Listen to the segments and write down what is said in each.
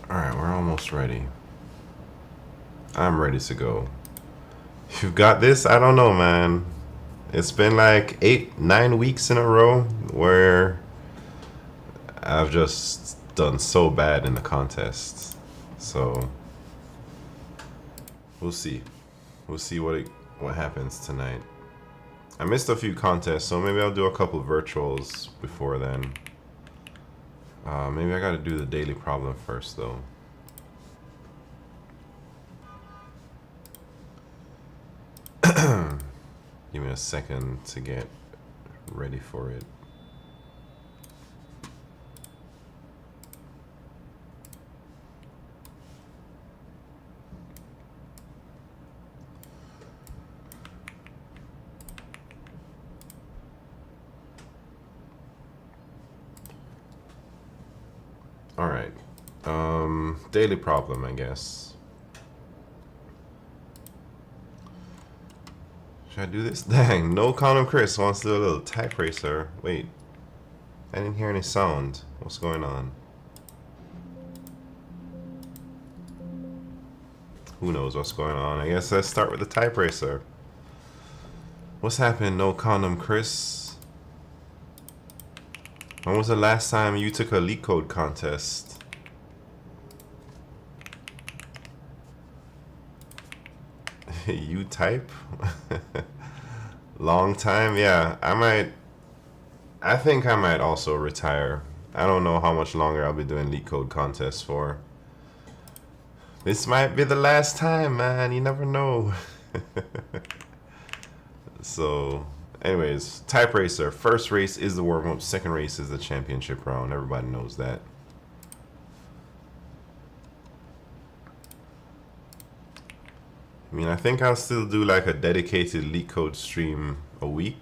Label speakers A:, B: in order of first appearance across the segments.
A: Alright, we're almost ready. I'm ready to go. You've got this? I don't know, man. It's been like 8, 9 weeks in a row where I've just done so bad in the contests. So we'll see. We'll see what happens tonight. I missed a few contests, so maybe I'll do a couple virtuals before then. Maybe I gotta do the daily problem first, though. Give me a second to get ready for it. All right. Daily problem, I guess. Should I do this? Dang, no Column Chris wants to do a little type racer. Wait, I didn't hear any sound. What's going on? Who knows what's going on? I guess let's start with the type racer. What's happened, no condom Chris? When was the last time you took a LeetCode contest? You type? Long time? Yeah, I think I might also retire. I don't know how much longer I'll be doing LeetCode contests for. This might be the last time, man. You never know. So, anyways, type racer. First race is the warm-up. Second race is the championship round. Everybody knows that. I mean, I think I'll still do like a dedicated LeetCode stream a week,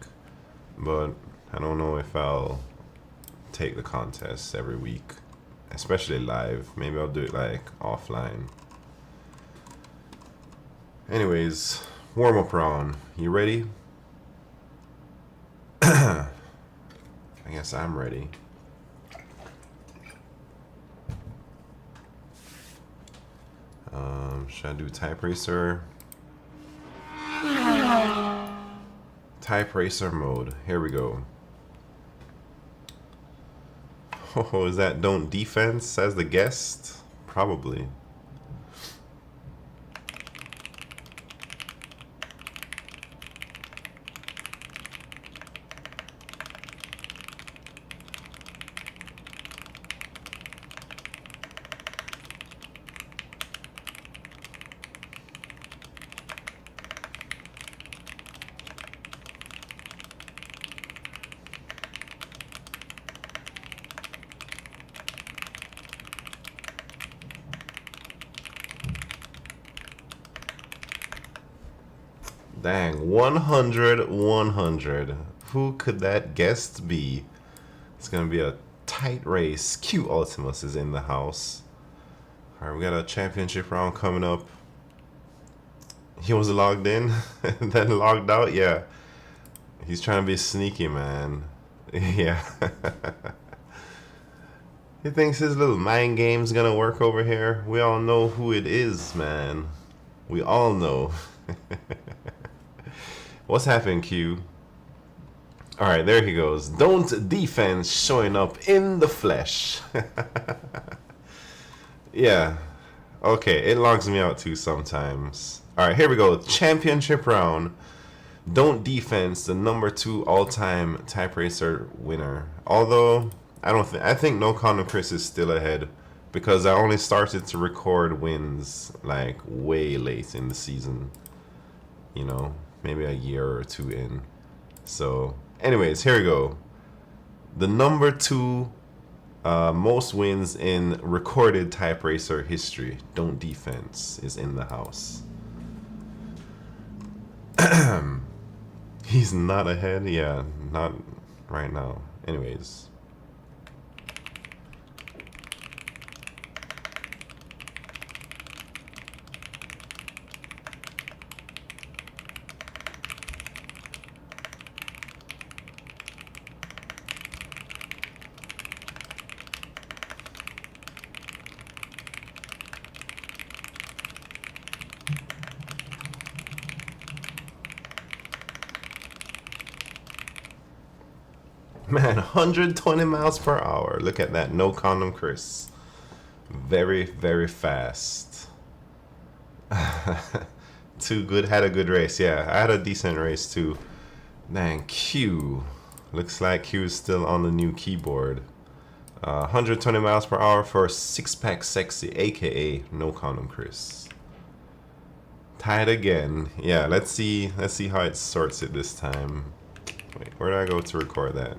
A: but I don't know if I'll take the contests every week, especially live. Maybe I'll do it like offline. Anyways, warm-up round. You ready? I guess I'm ready. Should I do type racer? Type racer mode. Here we go. Oh, is that don't defense as the guest? Probably. Dang, 100, 100. Who could that guest be? It's gonna be a tight race. Q Ultimus is in the house. Alright, we got a championship round coming up. He was logged in, and then logged out? Yeah. He's trying to be sneaky, man. Yeah. He thinks his little mind game's gonna work over here. We all know who it is, man. We all know. What's happened, Q? Alright, there he goes. Don't defense showing up in the flesh. Yeah. Okay, it logs me out too sometimes. Alright, here we go. Championship round. Don't defense, the #2 all-time type racer winner. Although I think No Condom Chris is still ahead because I only started to record wins like way late in the season. You know, maybe a year or two in. So, anyways, here we go. The #2 most wins in recorded type racer history, Don't Defense, is in the house. He's not ahead? Yeah, not right now. Anyways. Man, 120 miles per hour. Look at that. No condom, Chris. Very, very fast. Too good. Had a good race. Yeah, I had a decent race too. Man, Q. Looks like Q is still on the new keyboard. 120 miles per hour for six-pack sexy, aka no condom Chris. Tied again. Yeah, let's see how it sorts it this time. Wait, where did I go to record that?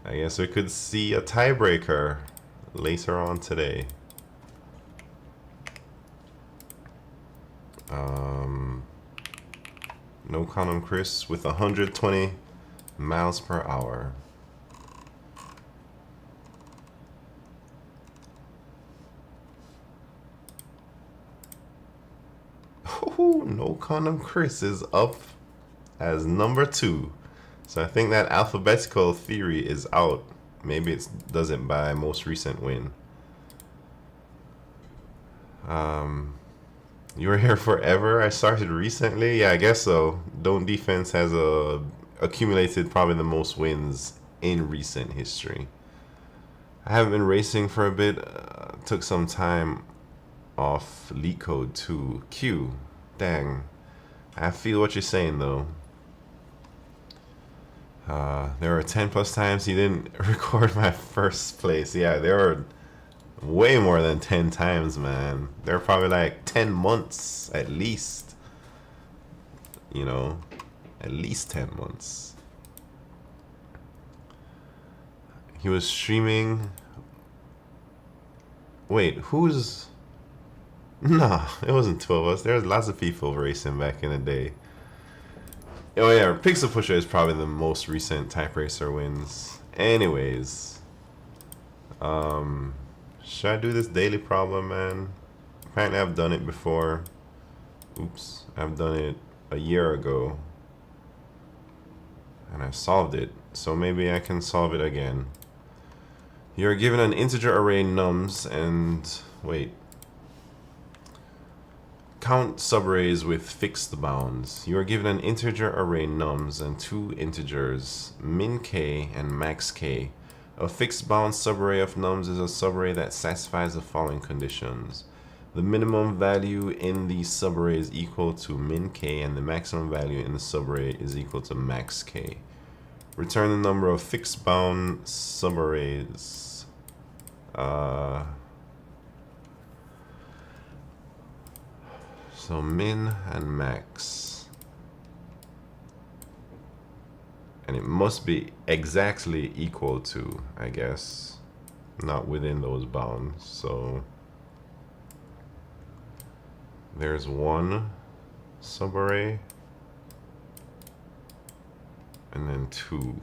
A: I guess we could see a tiebreaker later on today. No condom Chris with 120 miles per hour. Oh, no condom Chris is up as number 2. So I think that alphabetical theory is out. Maybe it does it by most recent win. You were here forever? I started recently? Yeah, I guess so. Don't Defense has accumulated probably the most wins in recent history. I haven't been racing for a bit. Took some time off LeetCode too. Q. Dang. I feel what you're saying though. There were 10 plus times he didn't record my first place. Yeah, there were way more than 10 times, man. There were probably like 10 months at least. You know, at least 10 months. He was streaming. Wait, who's... Nah, it wasn't 2 of us. There's lots of people racing back in the day. Oh yeah, Pixel Pusher is probably the most recent Type Racer wins. Anyways, should I do this daily problem, man? Apparently I've done it before. Oops, I've done it a year ago. And I solved it, so maybe I can solve it again. You're given an integer array nums and... wait. Count subarrays with fixed bounds. You are given an integer array nums and 2 integers, min k and max k. A fixed bound subarray of nums is a subarray that satisfies the following conditions. The minimum value in the subarray is equal to min k and the maximum value in the subarray is equal to max k. Return the number of fixed bound subarrays. So min and max. And it must be exactly equal to, I guess. Not within those bounds. So there's 1 subarray. And then 2.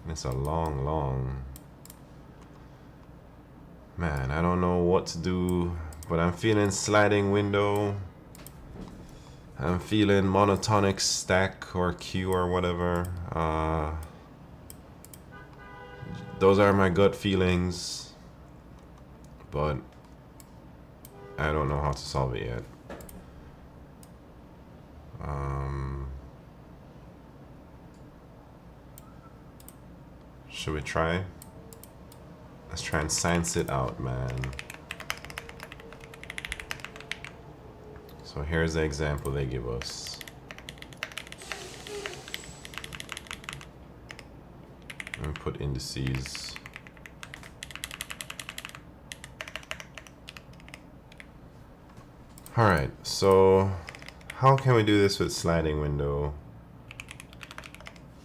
A: It's a long... Man, I don't know what to do, but I'm feeling sliding window. I'm feeling monotonic stack or queue or whatever. Those are my gut feelings, but I don't know how to solve it yet. Should we try? Let's try and science it out, man. So here's the example they give us. And put indices. Alright, so how can we do this with sliding window?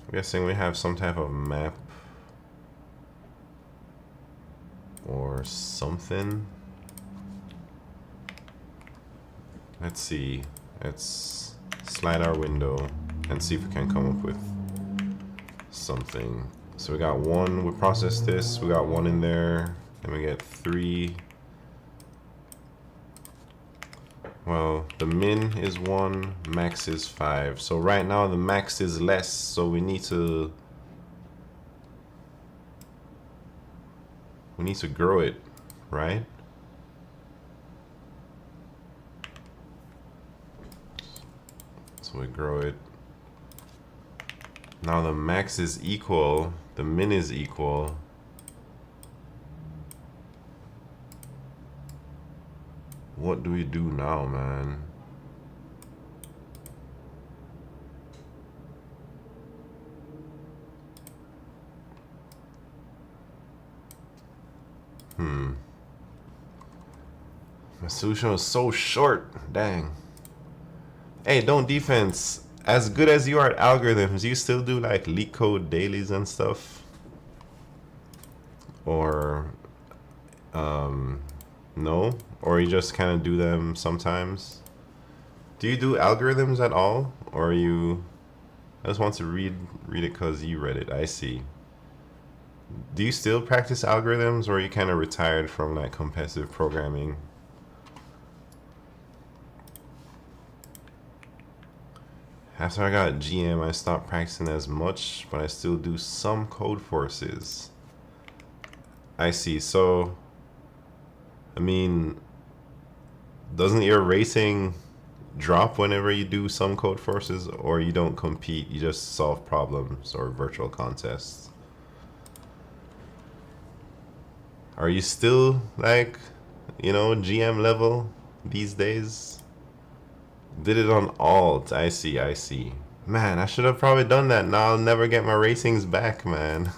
A: I'm guessing we have some type of map or something. Let's see. Let's slide our window and see if we can come up with something. So we got 1, we process this, we got 1 in there, and we get 3. Well, the min is 1, max is 5. So right now the max is less, so we need to grow it, right? So we grow it. Now the max is equal, the min is equal. What do we do now, man? My solution was so short. Dang. Hey, don't defense. As good as you are at algorithms, you still do like LeetCode dailies and stuff? Or, no? Or you just kind of do them sometimes? Do you do algorithms at all? Or you... I just want to read it because you read it. I see. Do you still practice algorithms, or are you kind of retired from like competitive programming? After I got GM, I stopped practicing as much, but I still do some code forces. I see. So, I mean, doesn't your rating drop whenever you do some code forces, or you don't compete, you just solve problems or virtual contests? Are you still like, you know, GM level these days? Did it on alt. I see, I see. Man, I should have probably done that. Now I'll never get my ratings back, man.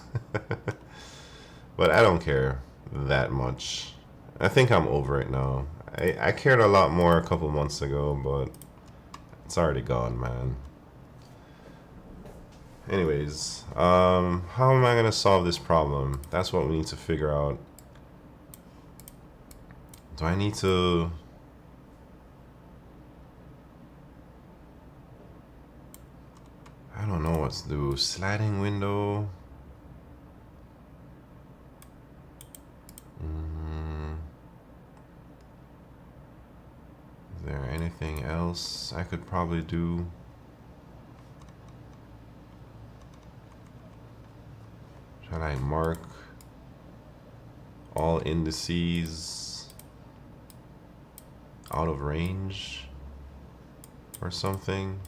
A: But I don't care that much. I think I'm over it now. I cared a lot more a couple months ago, but it's already gone, man. Anyways, how am I gonna solve this problem? That's what we need to figure out. Do I need to... I don't know what to do. Sliding window. Is there anything else I could probably do? Should I mark all indices out of range or something?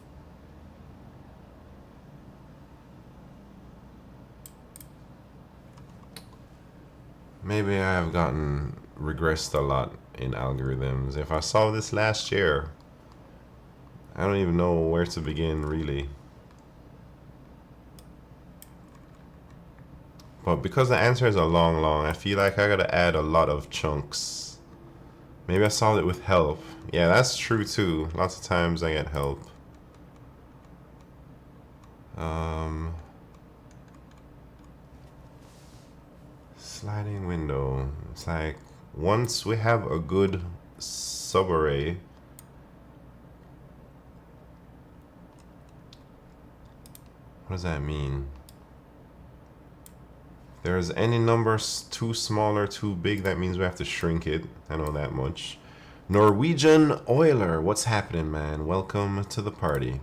A: Maybe I have gotten regressed a lot in algorithms. If I saw this last year, I don't even know where to begin, really. But because the answers are long, I feel like I gotta add a lot of chunks. Maybe I solved it with help. Yeah, that's true too. Lots of times I get help. Sliding window. It's like once we have a good subarray, what does that mean? If there's any numbers too small or too big, that means we have to shrink it. I know that much. Norwegian Oiler, what's happening, man? Welcome to the party.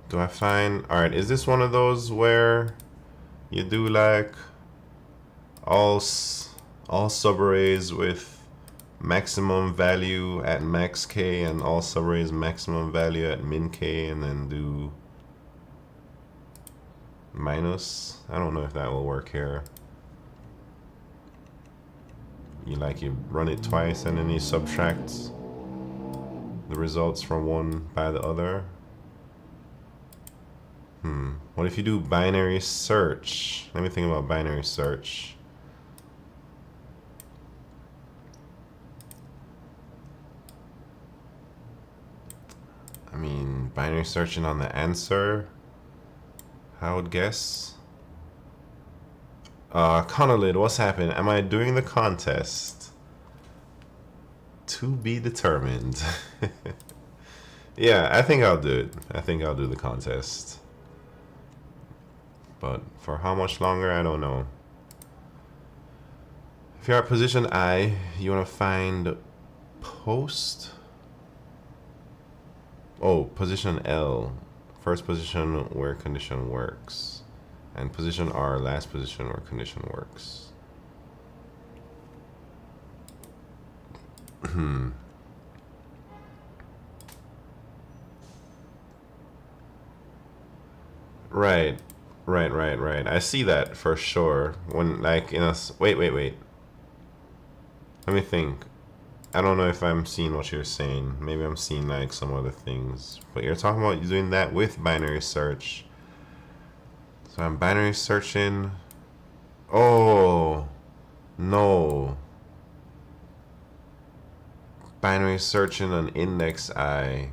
A: Do I find... Alright, is this one of those where you do like all subarrays with maximum value at max k and all subarrays maximum value at min k, and then do minus? I don't know if that will work here. You run it twice and then you subtract the results from one by the other. What if you do binary search? Let me think about binary search. I mean, binary searching on the answer, I would guess. Conolid, what's happened? Am I doing the contest? To be determined. Yeah, I think I'll do it. I think I'll do the contest. But for how much longer, I don't know. If you're at position I, you want to find post. Oh, position L. First position where condition works. And position R, last position where condition works. Right. Right. I see that for sure. When like in a wait. Let me think. I don't know if I'm seeing what you're saying. Maybe I'm seeing like some other things. But you're talking about doing that with binary search. So I'm binary searching. Oh, no. Binary searching on index I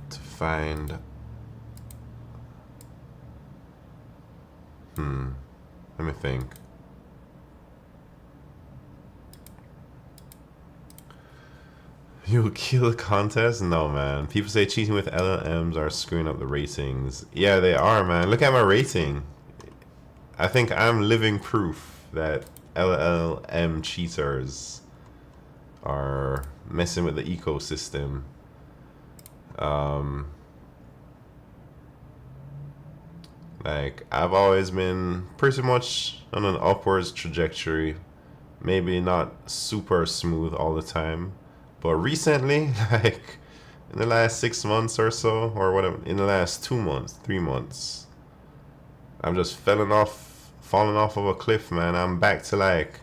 A: to find. Let me think. You'll kill a contest? No, man. People say cheating with LLMs are screwing up the ratings. Yeah, they are, man. Look at my rating. I think I'm living proof that LLM cheaters are messing with the ecosystem. Like, I've always been pretty much on an upwards trajectory. Maybe not super smooth all the time. But recently, like in the last 6 months or so, or whatever, in the last 2 months, 3 months, I'm just falling off of a cliff, man. I'm back to like,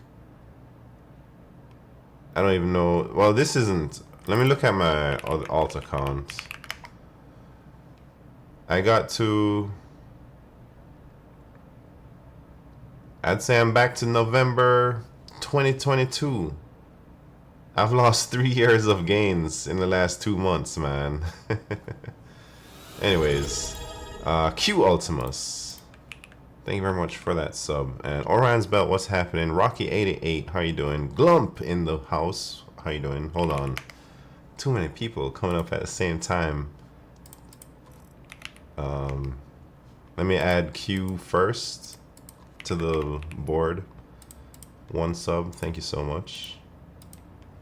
A: I don't even know. Well, this isn't. Let me look at my alt account. I got to. I'd say I'm back to November 2022. I've lost 3 years of gains in the last 2 months, man. Anyways, Q Ultimus. Thank you very much for that sub. And Orion's Belt, what's happening? Rocky88, how you doing? Glump in the house, how you doing? Hold on. Too many people coming up at the same time. Let me add Q first to the board. 1 sub, thank you so much.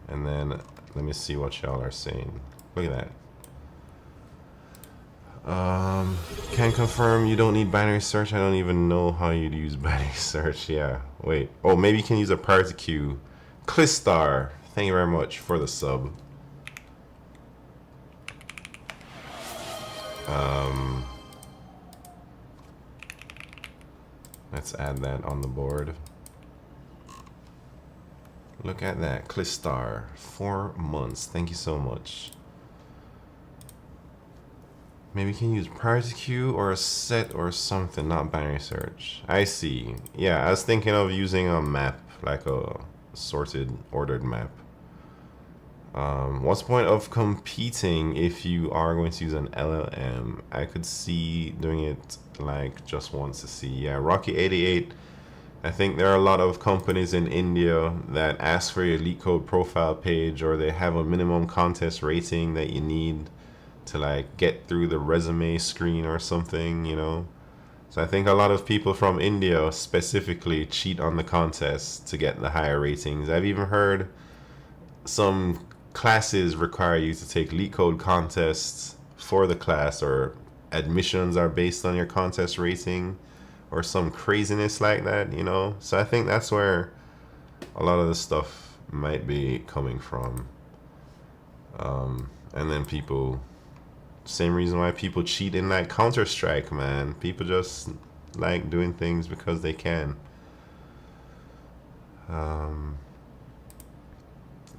A: And then let me see what y'all are saying. Look at that. Can confirm you don't need binary search. I don't even know how you'd use binary search. Yeah, wait. Oh, maybe you can use a party queue. Clistar, thank you very much for the sub. Let's add that on the board. Look at that, Clistar, 4 months. Thank you so much. Maybe you can use priority queue or a set or something, not binary search. I see. Yeah, I was thinking of using a map, like a sorted, ordered map. What's the point of competing if you are going to use an LLM? I could see doing it like just once to see. Yeah, Rocky88. I think there are a lot of companies in India that ask for your LeetCode profile page, or they have a minimum contest rating that you need to like get through the resume screen or something, you know. So I think a lot of people from India specifically cheat on the contest to get the higher ratings. I've even heard some classes require you to take LeetCode contests for the class, or admissions are based on your contest rating, or some craziness like that, you know. So I think that's where a lot of the stuff might be coming from. And then people, same reason why people cheat in like Counter-Strike, man. People just like doing things because they can.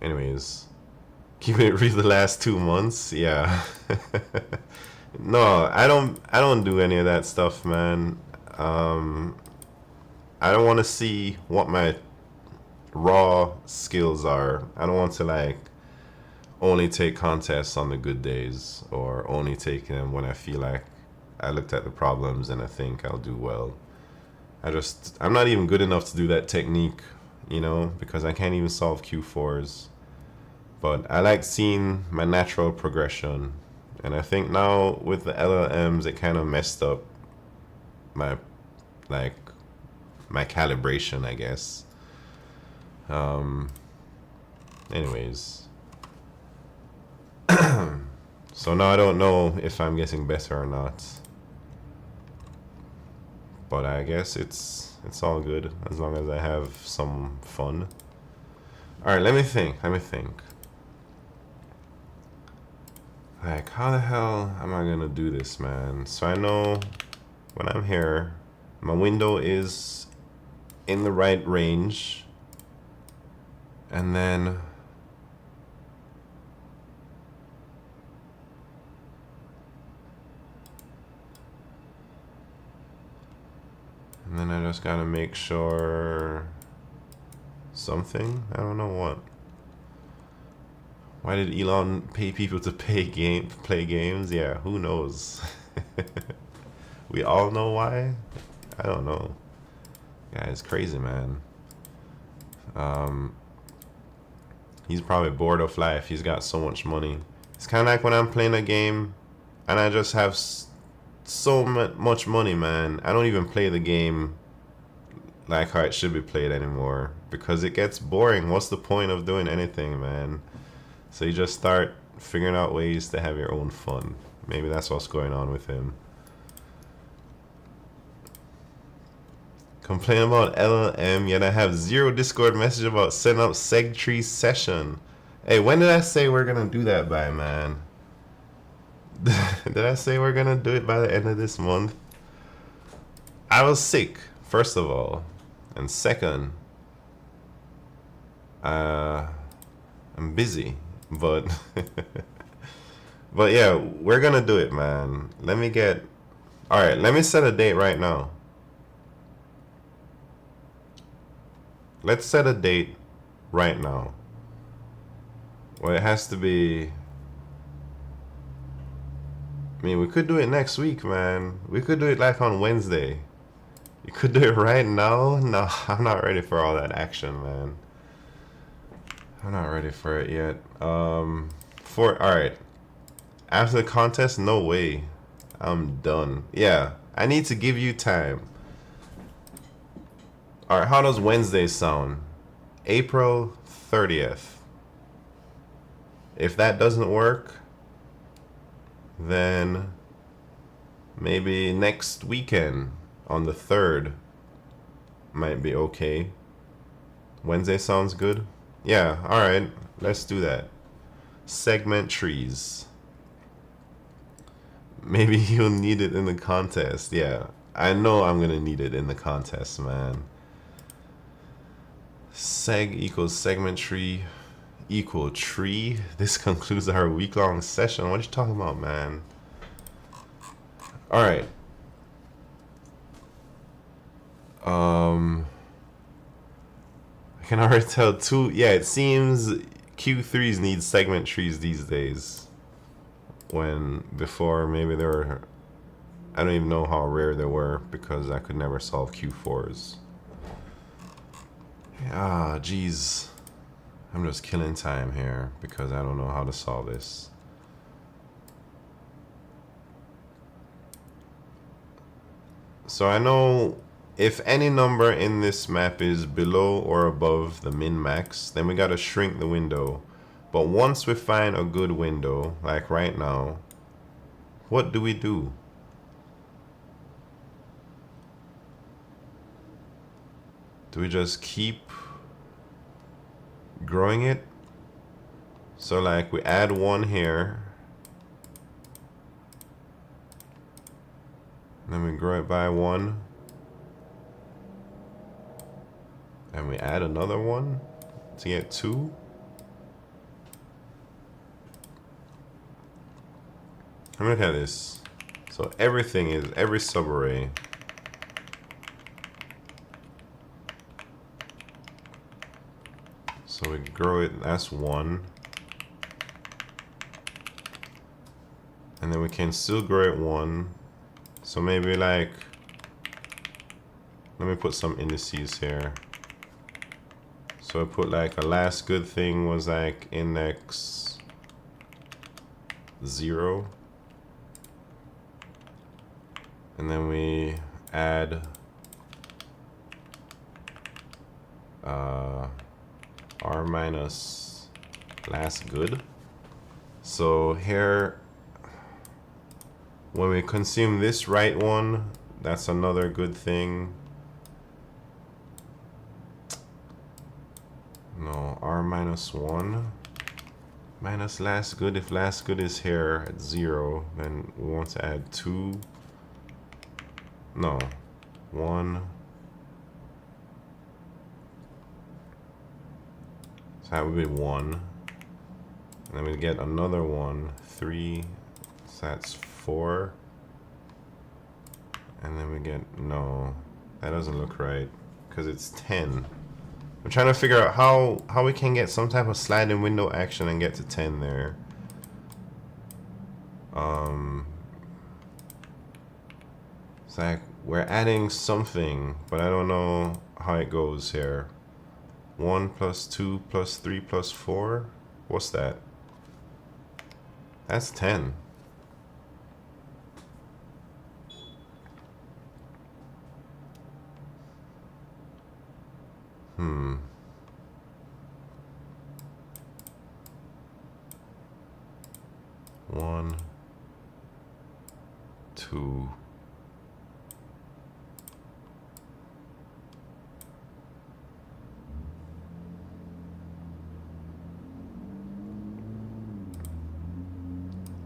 A: Anyways, keeping it real the last 2 months, yeah. No, I don't do any of that stuff, man. I don't want to see what my raw skills are. I don't want to like only take contests on the good days, or only take them when I feel like I looked at the problems and I think I'll do well. I'm not even good enough to do that technique, you know, because I can't even solve Q4s. But I like seeing my natural progression. And I think now with the LLMs, it kind of messed up my calibration, I guess. Anyways. So now I don't know if I'm getting better or not. but I guess it's all good as long as I have some fun. All right, let me think. Like, how the hell am I gonna do this, man? So I know when I'm here, my window is in the right range, and then I just gotta make sure something. I don't know what. Why did Elon pay people to play games? Yeah, who knows? We all know why. I don't know. Yeah, it's crazy, man. He's probably bored of life. He's got so much money. It's kind of like when I'm playing a game and I just have so much money, man. I don't even play the game like how it should be played anymore because it gets boring. What's the point of doing anything, man? So you just start figuring out ways to have your own fun. Maybe that's what's going on with him. Complain about LLM, yet I have 0 Discord message about setting up SegTree session. Hey, when did I say we're gonna do that by, man? Did I say we're gonna do it by the end of this month? I was sick, first of all. And second, I'm busy. But but yeah, we're gonna do it, man. Let me set a date right now. Let's set a date right now. Well, it has to be, I mean, we could do it next week, man. We could do it like on Wednesday. You could do it right now? No, I'm not ready for all that action, man. I'm not ready for it yet. Alright. After the contest, no way. I'm done. Yeah, I need to give you time. Alright, how does Wednesday sound? April 30th. If that doesn't work, then maybe next weekend on the 3rd might be okay. Wednesday sounds good? Yeah, alright, let's do that. Segment trees. Maybe you'll need it in the contest. Yeah, I know I'm gonna need it in the contest, man. Seg equals segment tree equal tree. This concludes our week-long session. What are you talking about, man? Alright. I can already tell too. Yeah, it seems Q3s need segment trees these days. When before maybe there were, I don't even know how rare they were because I could never solve Q4s. Ah, geez. I'm just killing time here because I don't know how to solve this. So I know if any number in this map is below or above the min-max, then we gotta shrink the window. But once we find a good window, like right now, what do we do? Do we just keep growing it? So like we add 1 here, then we grow it by 1, and we add another 1 to get 2. And look at this. So everything is, every subarray so we grow it, that's 1. And then we can still grow it 1. So maybe like, let me put some indices here. So I put like a last good thing was like index 0. And then we add R minus last good. So here, when we consume this right one, That's another good thing. No, R minus 1 minus last good. If last good is here at 0, then we want to add 2. No, 1. So that would be 1. And then we get another 1, 3. So that's 4. And then we get, no, that doesn't look right because it's 10. I'm trying to figure out how we can get some type of sliding window action and get to 10 there. It's like we're adding something, but I don't know how it goes here. 1 plus 2 plus 3 plus 4. What's that? That's 10. One, 2.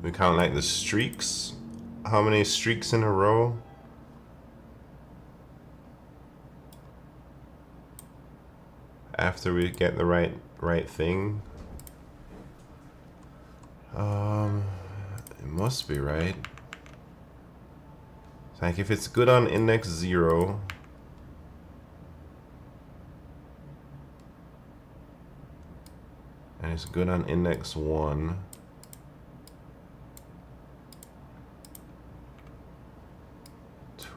A: We count like the streaks. How many streaks in a row? After we get the right thing. It must be right. It's like if it's good on index 0, and it's good on index 1,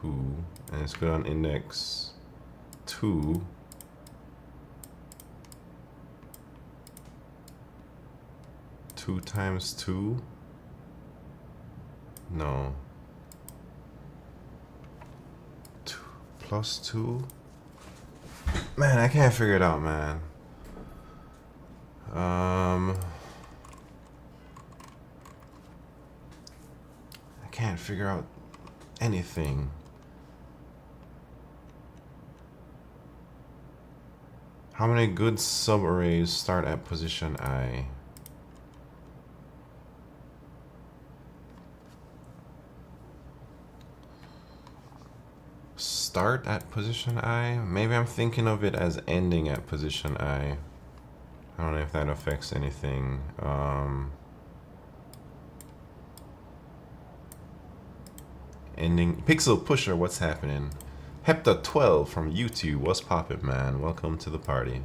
A: and it's good on index 2, two times 2. No. 2 plus 2. Man, I can't figure it out, man. I can't figure out anything. How many good subarrays start at position I? Start at position I? Maybe I'm thinking of it as ending at position I. I don't know if that affects anything. Ending. Pixel Pusher, what's happening? Hepta12 from YouTube, what's poppin', man? Welcome to the party.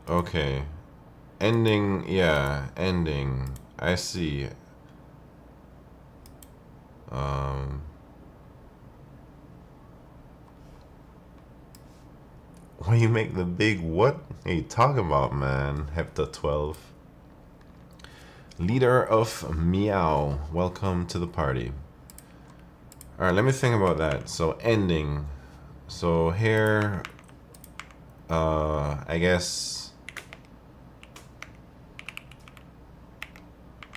A: Okay. Ending, yeah, ending. I see. When you make the big what? What are you talking about, man? Hepta12. Leader of Meow, welcome to the party. Alright, let me think about that. So ending. So here, I guess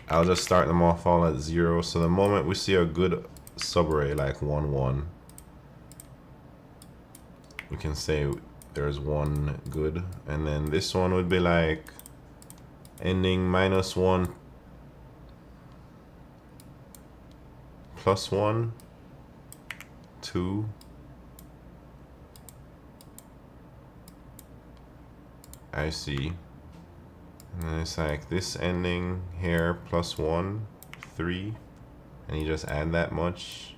A: I'll just start them off all at 0. So the moment we see a good subarray like 1, 1, we can say there's 1 good. And then this one would be like ending -1 plus 1, 2. I see. And then it's like this ending here +1, 3. And you just add that much.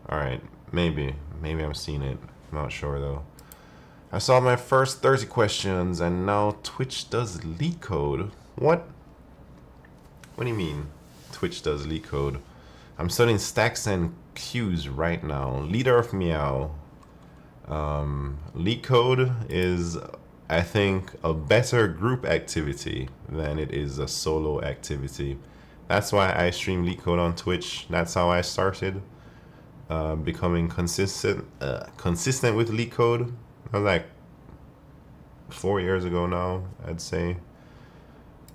A: Alright, maybe I'm seeing it. I'm not sure though. I saw my first 30 questions and now Twitch does LeetCode. What? What do you mean Twitch does LeetCode? I'm studying stacks and queues right now. Leader of Meow. LeetCode is, I think, a better group activity than it is a solo activity. That's why I stream LeetCode on Twitch. That's how I started. becoming consistent with LeetCode. Like 4 years ago now, I'd say.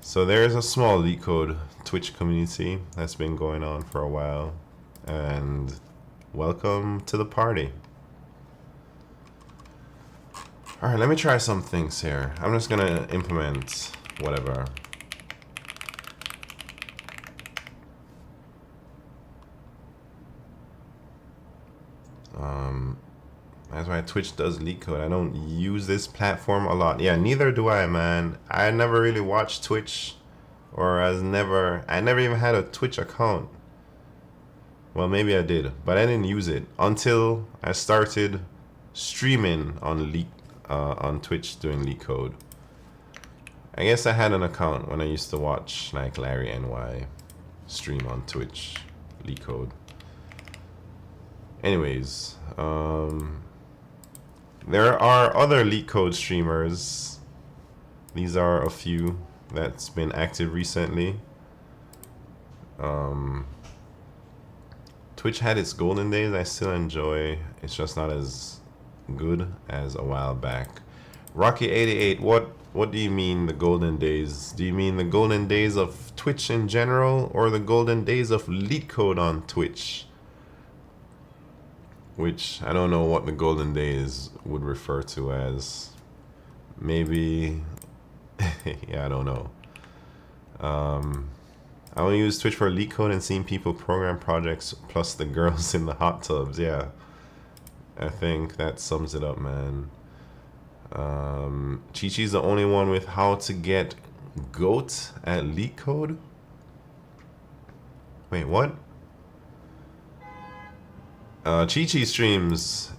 A: So there is a small LeetCode Twitch community that's been going on for a while, and welcome to the party. All right, let me try some things here. I'm just gonna implement whatever. That's why Twitch does LeetCode. I don't use this platform a lot. Yeah, neither do I, man. I never really watched Twitch, or I never even had a Twitch account. Well, maybe I did, but I didn't use it until I started streaming on Twitch doing LeetCode. I guess I had an account when I used to watch like Larry NY stream on Twitch LeetCode. Anyways, there are other LeetCode streamers. These are a few that's been active recently. Twitch had its golden days. I still enjoy. It's just not as good as a while back. Rocky88, what do you mean the golden days? Do you mean the golden days of Twitch in general, or the golden days of LeetCode on Twitch? Which I don't know what the golden days would refer to as. Maybe, yeah, I don't know. I only use Twitch for LeetCode and seeing people program projects, plus the girls in the hot tubs. Yeah, I think that sums it up, man. Chi-Chi's the only one with how to get GOAT at LeetCode. Wait, what? Chi-Chi streams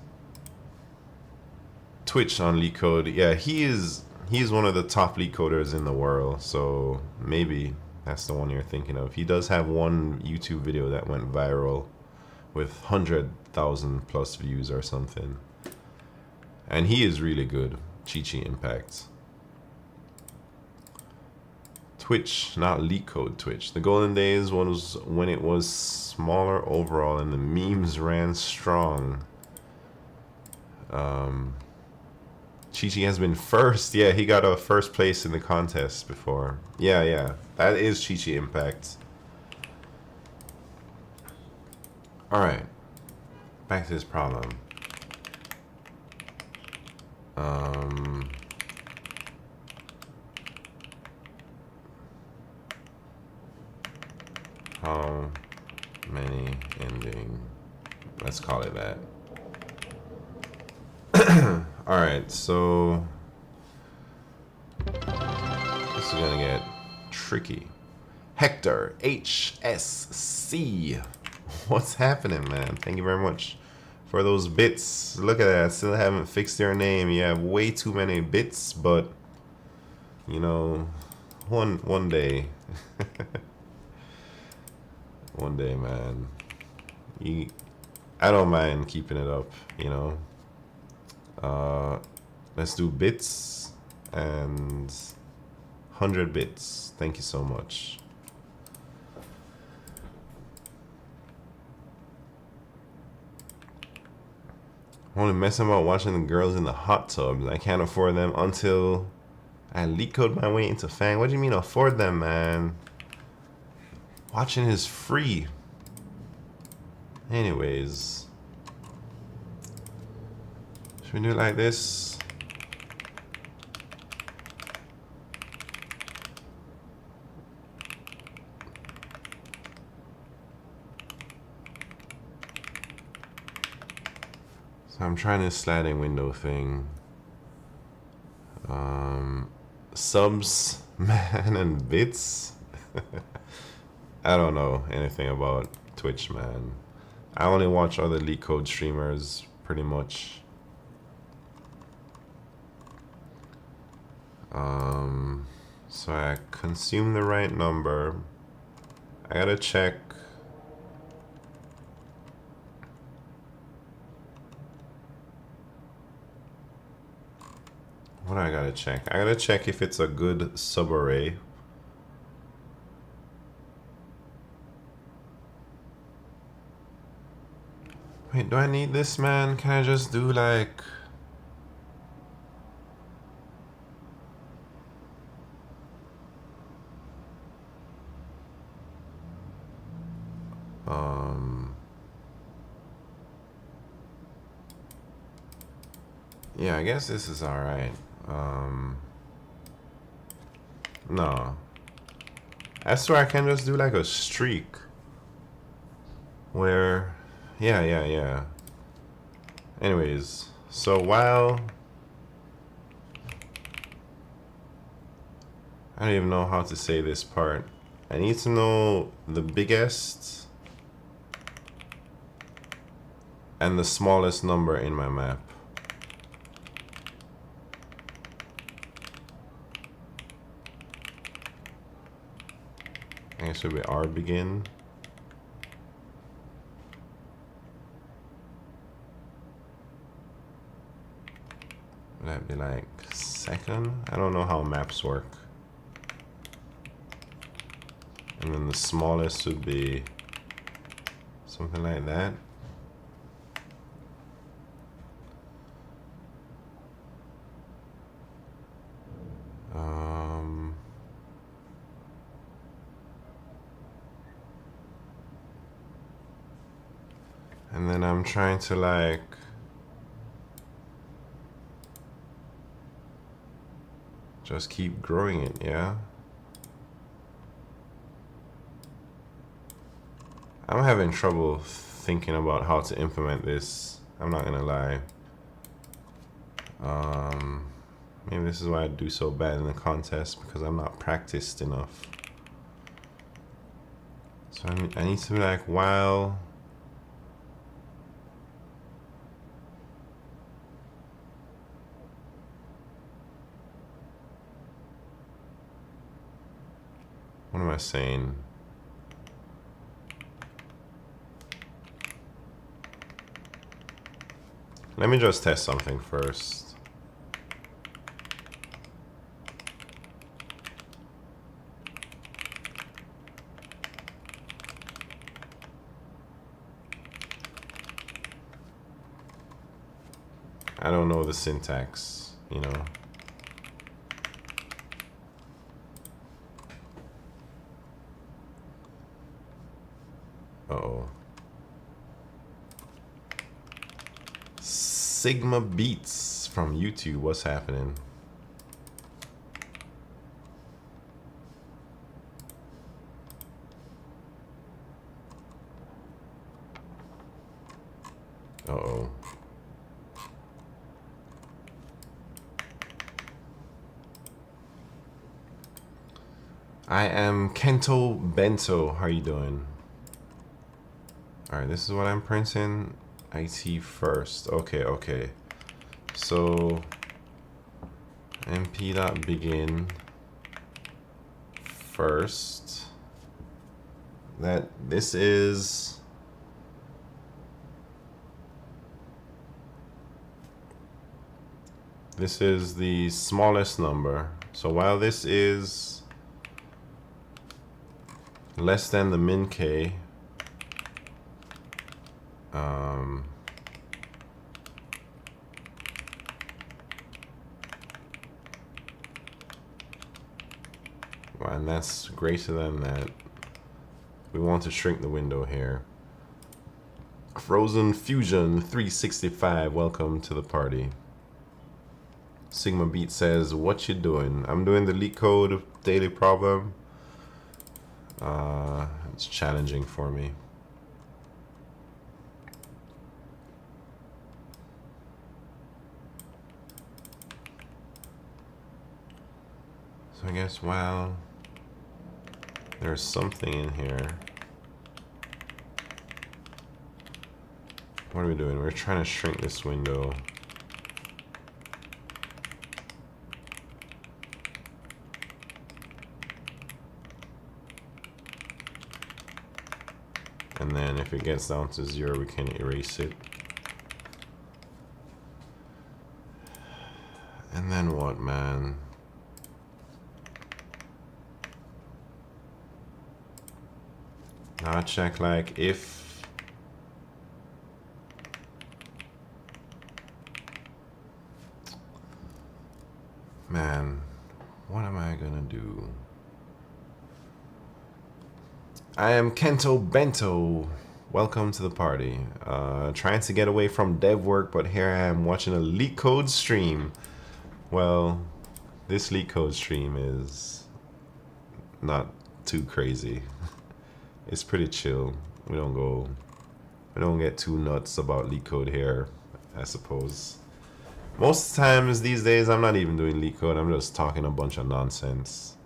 A: Twitch on LeetCode. Yeah, he's one of the top LeetCoders in the world, so maybe that's the one you're thinking of. He does have one YouTube video that went viral with 100,000 plus views or something, and he is really good. Chi-Chi Impact. Twitch, not LeetCode Twitch. The golden days was when it was smaller overall and the memes ran strong. Chi-Chi has been first. Yeah, he got a first place in the contest before. Yeah, that is Chi-Chi Impact. Alright, back to this problem. How many ending? Let's call it that. Alright, so this is gonna get tricky. Hector HSC. What's happening, man? Thank you very much for those bits. Look at that. I still haven't fixed your name. You have way too many bits, but you know, one day. One day, man. I don't mind keeping it up, you know. Let's do bits and 100 bits. Thank you so much. I'm only messing about watching the girls in the hot tubs. I can't afford them until I LeetCode my way into Fang. What do you mean afford them, man? Watching is free. Anyways, should we do it like this? So I'm trying this sliding window thing. Subs, man, and bits. I don't know anything about Twitch, man. I only watch other LeetCode streamers, pretty much. So I consume the right number. I gotta check. What do I gotta check? I gotta check if it's a good subarray. Wait, do I need this, man? Can I just do like... Yeah, I guess this is alright. No. I swear I can just do like a streak. Where... Yeah. Anyways, so while... I don't even know how to say this part. I need to know the biggest and the smallest number in my map. I guess it would be R begin. Would that be like second? I don't know how maps work. And then the smallest would be something like that. And then I'm trying to like just keep growing it, yeah? I'm having trouble thinking about how to implement this. I'm not gonna lie. Maybe this is why I do so bad in the contest, because I'm not practiced enough. So I need to be like, while what am I saying? Let me just test something first. I don't know the syntax, you know. Uh-oh. Sigma Beats from YouTube, what's happening? Uh-oh. I am Kento Bento. How are you doing? Alright, this is what I'm printing. IT first. Okay. So mp.begin first. This is the smallest number. So while this is less than the min k, and that's greater than that, we want to shrink the window here. Frozen Fusion 365, welcome to the party. Sigma Beat says, what you doing? I'm doing the LeetCode daily problem. It's challenging for me. So I guess, well, there's something in here. What are we doing? We're trying to shrink this window. And then if it gets down to 0, we can erase it. And then what, man? Now I check like if Man, what am I gonna do? I am Kento Bento. Welcome to the party. Trying to get away from dev work, but here I am watching a LeetCode stream. Well, this LeetCode stream is not too crazy. It's pretty chill. We don't get too nuts about LeetCode here, I suppose. Most times these days, I'm not even doing LeetCode. I'm just talking a bunch of nonsense.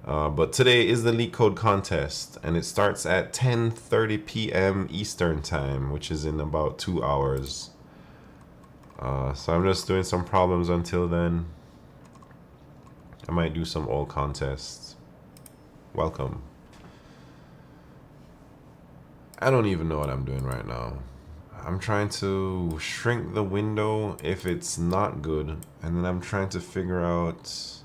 A: But today is the LeetCode contest, and it starts at 10:30 p.m. Eastern time, which is in about 2 hours. So I'm just doing some problems until then. I might do some old contests. Welcome. I don't even know what I'm doing right now. I'm trying to shrink the window if it's not good, and then I'm trying to figure out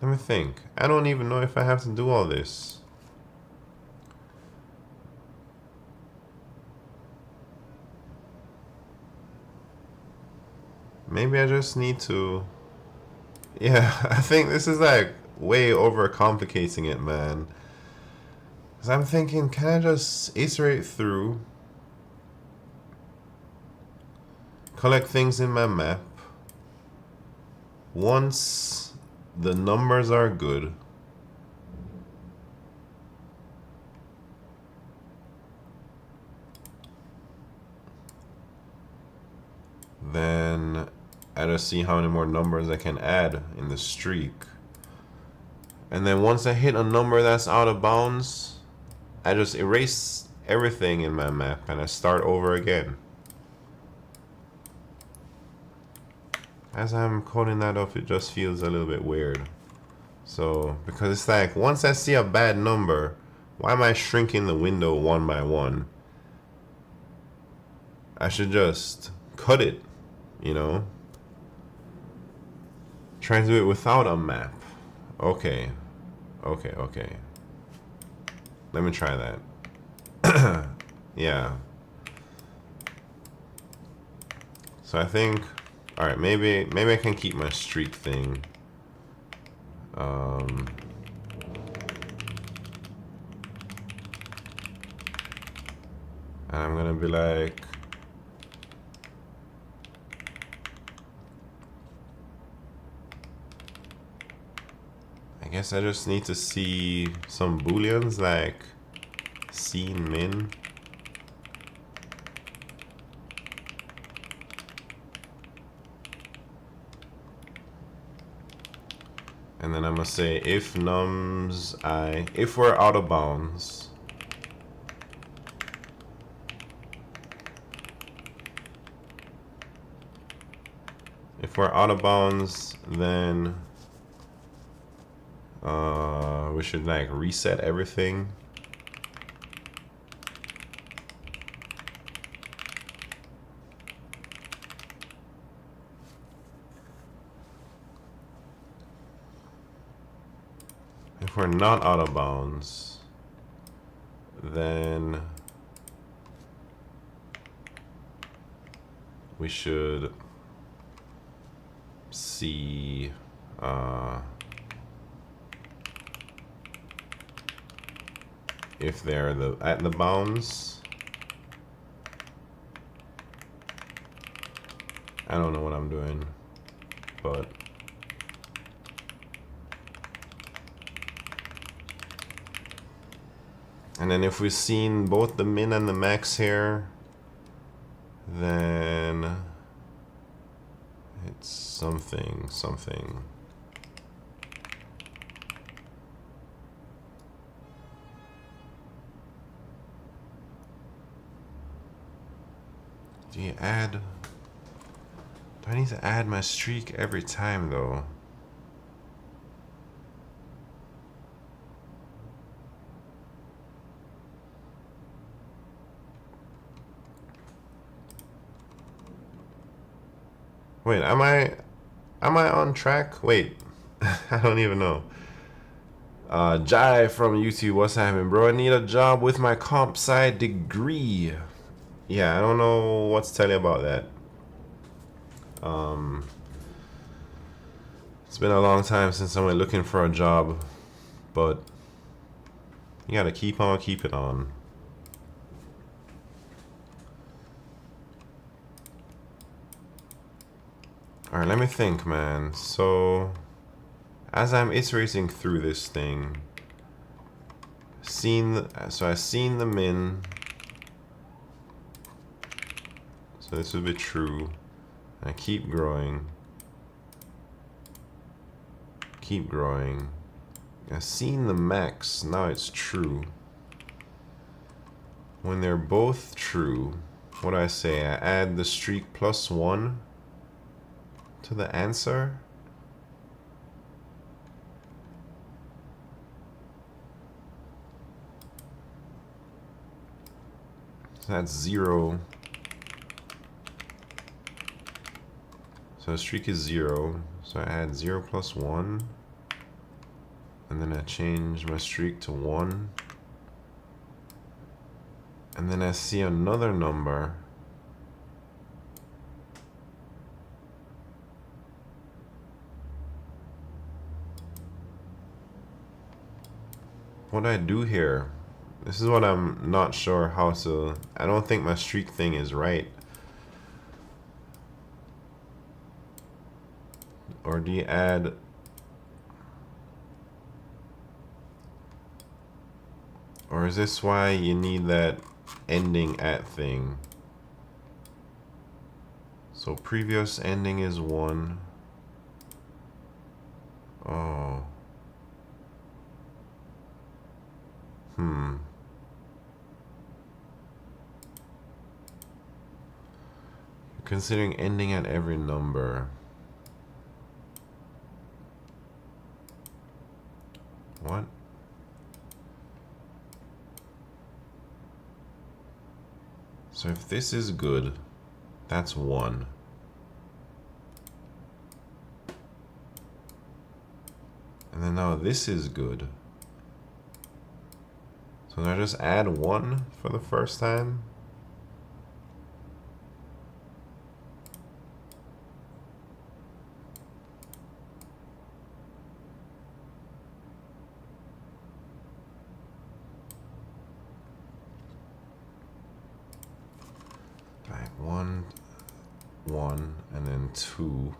A: let me think. I don't even know if I have to do all this. Maybe I just need to... Yeah, I think this is like way over complicating it, man. Because I'm thinking, can I just iterate through, collect things in my map, once the numbers are good, then I just see how many more numbers I can add in the streak. And then once I hit a number that's out of bounds, I just erase everything in my map and I start over again. As I'm coding that up, it just feels a little bit weird. So, because it's like, once I see a bad number, why am I shrinking the window one by one? I should just cut it, you know? Try to do it without a map. Okay. Okay. Let me try that. Yeah. So I think, all right, maybe I can keep my streak thing. And I'm gonna be like, I guess I just need to see some booleans like seen min. And then I'm gonna say if nums I, if we're out of bounds, then we should like reset everything. If we're not out of bounds, then we should see if they're at the bounds. I don't know what I'm doing, but and then if we've seen both the min and the max here, then it's something. Do you add? Do I need to add my streak every time though? Wait, am I Am I on track? Wait, I don't even know. Jai from YouTube, what's happening, bro? I need a job with my comp sci degree. Yeah, I don't know what to tell you about that. It's been a long time since I went looking for a job, but you gotta keep on keeping on. Alright, let me think, man. So, as I'm iterating through this thing, I've seen the min. So this would be true. And I keep growing. Keep growing. I've seen the max. Now it's true. When they're both true, what do I say? I add the streak plus 1 to the answer. So that's 0. So the streak is 0. So I add 0 plus 1. And then I change my streak to 1. And then I see another number. What do I do here? This is what I'm not sure how to... I don't think my streak thing is right. Or do you add... Or is this why you need that ending at thing? So previous ending is 1. Oh. Considering ending at every number. What? So if this is good, that's 1. And then now this is good. So I just add 1 for the first time. Like 1, 1, and then 2.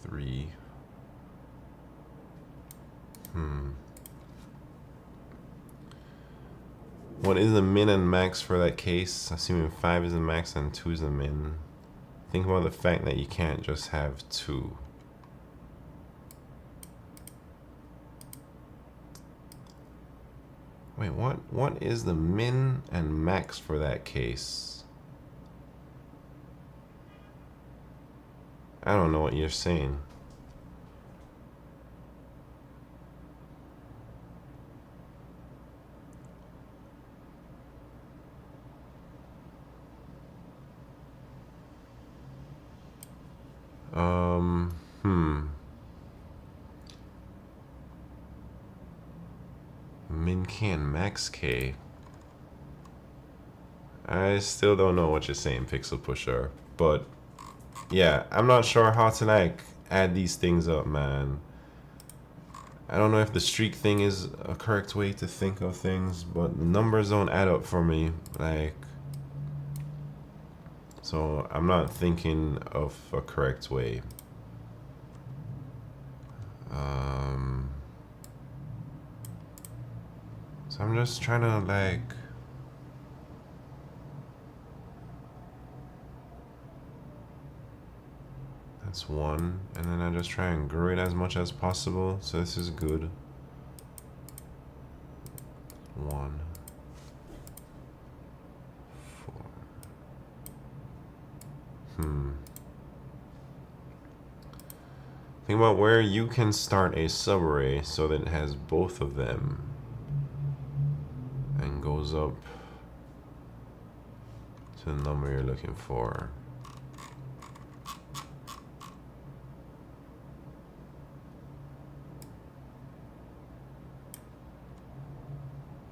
A: 3. What is the min and max for that case? Assuming 5 is the max and 2 is the min. Think about the fact that you can't just have 2. Wait, what is the min and max for that case? I don't know what you're saying. Min K and max K. I still don't know what you're saying, Pixel Pusher. But yeah, I'm not sure how to like add these things up, man. I don't know if the streak thing is a correct way to think of things, but the numbers don't add up for me. Like, so I'm not thinking of a correct way. So I'm just trying to like... That's 1, and then I just try and grow it as much as possible. So this is good. 1, 4. Think about where you can start a subarray so that it has both of them and goes up to the number you're looking for.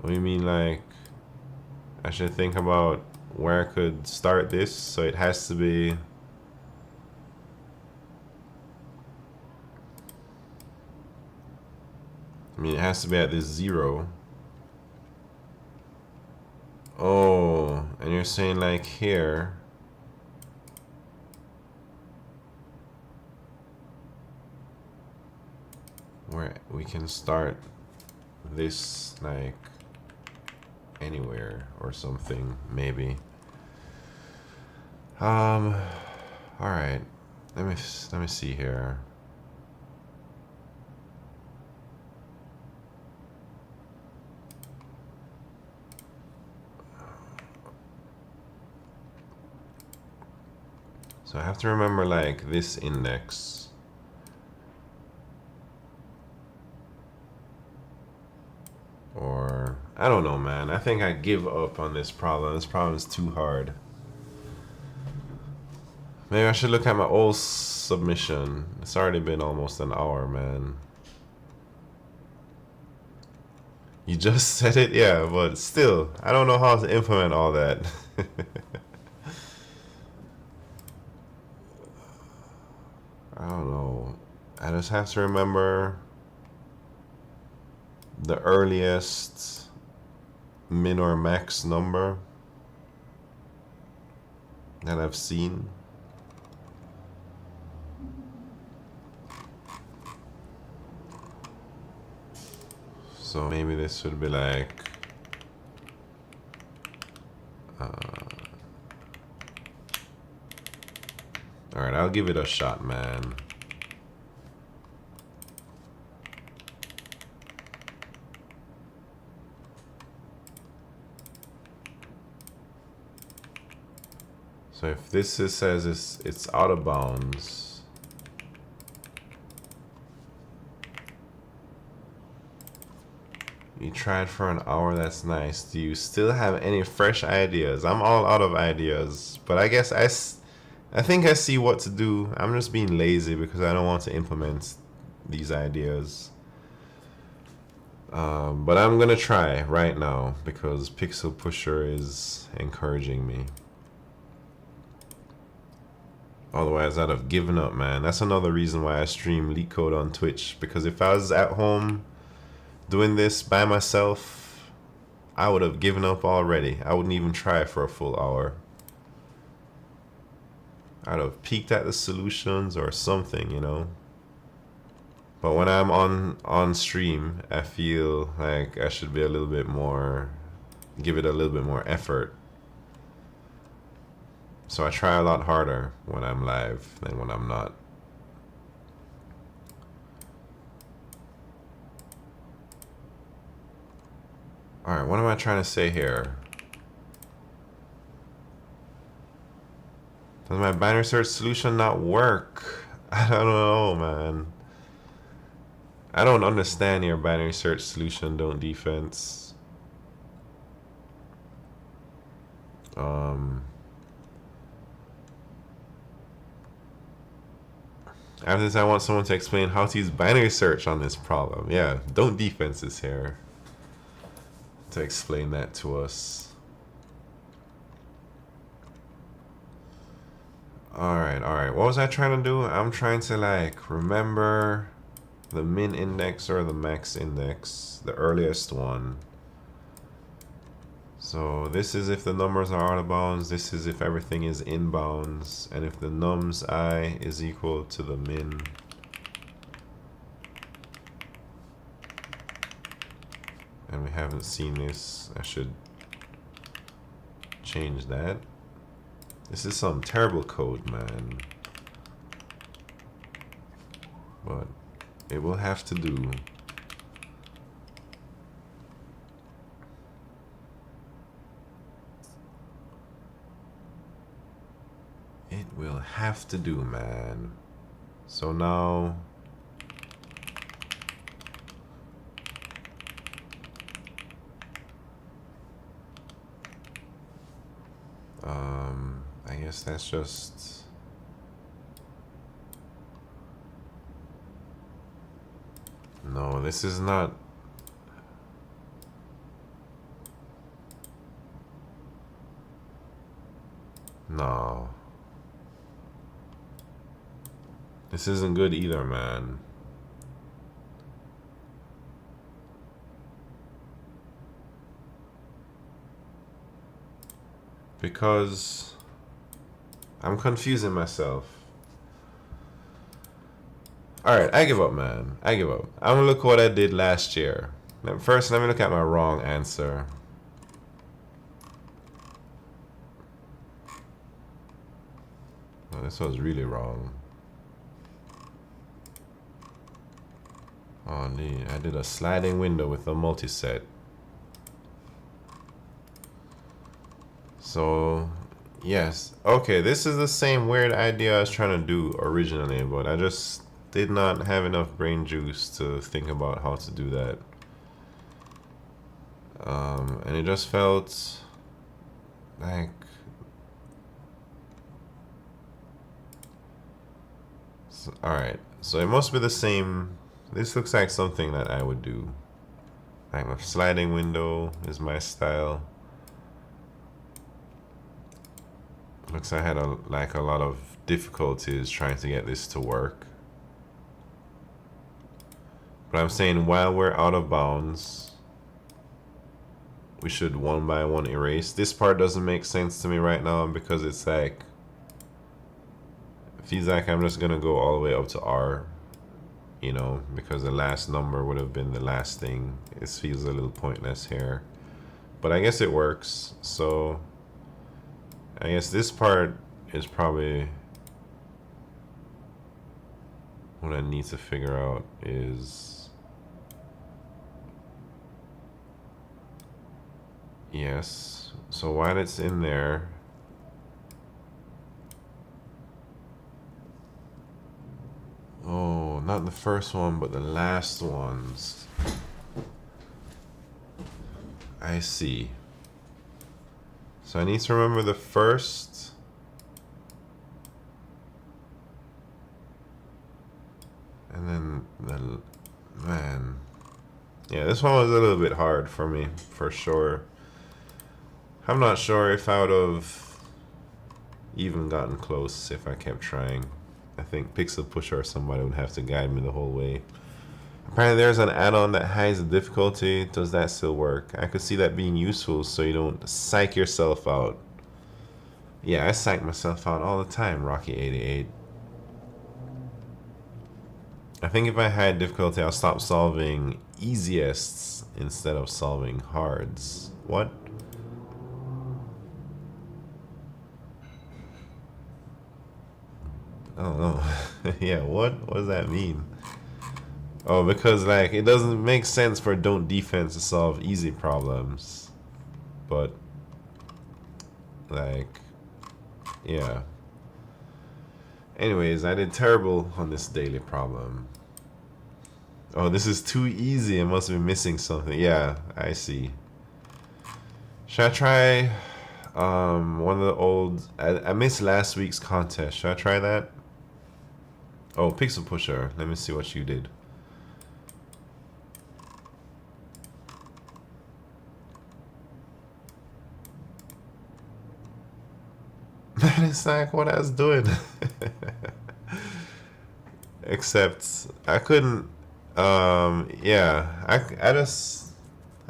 A: What do you mean, like, I should think about where I could start this, so it has to be... I mean, it has to be at this 0. Oh, and you're saying like here. Where we can start this like anywhere or something, maybe. All right. Let me see here. So I have to remember like this index. Or I don't know, man. I think I give up on this problem. This problem is too hard. Maybe I should look at my old submission. It's already been almost an hour, man. You just said it? Yeah, but still, I don't know how to implement all that. I don't know. I just have to remember the earliest min or max number that I've seen. So maybe this would be like alright, I'll give it a shot, man. So if this says it's out of bounds, you tried for an hour, that's nice. Do you still have any fresh ideas? I'm all out of ideas, but I guess I think I see what to do. I'm just being lazy because I don't want to implement these ideas. But I'm gonna try right now because Pixel Pusher is encouraging me. Otherwise, I'd have given up, man. That's another reason why I stream LeetCode on Twitch. Because if I was at home doing this by myself, I would have given up already. I wouldn't even try for a full hour. I'd have peeked at the solutions or something, you know. But when I'm on stream, I feel like I should be a little bit more, give it a little bit more effort. So I try a lot harder when I'm live than when I'm not. Alright, what am I trying to say here? Does my binary search solution not work? I don't know, man. I don't understand your binary search solution, don't defense. After this, I want someone to explain how to use binary search on this problem. Yeah, don't defense is here to explain that to us. Alright. What was I trying to do? I'm trying to like remember the min index or the max index, the earliest one. So this is if the numbers are out of bounds, this is if everything is in bounds, and if the nums I is equal to the min. And we haven't seen this. I should change that. This is some terrible code, man. But it will have to do. It will have to do, man. So now I guess that's just... No, this is not... No. This isn't good either, man. Because I'm confusing myself. Alright, I give up, man. I give up. I'm gonna look what I did last year. First, let me look at my wrong answer. Oh, this was really wrong. Oh, nee, I did a sliding window with a multi-set. So, yes. Okay, this is the same weird idea I was trying to do originally, but I just did not have enough brain juice to think about how to do that. And it just felt like... So, alright, so it must be the same. This looks like something that I would do. Like a sliding window is my style. Looks like I had a lot of difficulties trying to get this to work. But I'm saying while we're out of bounds, we should one by one erase. This part doesn't make sense to me right now because it's like, it feels like I'm just gonna go all the way up to R, you know, because the last number would have been the last thing. It feels a little pointless here, but I guess it works. So I guess this part is probably what I need to figure out is, yes, so while it's in there, oh, not the first one, but the last ones. I see. So I need to remember the first. And then the, man. Yeah, this one was a little bit hard for me, for sure. I'm not sure if I would have even gotten close if I kept trying. I think Pixel Pusher or somebody would have to guide me the whole way. Apparently there's an add-on that hides the difficulty. Does that still work? I could see that being useful so you don't psych yourself out. Yeah, I psych myself out all the time, Rocky88. I think if I hide difficulty, I'll stop solving easiests instead of solving hards. What? I don't know. Yeah, what does that mean? Oh, because like it doesn't make sense for don't defense to solve easy problems. But like, yeah. Anyways, I did terrible on this daily problem. Oh, this is too easy. I must be missing something. Yeah, I see. Should I try one of the old... I missed last week's contest. Should I try that? Oh, Pixel Pusher. Let me see what you did. That is like what I was doing. Except I couldn't... yeah, I just...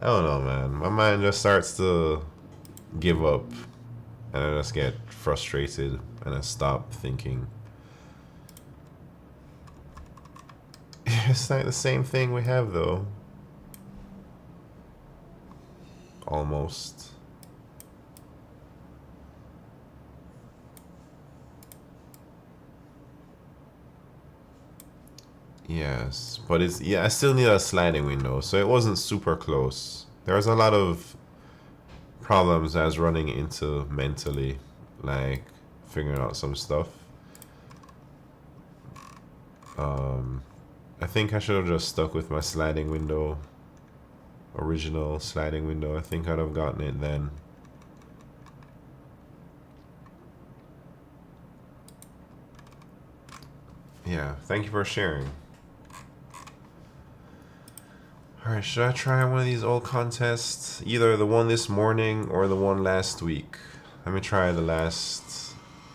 A: I don't know, man. My mind just starts to give up. And I just get frustrated. And I stop thinking. It's like the same thing we have, though. Almost. Yes, but it's, yeah, I still need a sliding window, so it wasn't super close. There was a lot of problems I was running into mentally, like figuring out some stuff. I think I should have just stuck with my sliding window, original sliding window. I think I'd have gotten it then. Yeah, thank you for sharing. Alright, should I try one of these old contests? Either the one this morning or the one last week. Let me try the last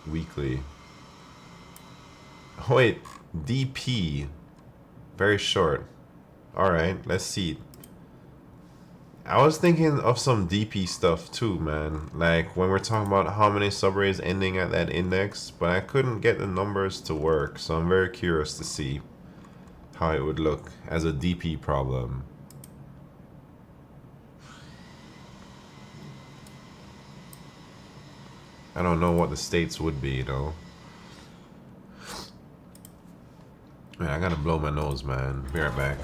A: weekly. Oh wait, DP. Very short. Alright, let's see. I was thinking of some DP stuff too, man. Like when we're talking about how many subarrays ending at that index, but I couldn't get the numbers to work, so I'm very curious to see how it would look as a DP problem. I don't know what the states would be, though. Man, I gotta blow my nose, man. Be right back.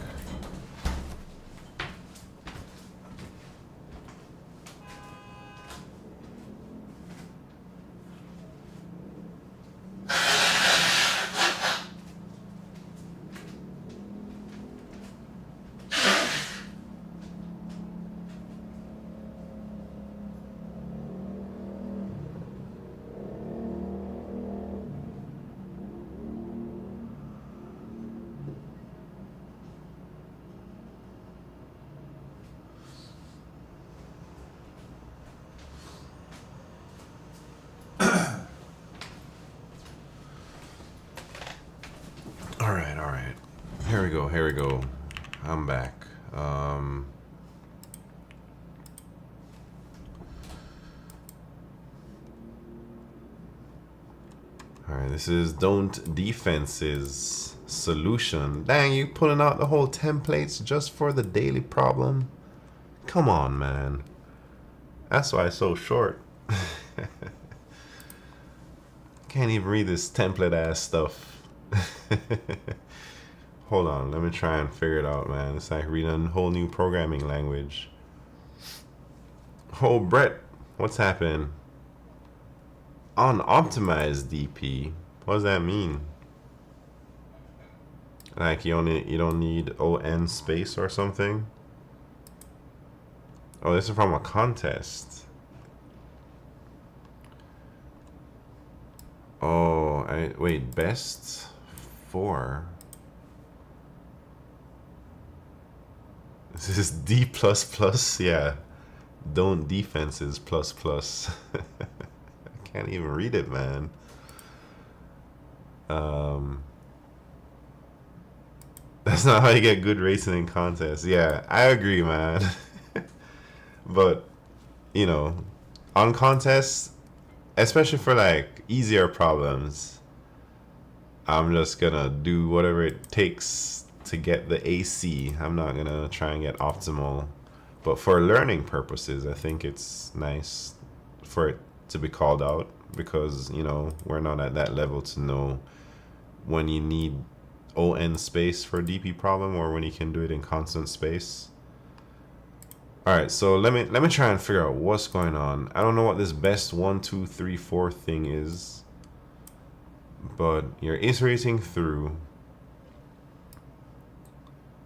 A: Alright. Here we go. I'm back. Alright, this is don't defenses solution. Dang, you pulling out the whole templates just for the daily problem? Come on, man. That's why it's so short. Can't even read this template ass stuff. Hold on, let me try and figure it out, man. It's like reading a whole new programming language. Oh, Brett, what's happening? Unoptimized DP. What does that mean? Like you don't need ON space or something? Oh, this is from a contest. Oh, wait, best 4. This is D++, yeah. Don't defenses plus. I can't even read it, man. That's not how you get good racing in contests. Yeah, I agree, man. But, you know, on contests, especially for like easier problems, I'm just gonna do whatever it takes to get the AC. I'm not gonna try and get optimal. But for learning purposes, I think it's nice for it to be called out because, you know, we're not at that level to know when you need ON space for a DP problem or when you can do it in constant space. All right, so let me try and figure out what's going on. I don't know what this best 1, 2, 3, 4 thing is, but you're iterating through.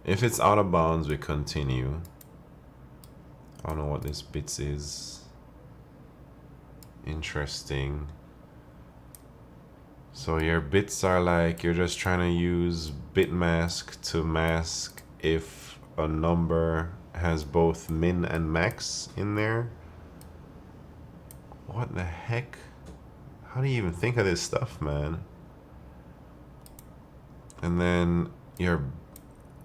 A: If it's out of bounds, we continue. I don't know what this bits is. Interesting. So your bits are like you're just trying to use bit mask to mask if a number has both min and max in there. What the heck? How do you even think of this stuff, man? And then your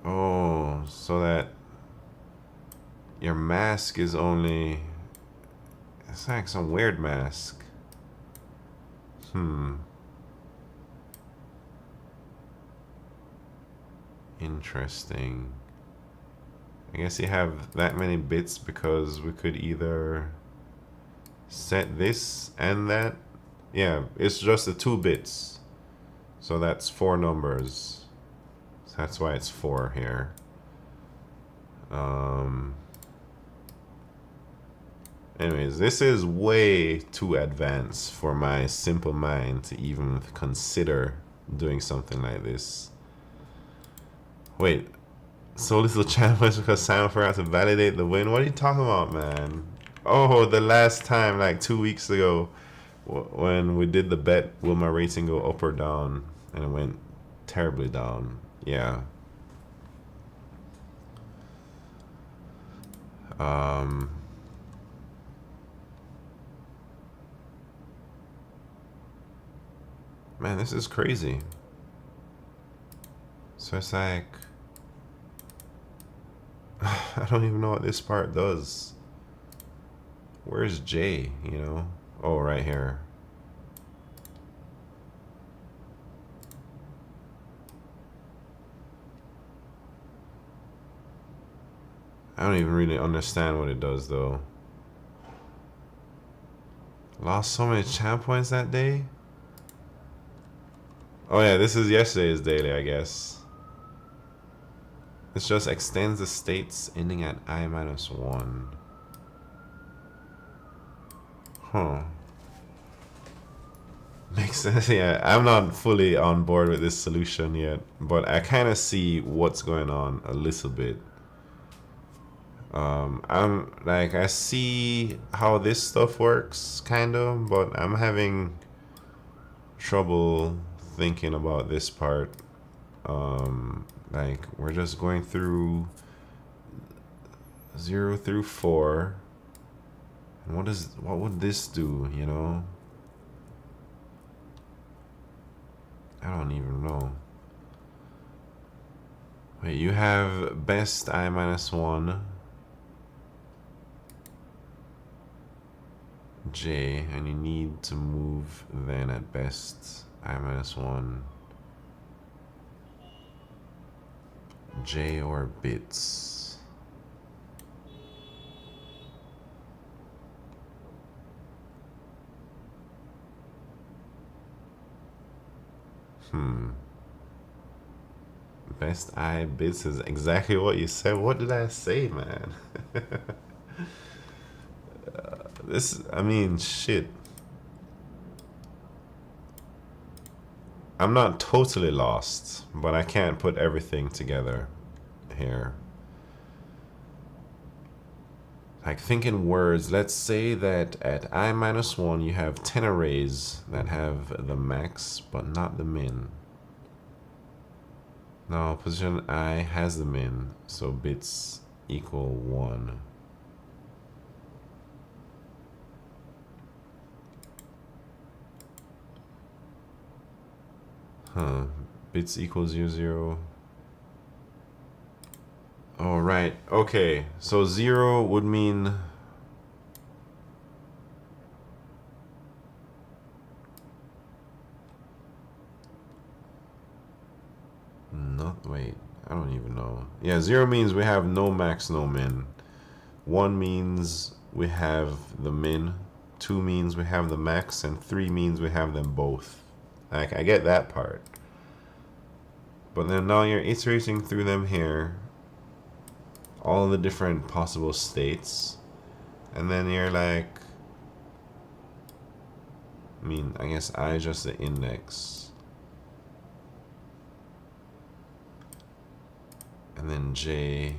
A: so that your mask is only, it's like some weird mask. Interesting. I guess you have that many bits because we could either set this and that. Yeah, it's just the 2 bits. So that's 4 numbers. So that's why it's 4 here. Anyways, this is way too advanced for my simple mind to even consider doing something like this. Wait, so little challenge because Simon forgot to validate the win? What are you talking about, man? Oh, the last time, like 2 weeks ago, when we did the bet, will my rating go up or down? And it went terribly down. Yeah. Man, this is crazy. So it's like, I don't even know what this part does. Where's J, you know? Oh, right here. I don't even really understand what it does, though. Lost so many champ points that day? Oh yeah, this is yesterday's daily, I guess. This just extends the states ending at I-1. Huh. Makes sense. Yeah, I'm not fully on board with this solution yet, but I kind of see what's going on a little bit. I'm like, I see how this stuff works, kind of, but I'm having trouble thinking about this part. Like, we're just going through 0 through 4. And what would this do, you know? I don't even know. Wait, you have best I-1 J, and you need to move then at best I-1 J or bits. Best I bits is exactly what you said. What did I say, man? I mean, shit. I'm not totally lost, but I can't put everything together here. Like, think in words. Let's say that at I-1 you have 10 arrays that have the max but not the min. Now position I has the min, so bits equal 1. Bits equals 0, 0. Oh, right. Okay. So 0 would mean... Wait. I don't even know. Yeah, 0 means we have no max, no min. 1 means we have the min. 2 means we have the max. And 3 means we have them both. Like, I get that part. But then now you're iterating through them here. All the different possible states. And then you're like... I mean, I guess I is just the index. And then J,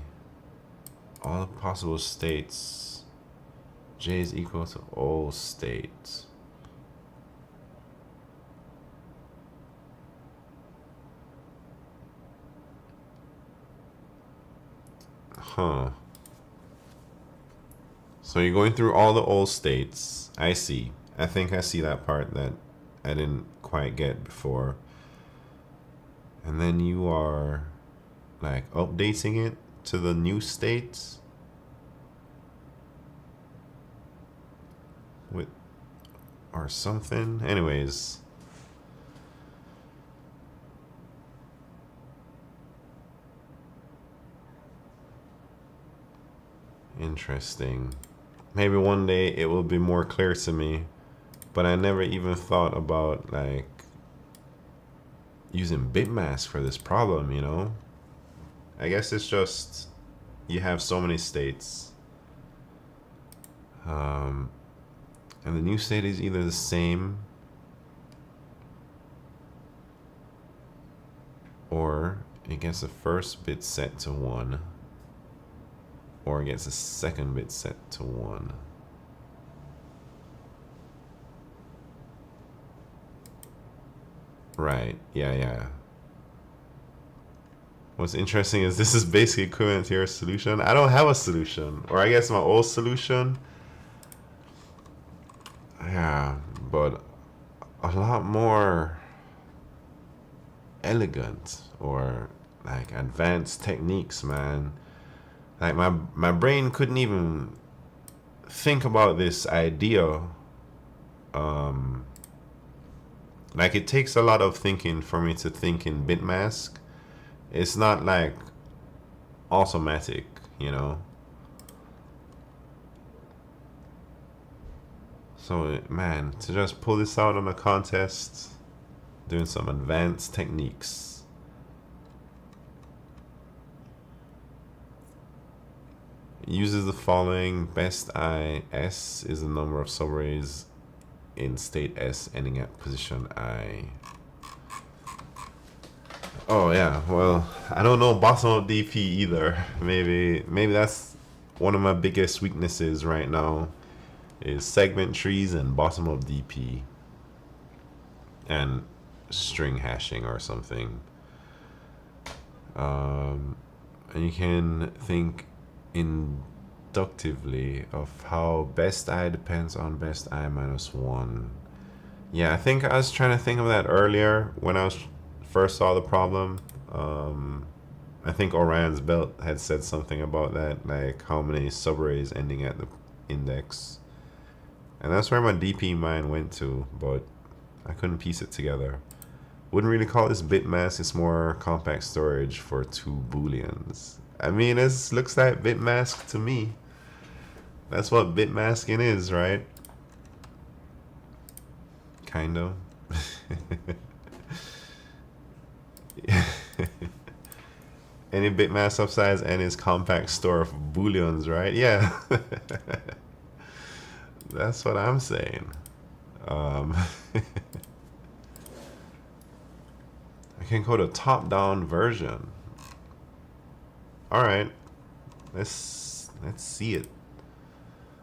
A: all the possible states. J is equal to all states. Huh. So you're going through all the old states. I see. I think I see that part that I didn't quite get before. And then you are like updating it to the new states with or something. Anyways, interesting. Maybe one day it will be more clear to me, but I never even thought about like using bitmask for this problem, you know? I guess it's just you have so many states, and the new state is either the same or it gets the first bit set to 1 or it gets the second bit set to 1. Right, yeah. What's interesting is this is basically equivalent to your solution. I don't have a solution, or I guess my old solution. Yeah, but a lot more elegant or like advanced techniques, man. Like my brain couldn't even think about this idea. Like it takes a lot of thinking for me to think in bitmask. It's not like automatic, you know. So man, to just pull this out on a contest, doing some advanced techniques. It uses the following: best I S is the number of subarrays in state S ending at position I. Oh yeah, well, I don't know bottom up DP either. Maybe that's one of my biggest weaknesses right now is segment trees and bottom up DP and string hashing or something. And you can think inductively of how best I depends on best I minus 1. Yeah, I think I was trying to think of that earlier when I was first saw the problem. I think Oran's belt had said something about that, like how many subarrays ending at the index. And that's where my DP mind went to, but I couldn't piece it together. Wouldn't really call this bitmask, it's more compact storage for 2 booleans. I mean, this looks like bitmask to me. That's what bitmasking is, right? Kind of. Any bitmask subsize and is compact store of booleans, right? Yeah. That's what I'm saying. I can go to top-down version. All right, let's see it.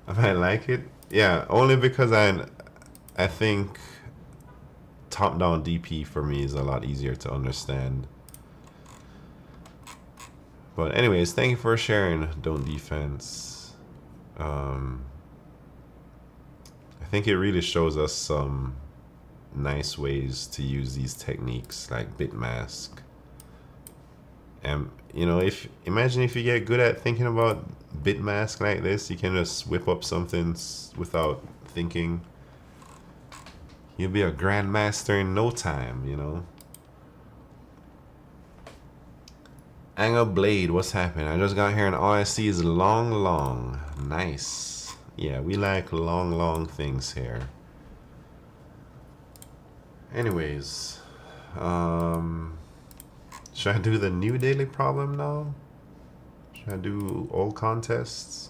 A: I might like it. Yeah, only because I think top-down DP for me is a lot easier to understand. But anyways, thank you for sharing Don't Defense. I think it really shows us some nice ways to use these techniques like bitmask. And you know, imagine if you get good at thinking about bitmask like this, you can just whip up something without thinking. You'll be a grandmaster in no time, you know. Angle Blade, what's happening? I just got here and all I see is long. Nice. Yeah, we like long things here. Anyways, should I do the new daily problem now? Should I do old contests?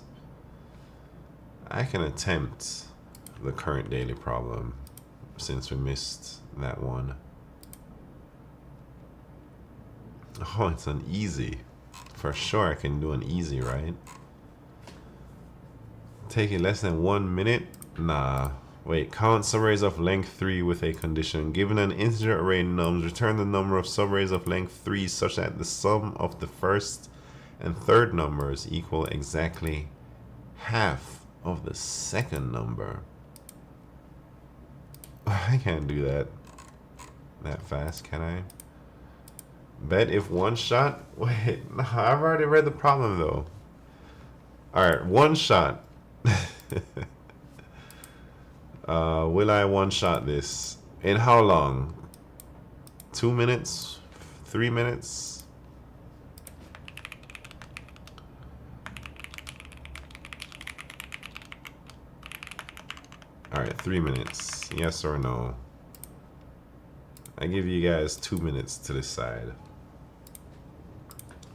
A: I can attempt the current daily problem since we missed that one. Oh, it's an easy. For sure I can do an easy, right? Take it less than 1 minute? Nah. Wait, count subarrays of length 3 with a condition. Given an integer array nums, return the number of subarrays of length 3 such that the sum of the first and third numbers equal exactly half of the second number. I can't do that fast, can I? Bet if one shot? Wait, no, I've already read the problem though. Alright, one shot. Will I one shot this? In how long? 2 minutes? 3 minutes? Alright, 3 minutes. Yes or no? I give you guys 2 minutes to decide.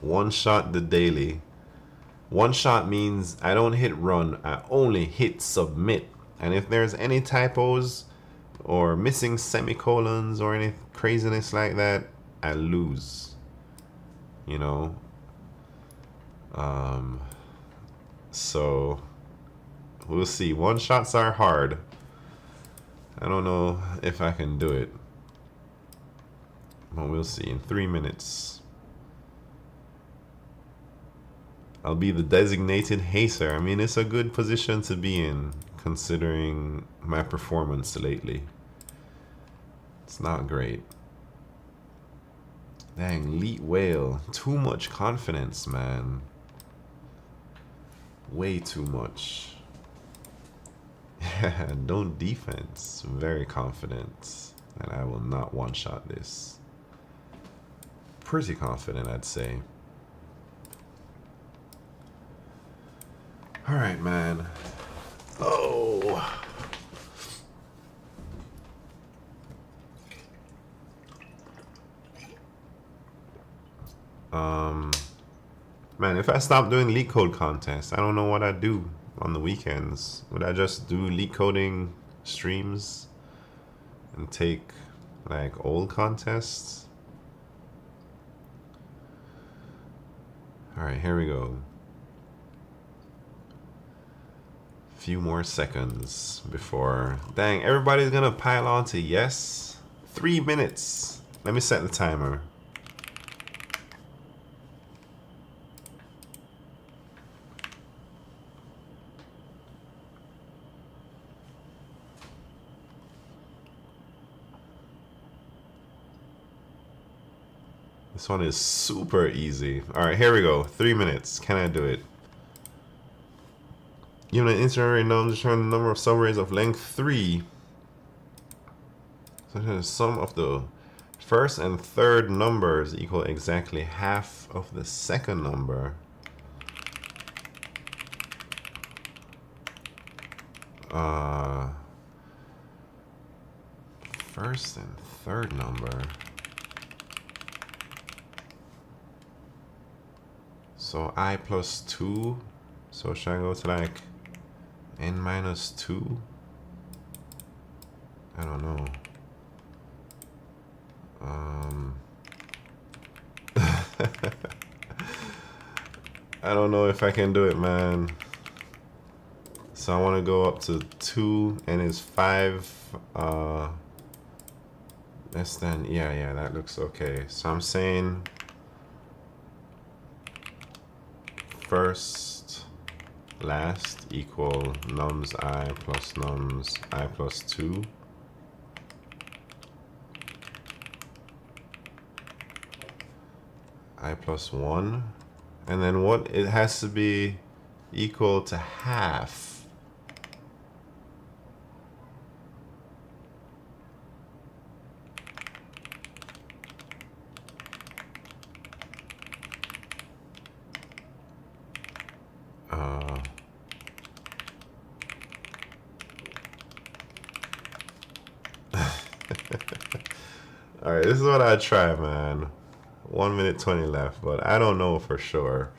A: One shot the daily. One shot means I don't hit run, I only hit submit. And if there's any typos or missing semicolons or any craziness like that, I lose. You know? So we'll see. One shots are hard. I don't know if I can do it. But we'll see in 3 minutes. I'll be the designated hater. I mean, it's a good position to be in, considering my performance lately. It's not great. Dang, Leet Whale. Too much confidence, man. Way too much. Don't defense. Very confident. And I will not one-shot this. Pretty confident, I'd say. Alright, man. Oh. Man, if I stop doing LeetCode contests, I don't know what I'd do on the weekends. Would I just do LeetCoding streams and take like old contests? Alright, here we go. Few more seconds before... Dang, everybody's gonna pile on to yes. 3 minutes. Let me set the timer. This one is super easy. Alright, here we go. 3 minutes. Can I do it? Given an interarray number, determine the number of subarrays of length 3. So the sum of the first and third numbers equal exactly half of the second number. First and third number. So I plus 2. So should I go to like n minus 2? I don't know. I don't know if I can do it, man. So I want to go up to 2 and is 5 less than, yeah, that looks okay. So I'm saying first last equal nums I plus nums I plus 2. I plus 1. And then what? It has to be equal to half. Alright, this is what I try, man. 1 minute 20 left, but I don't know for sure.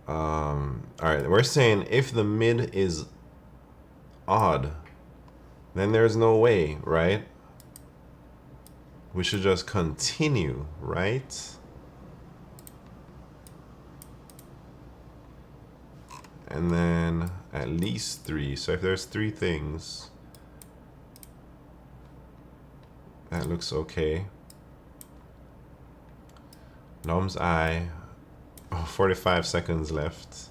A: Alright, we're saying if the mid is odd, then there's no way, right? We should just continue, right? And then at least 3. So if there's 3 things, that looks okay. Nums I. Oh, 45 seconds left.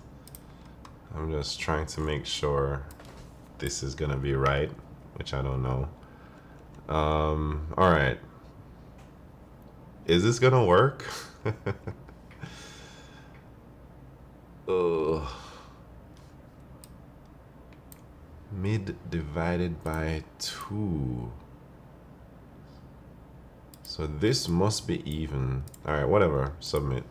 A: I'm just trying to make sure this is gonna be right, which I don't know. Alright. Is this gonna work? Ugh. Mid divided by 2. So this must be even. Alright, whatever. Submit.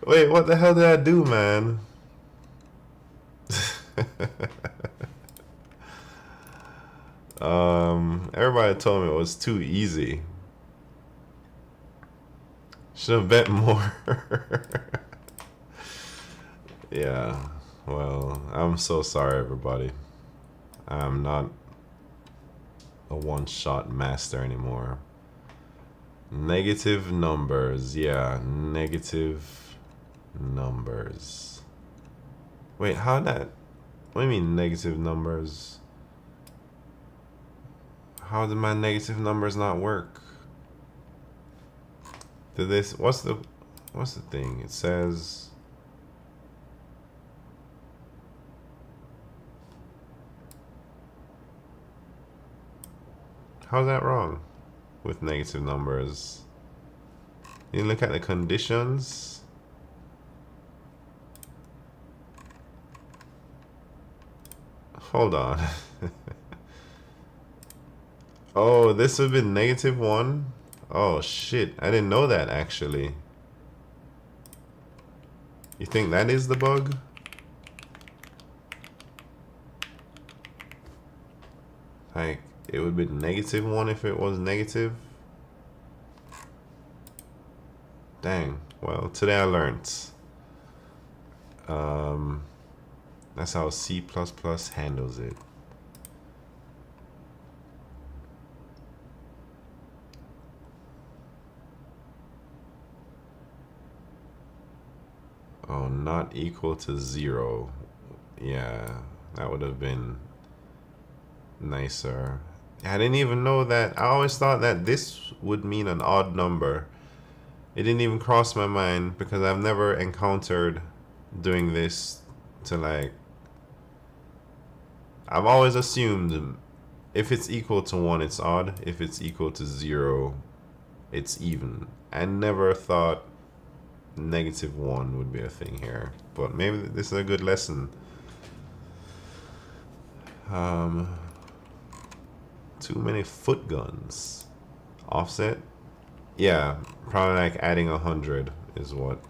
A: Wait, what the hell did I do, man? Everybody told me it was too easy. Should have bet more. Yeah, well, I'm so sorry, everybody. I'm not a one-shot master anymore. Negative numbers, yeah, negative numbers. Wait, how that? What do you mean negative numbers? How did my negative numbers not work? Did this? What's the thing? It says. How's that wrong? With negative numbers. You look at the conditions. Hold on. Oh, this would have been -1. Oh shit, I didn't know that actually. You think that is the bug? Like, it would be -1 if it was negative? Dang, well, today I learned. That's how C++ handles it. Oh, not equal to 0. Yeah, that would have been nicer. I didn't even know that. I always thought that this would mean an odd number. It didn't even cross my mind because I've never encountered doing this to like. I've always assumed if it's equal to 1, it's odd. If it's equal to 0, it's even. I never thought -1 would be a thing here, but maybe this is a good lesson. Too many foot guns. Offset? Yeah, probably like adding 100 is what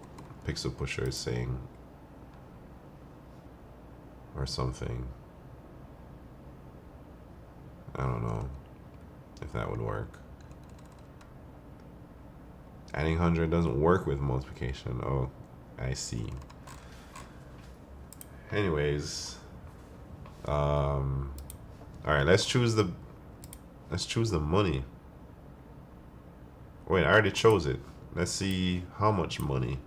A: Pixel Pusher is saying. Or something. I don't know if that would work. Adding 100 doesn't work with multiplication. Oh, I see. Anyways, all right, let's choose the money. Wait, I already chose it. Let's see how much money.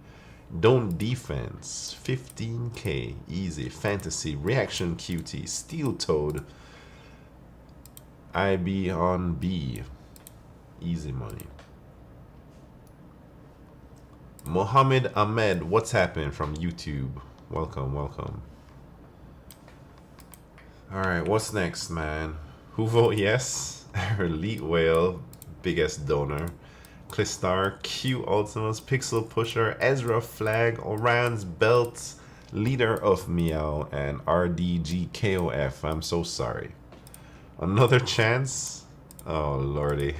A: Don't defense, 15K, easy, fantasy, reaction QT, steel toad, IB on B, easy money. Mohammed Ahmed, what's happening from YouTube? Welcome, welcome. All right, what's next, man? Who vote yes? Elite Whale, biggest donor. Clistar, Q Ultimus, Pixel Pusher, Ezra Flag, Orion's Belt, Leader of Meow, and RDGKOF. I'm so sorry. Another chance? Oh, lordy.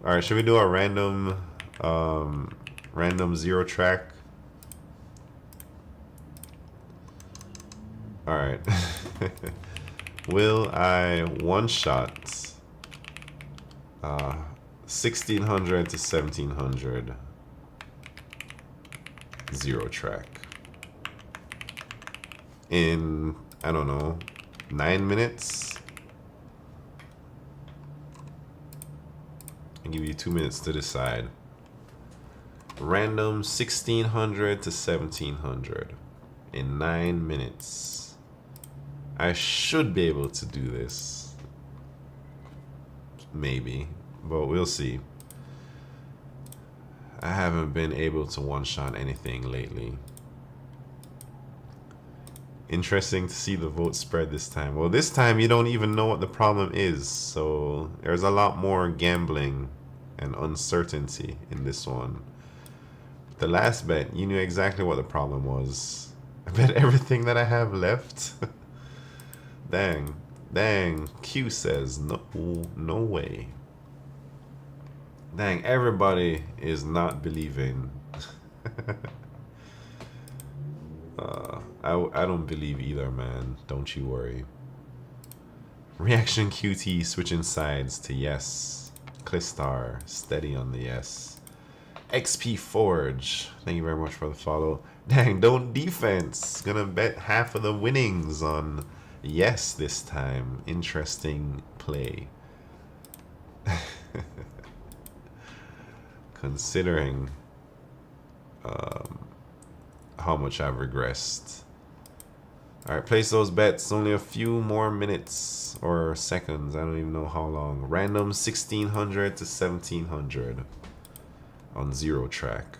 A: Alright, should we do a random 0 track? Alright. Will I one-shot 1600 to 1700 0 track in, I don't know, 9 minutes? I'll give you 2 minutes to decide. Random 1600 to 1700 in 9 minutes. I should be able to do this. Maybe. But we'll see. I haven't been able to one-shot anything lately. Interesting to see the vote spread this time. Well, this time you don't even know what the problem is. So there's a lot more gambling and uncertainty in this one. The last bet, you knew exactly what the problem was. I bet everything that I have left. Dang. Dang. Q says no, no way. Dang, everybody is not believing. I don't believe either, man. Don't you worry. Reaction QT switching sides to yes. Clistar steady on the yes. XP Forge, thank you very much for the follow. Dang, don't defense. Gonna bet half of the winnings on yes this time. Interesting play. Considering how much I've regressed. All right, place those bets. Only a few more minutes or seconds. I don't even know how long. Random 1600 to 1700 on zero track.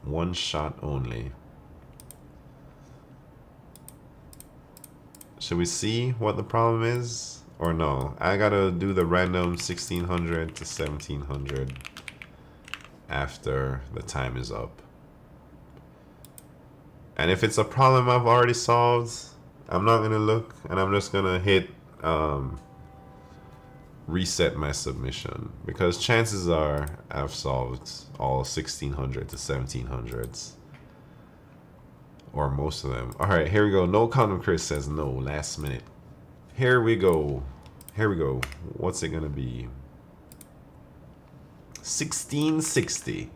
A: One shot only. Should we see what the problem is or no? I gotta do the random 1600 to 1700 after the time is up. And if it's a problem I've already solved, I'm not gonna look, and I'm just gonna hit reset my submission, because chances are I've solved all 1600 to 1700s, or most of them. All right, here we go. No Condom Chris says no, last minute. Here we go. Here we go. What's it gonna be? 1660.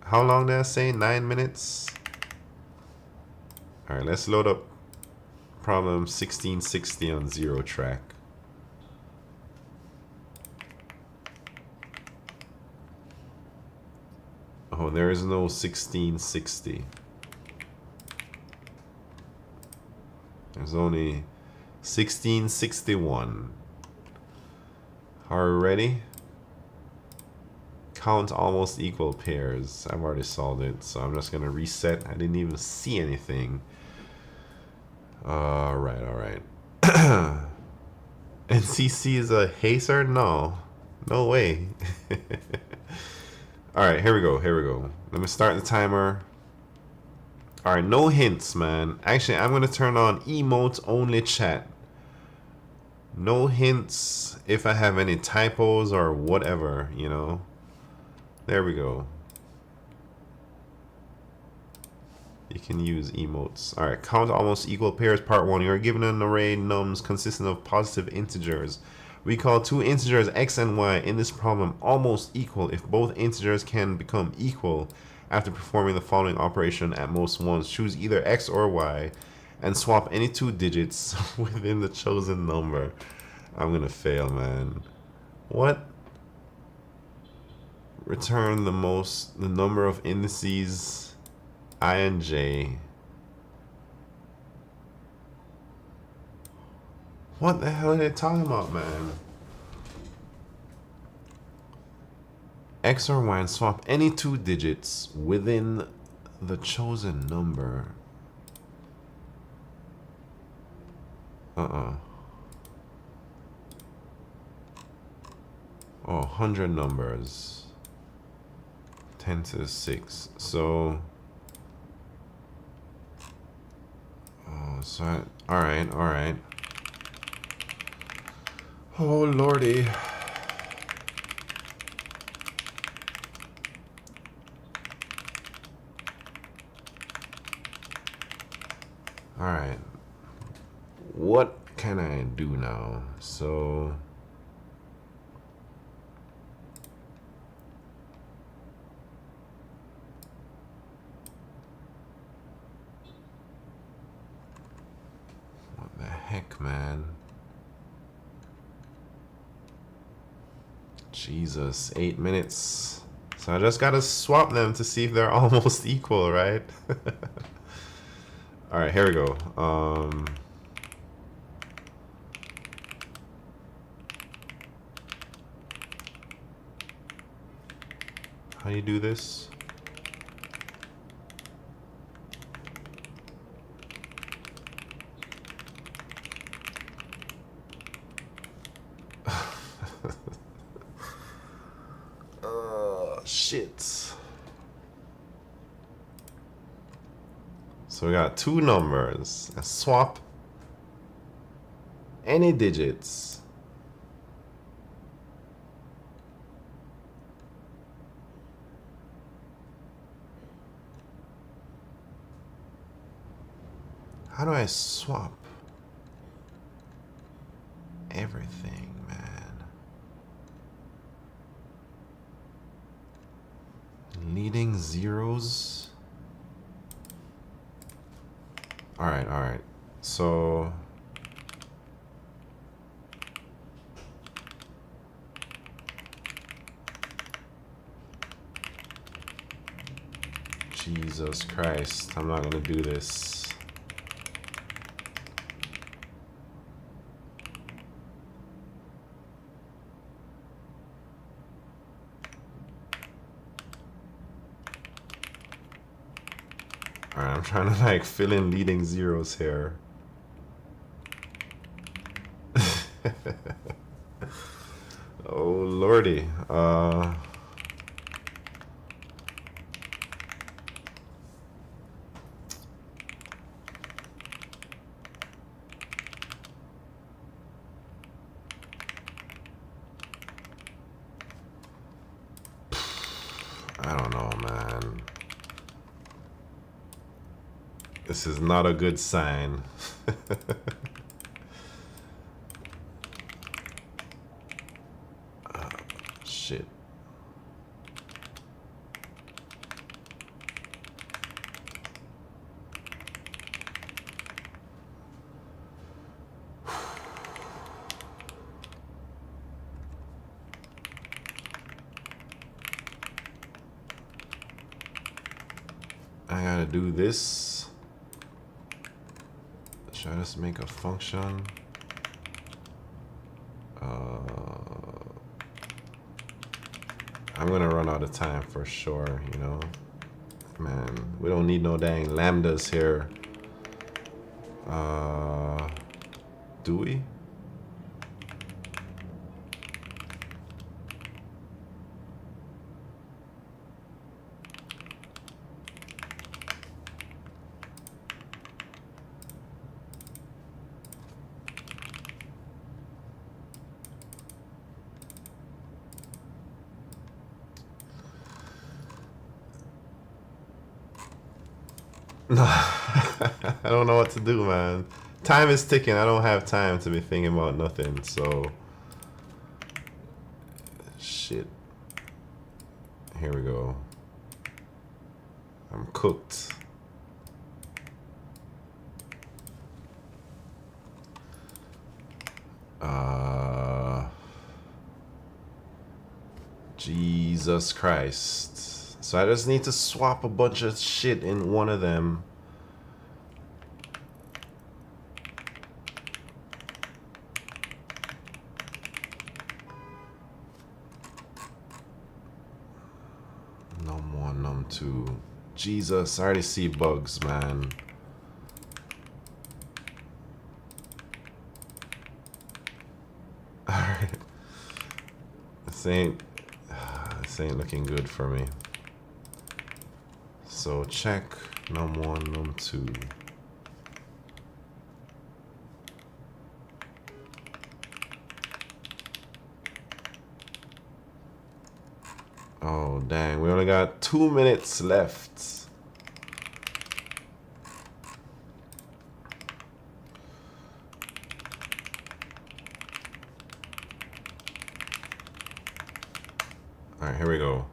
A: How long did I say? 9 minutes? All right, let's load up problem 1660 on zero track. Oh, there is no 1660. There's only 1661. Are we ready? Count almost equal pairs. I've already solved it, so I'm just gonna reset. I didn't even see anything. All right. NCC is a hater? No way. All right, here we go. Let me start the timer. All right, no hints, man. Actually, I'm gonna turn on emote only chat. No hints if I have any typos or whatever, you know. There we go. You can use emotes. All right, count almost equal pairs, part 1. You are given an array nums consisting of positive integers. We call two integers x and y in this problem almost equal if both integers can become equal after performing the following operation at most once. Choose either x or y and swap any two digits within the chosen number. I'm gonna fail, man. What? Return the number of indices I and j. What the hell are they talking about, man? X or y and swap any two digits within the chosen number. Oh, 100 numbers. 10 to the 6. So all right. Oh lordy. All right. What can I do now? So what the heck, man? Jesus, 8 minutes. So I just gotta swap them to see if they're almost equal, right? All right, here we go. How do you do this? Shit. So we got two numbers. I swap any digits. How do I swap everything, man? Leading zeros. All right. So Jesus Christ, I'm not gonna do this. Alright, I'm trying to like fill in leading zeros here. Oh lordy. I don't know, man. This is not a good sign. Shit. I gotta do this. Should I just make a function? I'm gonna run out of time for sure, you know. Man, we don't need no dang lambdas here. Do we? No, I don't know what to do, man. Time is ticking. I don't have time to be thinking about nothing, so... Shit. Here we go. I'm cooked. Jesus Christ. So I just need to swap a bunch of shit in one of them. Num1, num2. Jesus, I already see bugs, man. Alright. This ain't looking good for me. So check num1, num2. Oh dang, we only got 2 minutes left. All right, here we go.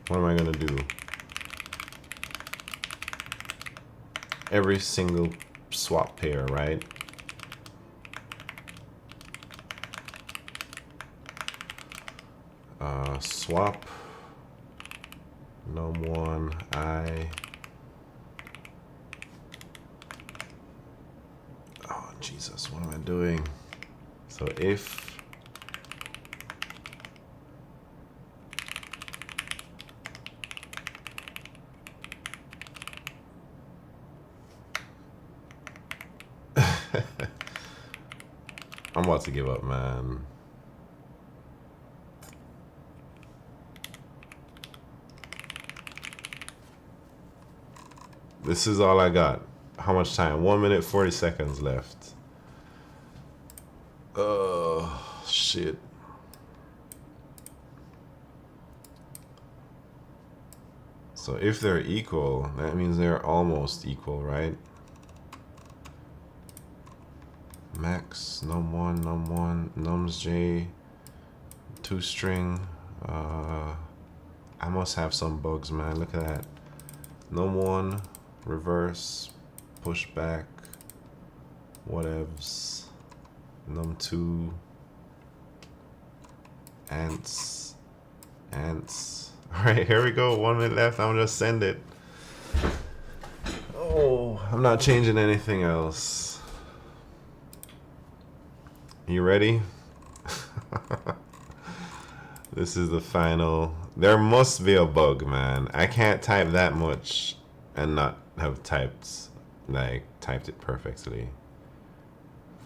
A: What am I gonna do? Every single swap pair, right? Swap num1 I. Oh Jesus, what am I doing? So if I'm about to give up, man. This is all I got. How much time? 1 minute 40 seconds left. Shit. So if they're equal, that means they're almost equal, right? Max, num1, num1, nums_j, toString. I must have some bugs, man. Look at that. Num1, reverse, push back, whatevs. Num2, ants. All right, here we go. 1 minute left. I'm gonna just send it. Oh, I'm not changing anything else. You ready? This is the final There must be a bug, man. I can't type that much and not have typed it perfectly.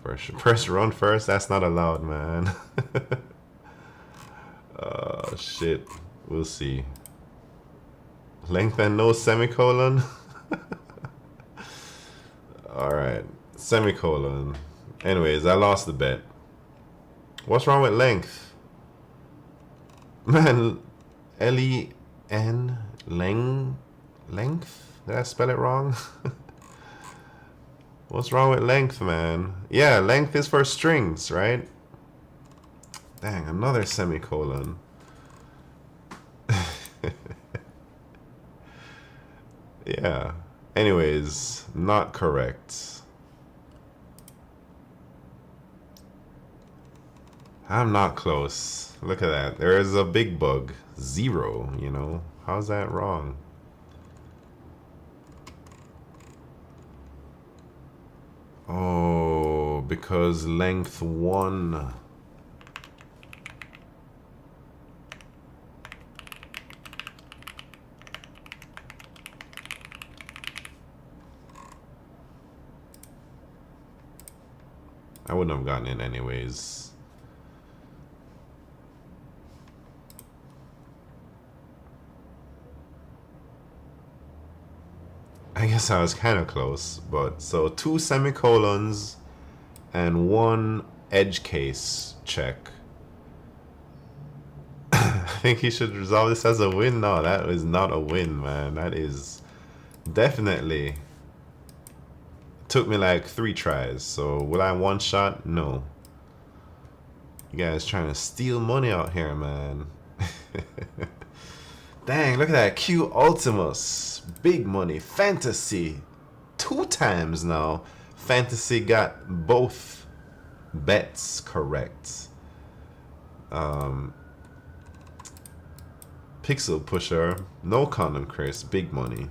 A: Press run first. That's not allowed, man. Shit. We'll see. Length and no semicolon. Alright. Semicolon. Anyways, I lost the bet. What's wrong with length? Man, L-E-N, length? Did I spell it wrong? What's wrong with length, man? Yeah, length is for strings, right? Dang, another semicolon. Yeah. Anyways, not correct. I'm not close. Look at that. There is a big bug. 0, you know? How's that wrong? Oh, because length 1. I wouldn't have gotten it anyways. I guess I was kind of close, but so 2 semicolons and 1 edge case check. I think he should resolve this as a win. No, that is not a win, man. That is definitely took me like 3 tries. So will I one shot? No. You guys trying to steal money out here, man. Dang, look at that. Q Ultimus. Big money. Fantasy. 2 times now. Fantasy got both bets correct. Pixel Pusher. No Condom Chris. Big money.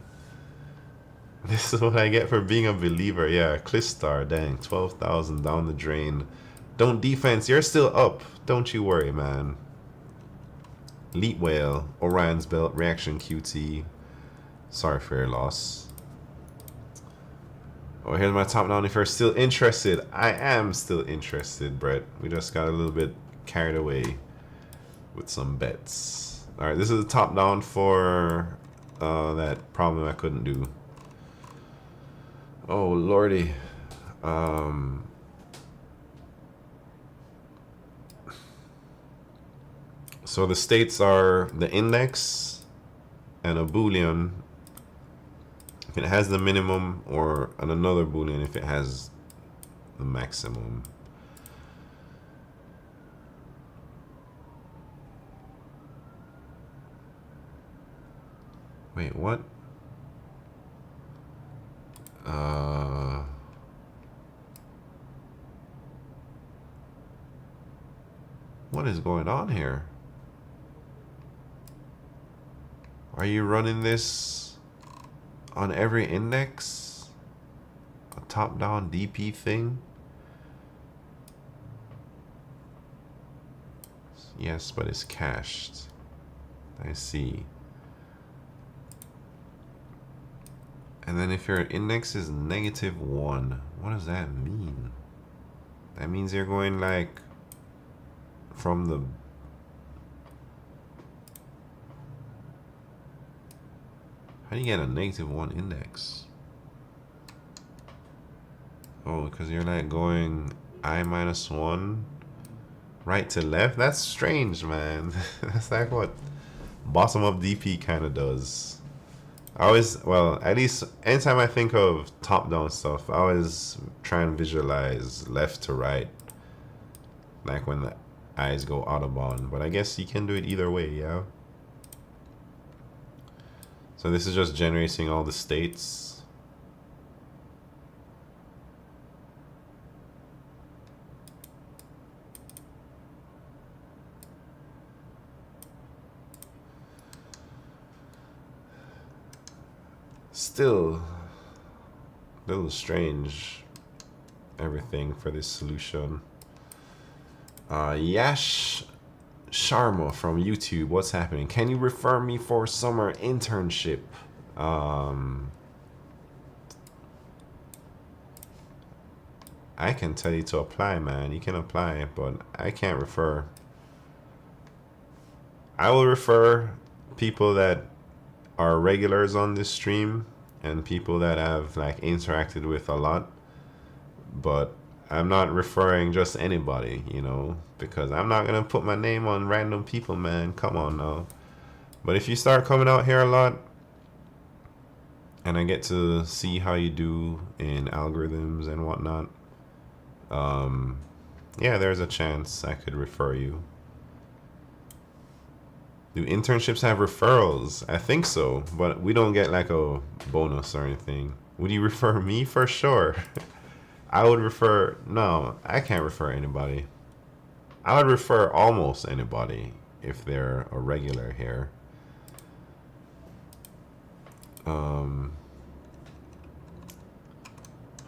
A: This is what I get for being a believer. Yeah, Clistar. Dang, 12,000 down the drain. Don't defense. You're still up. Don't you worry, man. Leet Whale, Orion's Belt, Reaction QT. Sorry for your loss. Oh, here's my top down. If you're still interested, I am still interested, Brett. We just got a little bit carried away with some bets. Alright, this is the top down for that problem I couldn't do. Oh, lordy. So the states are the index and a boolean if it has the minimum, or another boolean if it has the maximum. Wait, what? What is going on here? Are you running this on every index? A top-down DP thing? Yes, but it's cached. I see. And then if your index is -1, what does that mean? That means you're going like from the... How do you get a -1 index? Oh, because you're like going I-1 right to left? That's strange, man. That's like what bottom up DP kind of does. I always, well, at least anytime I think of top-down stuff, I always try and visualize left to right, like when the eyes go Audubon. But I guess you can do it either way, yeah? So this is just generating all the states. Still a little strange, everything for this solution. Yash Sharma from YouTube, what's happening? Can you refer me for summer internship? I can tell you to apply, man. You can apply, but I can't refer. I will refer people that are regulars on this stream and people that have like interacted with a lot, but I'm not referring just anybody, you know, because I'm not gonna put my name on random people, man. Come on now. But if you start coming out here a lot and I get to see how you do in algorithms and whatnot, yeah, there's a chance I could refer you. Do internships have referrals? I think so, but we don't get like a bonus or anything. Would you refer me? For sure. I would refer, no, I can't refer anybody. I would refer almost anybody if they're a regular here. All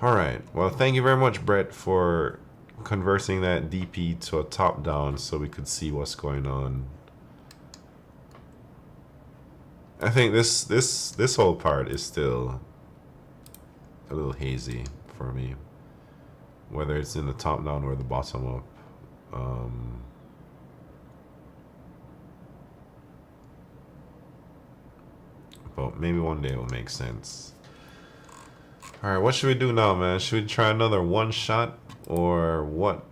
A: right, well, thank you very much, Brett, for converting that DP to a top down so we could see what's going on. I think this whole part is still a little hazy for me, whether it's in the top down or the bottom up. But maybe one day it will make sense. All right, what should we do now, man? Should we try another one shot or what?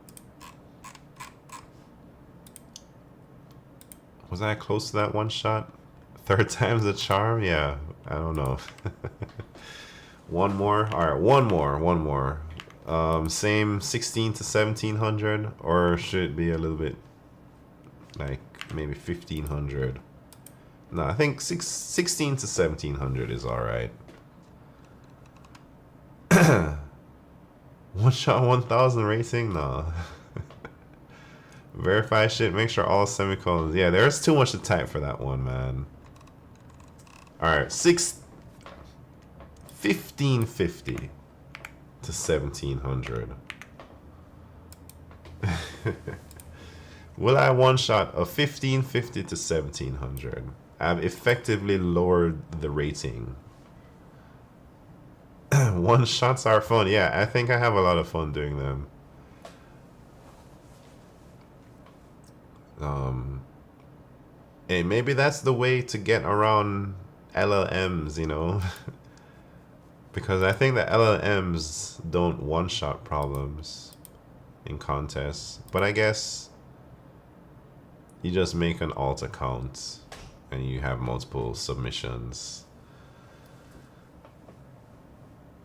A: Was I close to that one shot? Third time's a charm? Yeah, I don't know. One more? All right, one more. Same 16 to 1700, or should it be a little bit like maybe 1500? No, I think 16 to 1700 is all right. One shot 1000 rating? No. Verify shit, make sure all semicolons. Yeah, there's too much to type for that one, man. Alright, 1550 to 1700. Will I one shot a 1550 to 1700? I've effectively lowered the rating. One shots are fun. Yeah, I think I have a lot of fun doing them. Hey, maybe that's the way to get around LLMs, you know? Because I think the LLMs don't one-shot problems in contests. But I guess you just make an alt account and you have multiple submissions.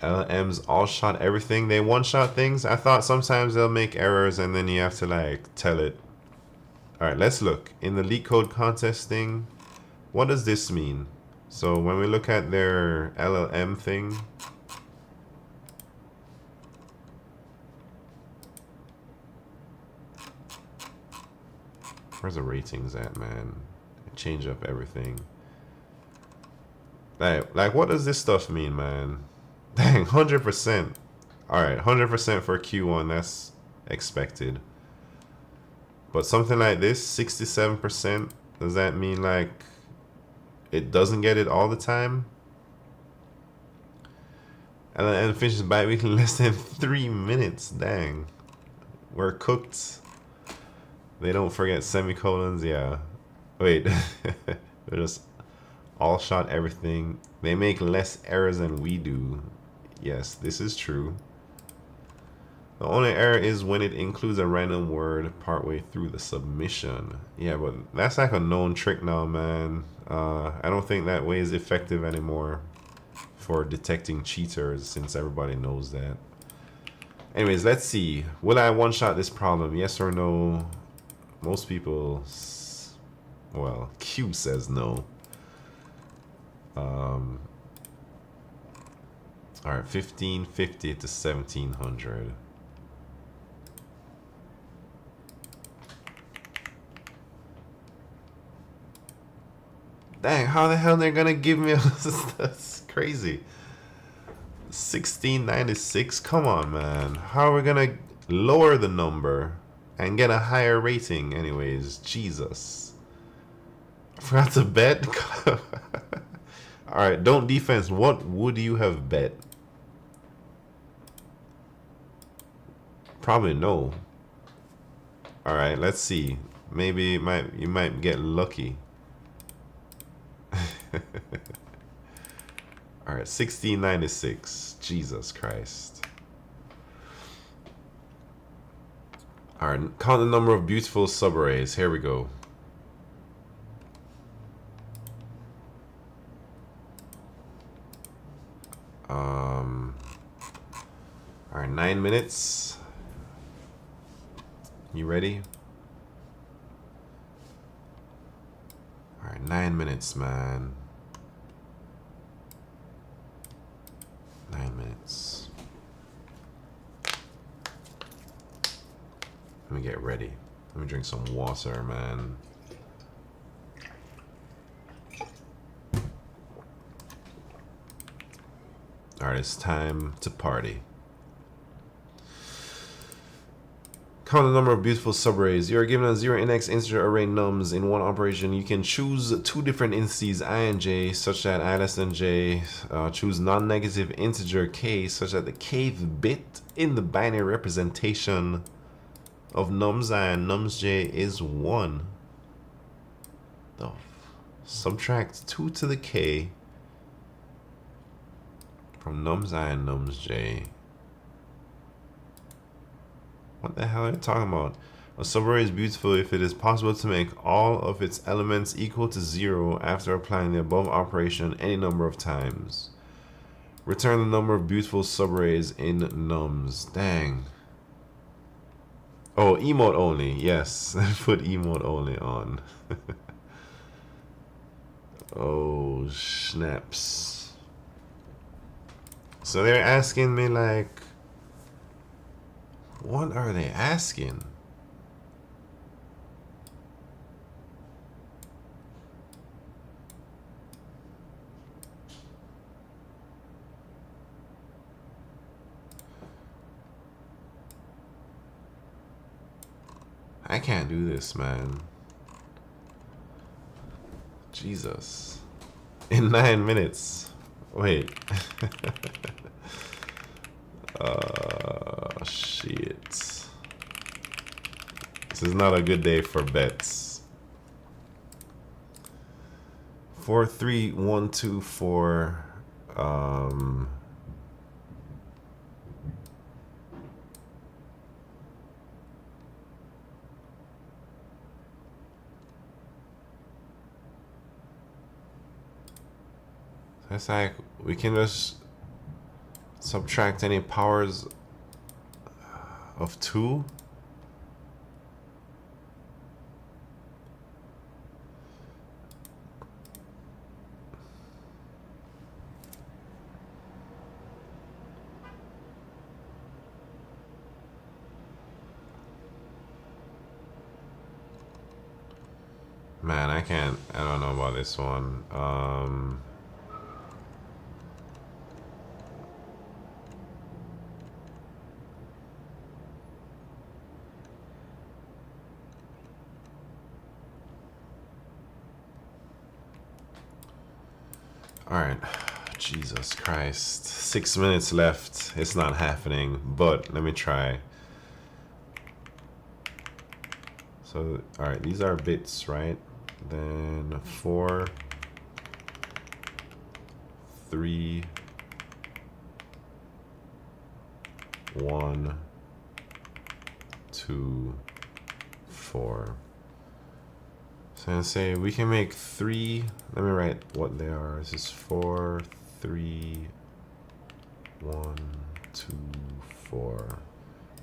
A: LLMs all shot everything. They one-shot things. I thought sometimes they'll make errors and then you have to like tell it. All right, let's look. In the LeetCode contest thing, what does this mean? So when we look at their LLM thing, where's the ratings at, man? Change up everything. Like what does this stuff mean, man? Dang, 100%. All right, 100% for Q1, that's expected. But something like this, 67%, does that mean like it doesn't get it all the time? And finishes bi-weekly in less than 3 minutes. Dang. We're cooked. They don't forget semicolons, yeah. Wait. They just all shot everything. They make less errors than we do. Yes, this is true. The only error is when it includes a random word partway through the submission. Yeah, but that's like a known trick now, man. I don't think that way is effective anymore for detecting cheaters, since everybody knows that. Anyways, let's see. Will I one-shot this problem? Yes or no? Most people, well, Q says no. All right, 1550 to 1700. Dang, how the hell they're gonna give me that's crazy. 1696, come on, man. How are we gonna lower the number? and get a higher rating anyways. Jesus. I forgot to bet. Alright, don't defense. What would you have bet? Probably no. Alright, let's see. Maybe you might get lucky. Alright, 1696. Jesus Christ. Alright, count the number of beautiful subarrays. Here we go. Alright, 9 minutes. You ready? Alright, 9 minutes, man. 9 minutes. Let me get ready. Let me drink some water, man. Alright, it's time to party. Count the number of beautiful subarrays. You are given a zero index integer array nums in one operation. You can choose two different indices I and j such that I less than j. Choose non-negative integer k such that the kth bit in the binary representation of nums I and nums j is 1. Subtract 2 to the k from nums I and nums j. What the hell are you talking about? A subarray is beautiful if it is possible to make all of its elements equal to 0 after applying the above operation any number of times. Return the number of beautiful subarrays in nums. Dang. Oh, emote only. Yes, put emote only on. Oh, snaps. So they're asking me like, what are they asking? I can't do this, man. Jesus. In 9 minutes. Wait. Shit. This is not a good day for bets. 4, 3, 1, 2, 4. It's like we can just subtract any powers of 2. Man, I don't know about this one. Alright, Jesus Christ. 6 minutes left. It's not happening, but let me try. So, alright, these are bits, right? Then 4, 3, 1, 2, 4. So I'm gonna say we can make 3. Let me write what they are. This is 4, 3, 1, 2, 4.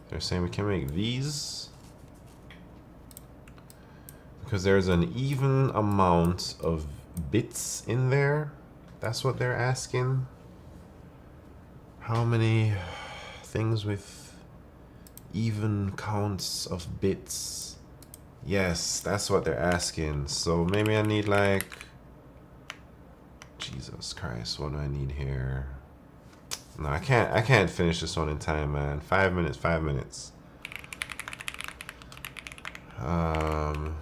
A: They're saying we can make these because there's an even amount of bits in there. That's what they're asking. How many things with even counts of bits? Yes, that's what they're asking. So maybe I need like, Jesus Christ, what do I need here? No, I can't finish this one in time, man. 5 minutes, 5 minutes. Um,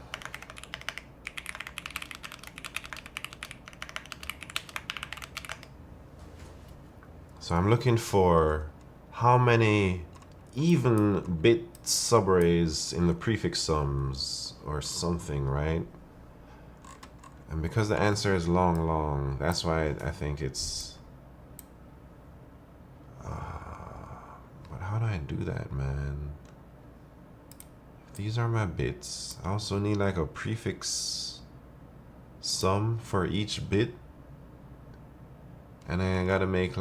A: so I'm looking for how many even bit subarrays in the prefix sums or something, right? And because the answer is long, that's why I think it's... but how do I do that, man? These are my bits. I also need like a prefix sum for each bit. And then I gotta make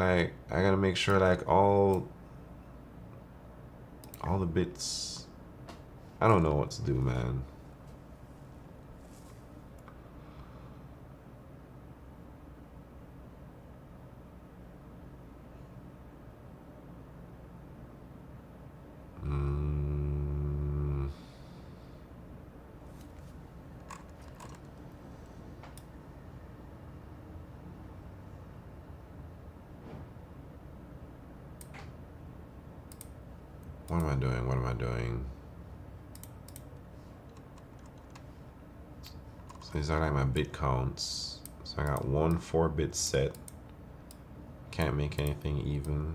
A: sure like all the bits. I don't know what to do, man. What am I doing? What am I doing? So these are like my bit counts. So I got 1 4-bit set. Can't make anything even.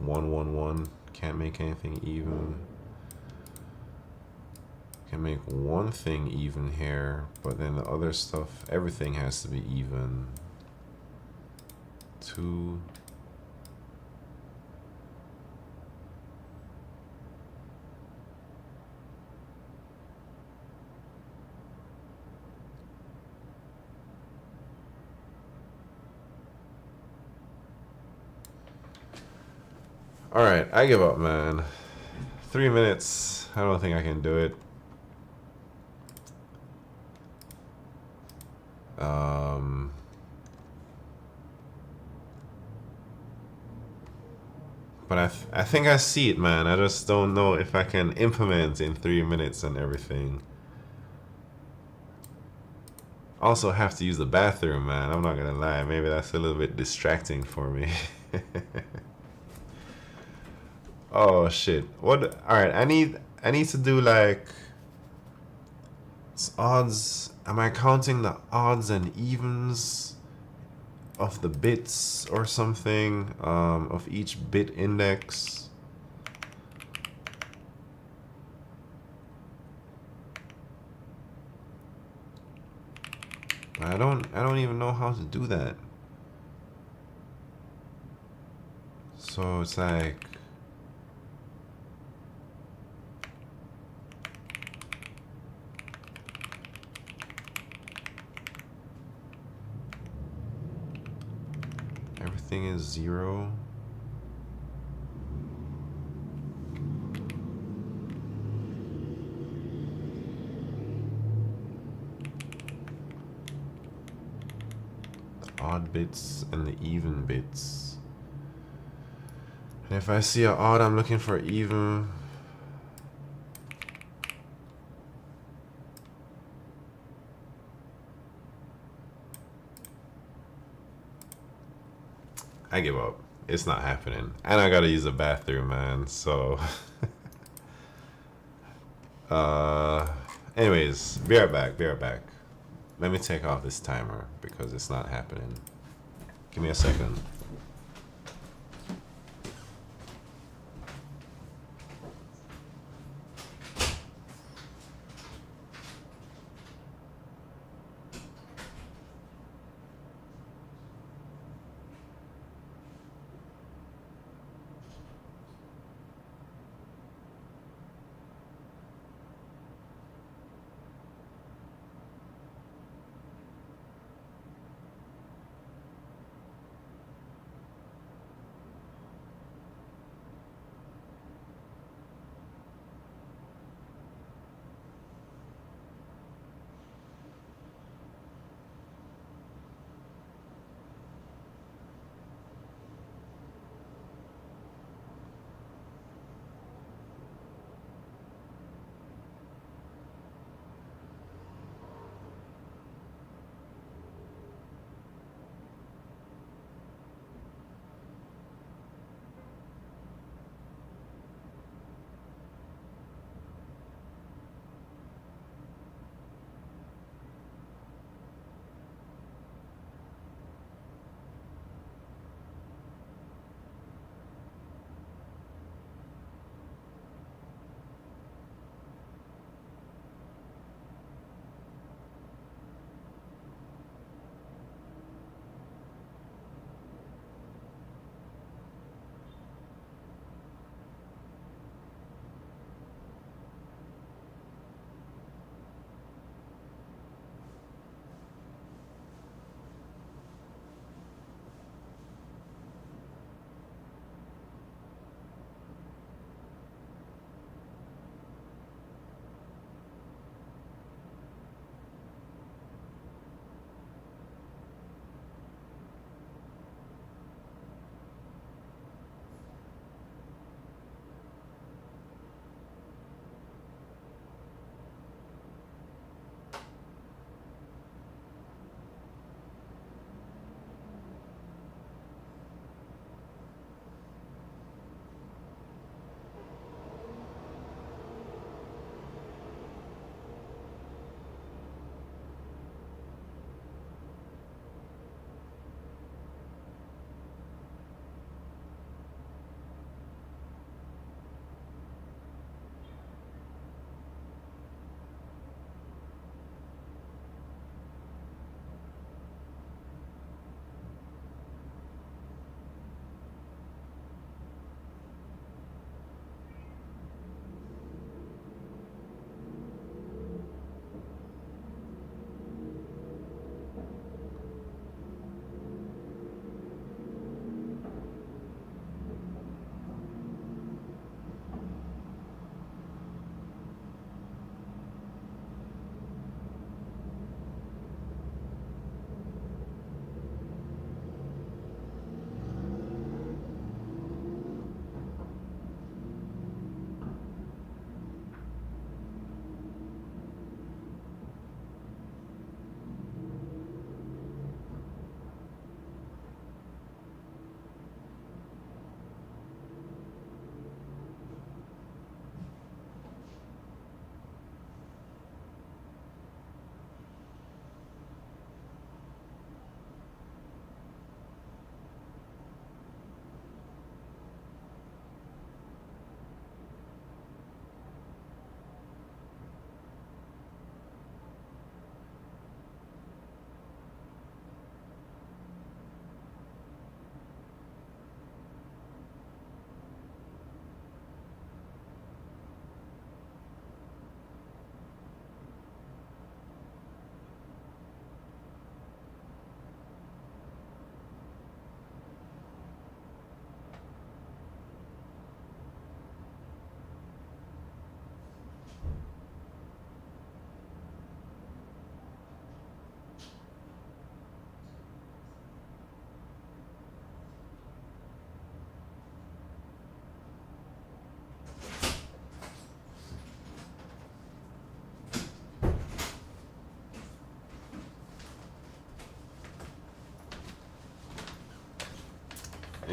A: 1 1 1. Can't make anything even. Can make one thing even here, but then the other stuff, everything has to be even. 2. All right, I give up, man. 3 minutes. I don't think I can do it. But I think I see it, man. I just don't know if I can implement in 3 minutes and everything. Also have to use the bathroom, man. I'm not gonna lie. Maybe that's a little bit distracting for me. Oh shit. What? All right. I need to do like it's odds. Am I counting the odds and evens of the bits or something of each bit index? I don't even know how to do that. So it's like everything is 0. The odd bits and the even bits. And if I see an odd, I'm looking for even. I give up. It's not happening. And I gotta use the bathroom, man. So anyways, be right back, be right back. Let me take off this timer because it's not happening. Give me a second.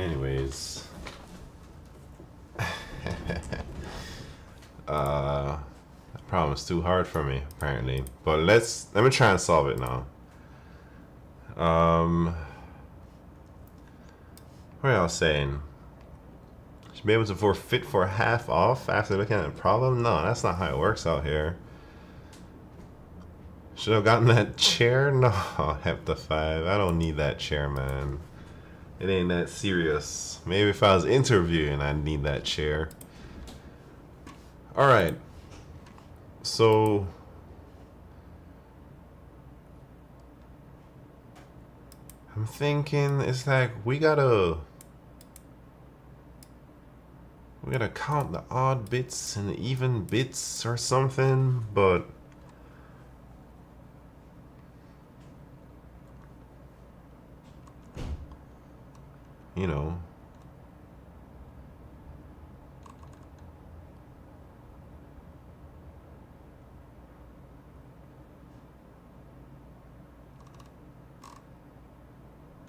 A: Anyways. That problem is too hard for me, apparently. But let me try and solve it now. What are y'all saying? Should be able to forfeit for half off after looking at the problem? No, that's not how it works out here. Should have gotten that chair? No, Hepta 5. I don't need that chair, man. It ain't that serious. Maybe if I was interviewing, I'd need that chair. Alright. So I'm thinking it's like we gotta count the odd bits and the even bits or something, but you know.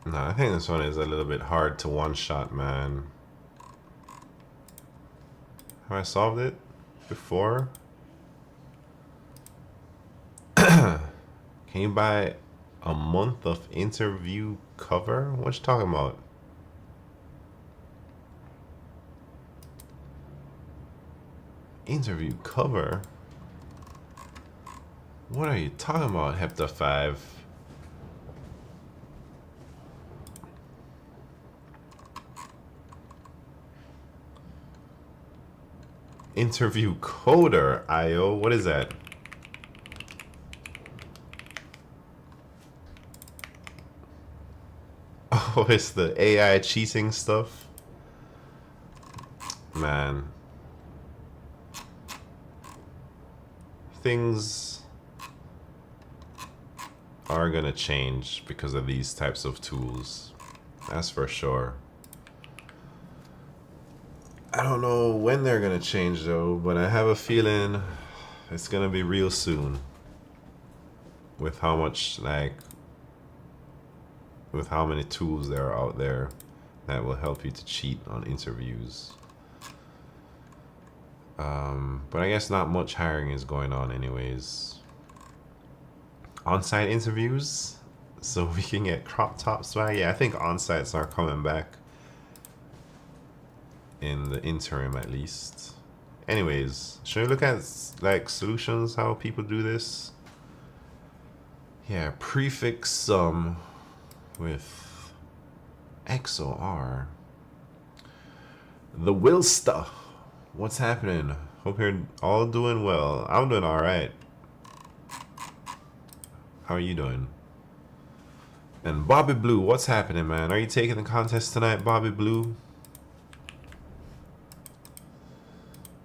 A: No, I think this one is a little bit hard to one-shot, man. Have I solved it before? Can you buy a month of interview cover? What you talking about? Interview cover? What are you talking about, Hepta 5? Interview coder, IO. What is that? Oh, it's the AI cheating stuff? Man. Things are gonna change because of these types of tools. That's for sure. I don't know when they're gonna change though, but I have a feeling it's gonna be real soon. With how much, like, with how many tools there are out there that will help you to cheat on interviews. But I guess not much hiring is going on anyways. On-site interviews, so we can get crop top swag. Yeah, I think on-sites are coming back. In the interim, at least. Anyways, should we look at like solutions, how people do this? Yeah, prefix sum with XOR. The Wilsta. What's happening? Hope you're all doing well. I'm doing all right. How are you doing? And Bobby Blue, what's happening, man? Are you taking the contest tonight, Bobby Blue?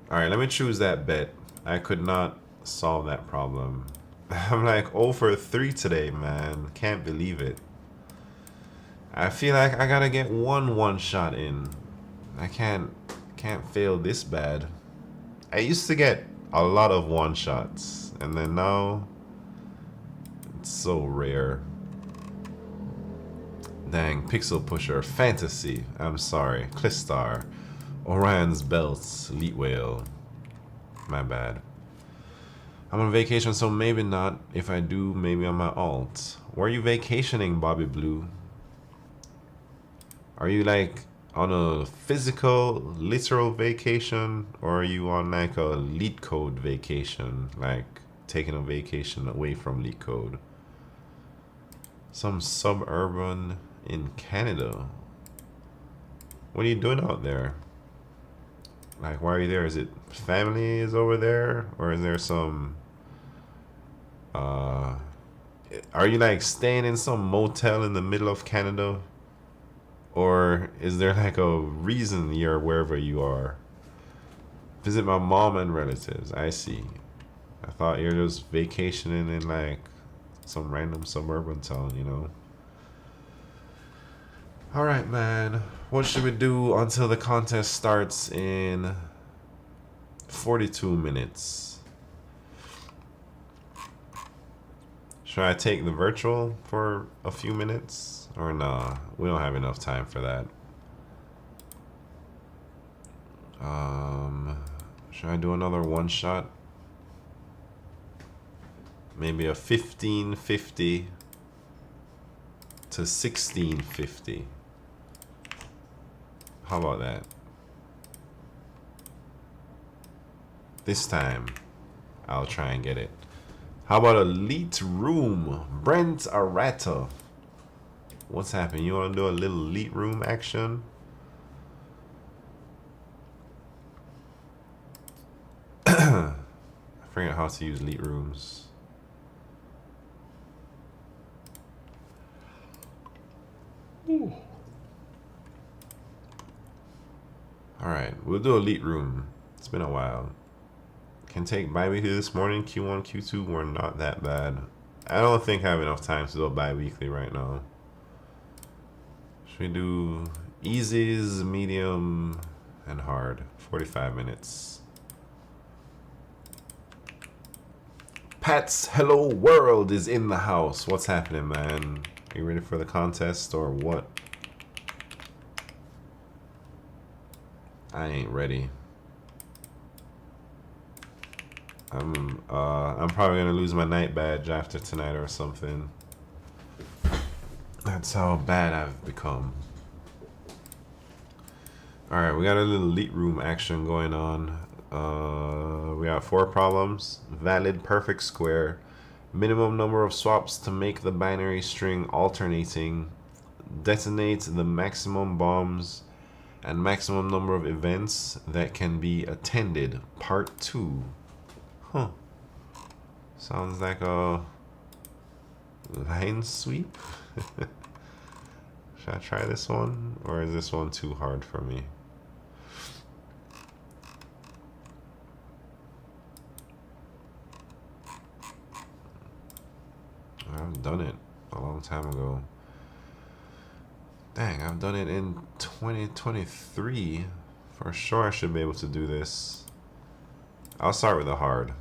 A: Alright, let me choose that bet. I could not solve that problem. I'm like 0 for 3 today, man. Can't believe it. I feel like I gotta get one shot in. I can't fail this bad. I used to get a lot of one shots, and then now it's so rare. Dang, Pixel Pusher, Fantasy. I'm sorry, Clistar. Orion's Belts, Elite Whale. My bad. I'm on vacation, so maybe not. If I do, maybe on my alt. Where are you vacationing, Bobby Blue? Are you like on a physical, literal vacation? Or are you on like a LeetCode vacation? Like taking a vacation away from LeetCode? Some suburban in Canada. What are you doing out there? Like, why are you there? Is it family is over there? Or is there some... are you, like, staying in some motel in the middle of Canada? Or is there, like, a reason you're wherever you are? Visit my mom and relatives. I see. I thought you're just vacationing in, like, some random suburban town, you know? Alright, man. What should we do until the contest starts in 42 minutes? Should I take the virtual for a few minutes? Or nah, we don't have enough time for that. Should I do another one shot? Maybe a 1550 to 1650. How about that? This time, I'll try and get it. How about a Leet Room? Brent Arata. What's happening? You want to do a little Leet Room action? I forget how to use Leet Rooms. Ooh. Alright, we'll do a Leet Room. It's been a while. Can take bi-weekly this morning. Q1, Q2 were not that bad. I don't think I have enough time to do a bi-weekly right now. Should we do easies, medium, and hard? 45 minutes. Pat's Hello World is in the house. What's happening, man? Are you ready for the contest or what? I ain't ready. I'm probably gonna lose my night badge after tonight or something. That's how bad I've become. Alright, we got a little Leet Room action going on. We got 4 problems. Valid perfect square. Minimum number of swaps to make the binary string alternating. Detonate the maximum bombs and maximum number of events that can be attended. Part 2. Huh. Sounds like a line sweep. Should I try this one? Or is this one too hard for me? I've done it a long time ago. Dang, I've done it in 2023. For sure I should be able to do this. I'll start with the hard.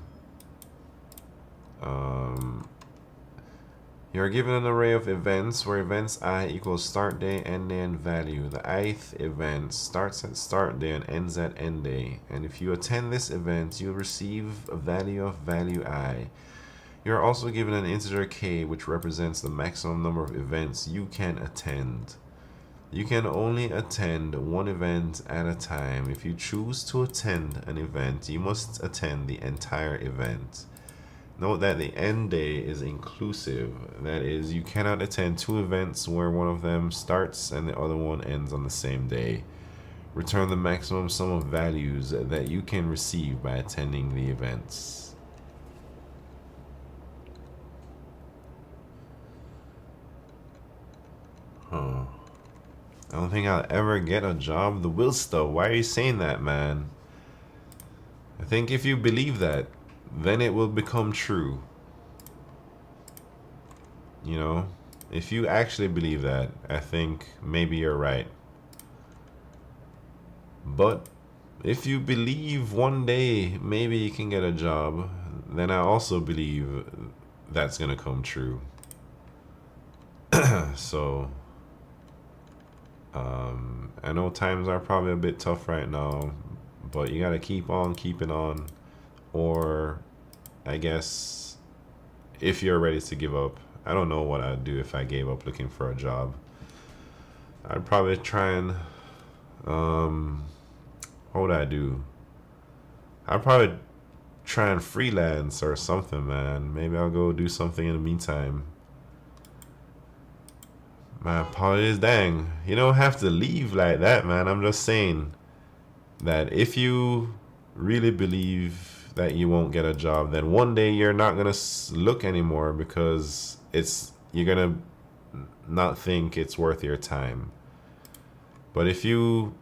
A: You are given an array of events where events I equals start day, end day, and value. The ith event starts at start day and ends at end day. And if you attend this event, you'll receive a value of value I. You are also given an integer k, which represents the maximum number of events you can attend. You can only attend one event at a time. If you choose to attend an event, you must attend the entire event. Note that the end day is inclusive. That is, you cannot attend 2 events where one of them starts and the other one ends on the same day. Return the maximum sum of values that you can receive by attending the events. Huh. I don't think I'll ever get a job. The Wilsta, why are you saying that, man? I think if you believe that, then it will become true. You know? If you actually believe that, I think maybe you're right. But if you believe one day maybe you can get a job, then I also believe that's gonna come true. So I know times are probably a bit tough right now, but you gotta keep on keeping on. Or I guess if you're ready to give up, I don't know what I'd do if I gave up looking for a job. I'd probably try and what would I do? I'd probably try and freelance or something, man. Maybe I'll go do something in the meantime. My apologies. Dang, you don't have to leave like that, man. I'm just saying that if you really believe that you won't get a job, then one day you're not gonna look anymore because you're gonna not think it's worth your time. But if you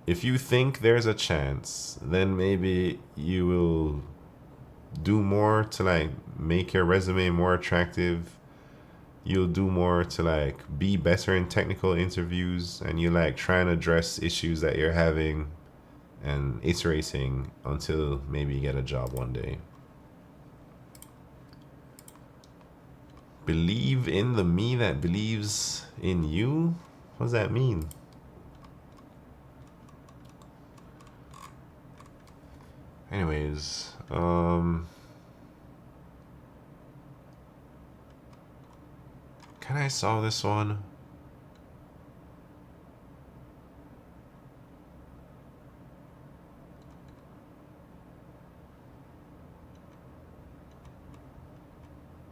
A: think there's a chance, then maybe you will do more to like make your resume more attractive. You'll do more to like be better in technical interviews, and you like try and address issues that you're having and iterating until maybe you get a job one day. Believe in the me that believes in you? What does that mean? anyways, can I solve this one?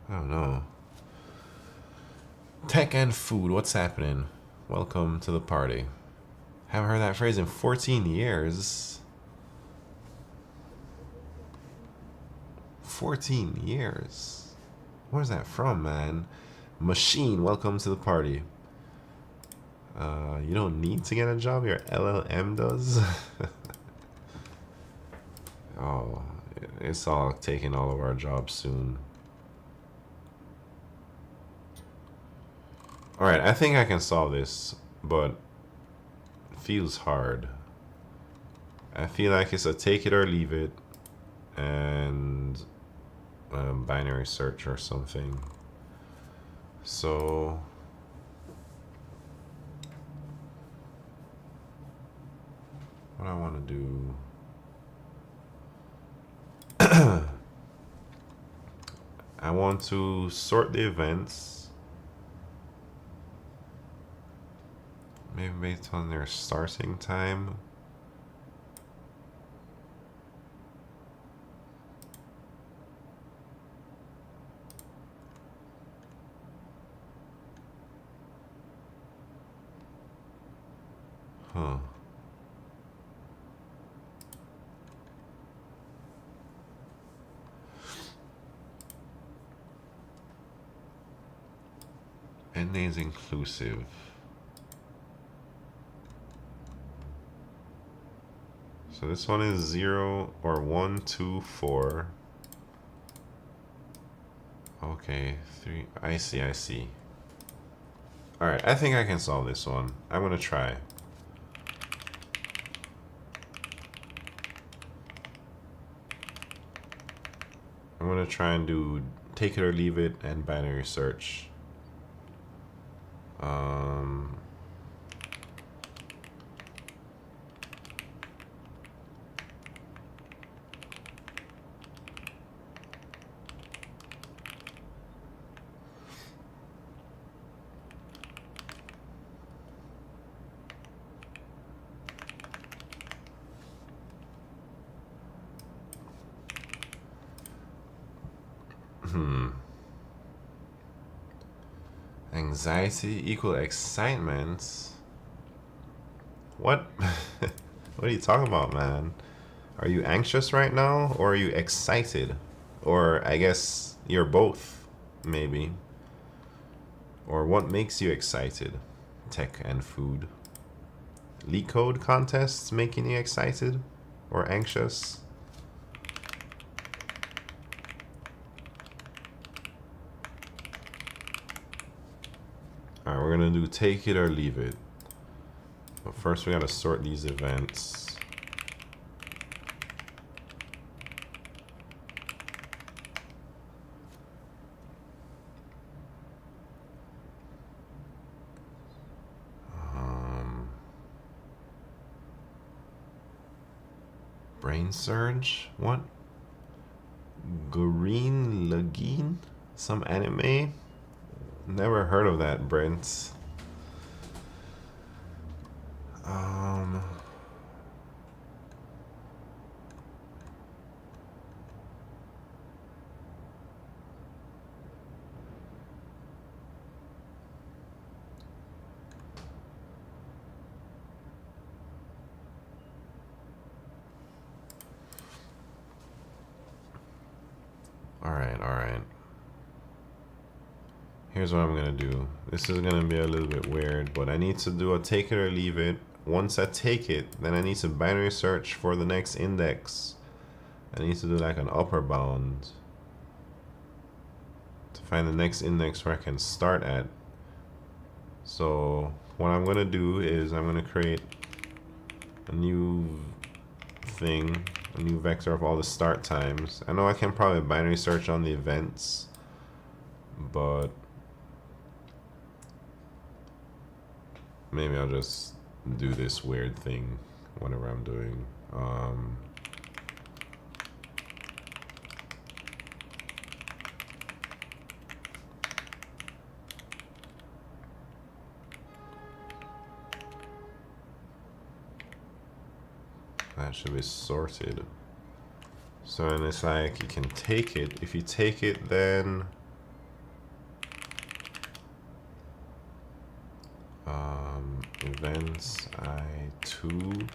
A: I don't know. Tech and food, what's happening? Welcome to the party. Haven't heard that phrase in 14 years. 14 years. Where's that from, man? Machine, welcome to the party. You don't need to get a job, your LLM does. Oh, it's all taking all of our jobs soon. Alright, I think I can solve this, but it feels hard. I feel like it's a take it or leave it, and binary search or something. So what I want to do, I want to sort the events, maybe based on their starting time. Huh. End names inclusive. So this one is 0 or 1, 2, 4. Okay, 3. I see, I see. Alright, I think I can solve this one. I'm gonna try. I'm gonna try and do take it or leave it and binary search. Anxiety equal excitement. What? What are you talking about, man? Are you anxious right now, or are you excited? Or I guess you're both, maybe. Or what makes you excited? Tech and food. LeetCode contests making you excited or anxious? Alright, we're gonna do take it or leave it. But first we gotta sort these events. Brain surge? What? Green Lagoon? Some anime? Never heard of that, Brent. Alright. Here's what I'm gonna do. This is gonna be a little bit weird, but I need to do a take it or leave it. Once I take it, then I need to binary search for the next index. I need to do like an upper bound to find the next index where I can start at. So what I'm gonna do is I'm gonna create a new thing, a new vector of all the start times. I know I can probably binary search on the events, but maybe I'll just do this weird thing whatever I'm doing. That should be sorted. So and it's like you can take it. If you take it, then events I2.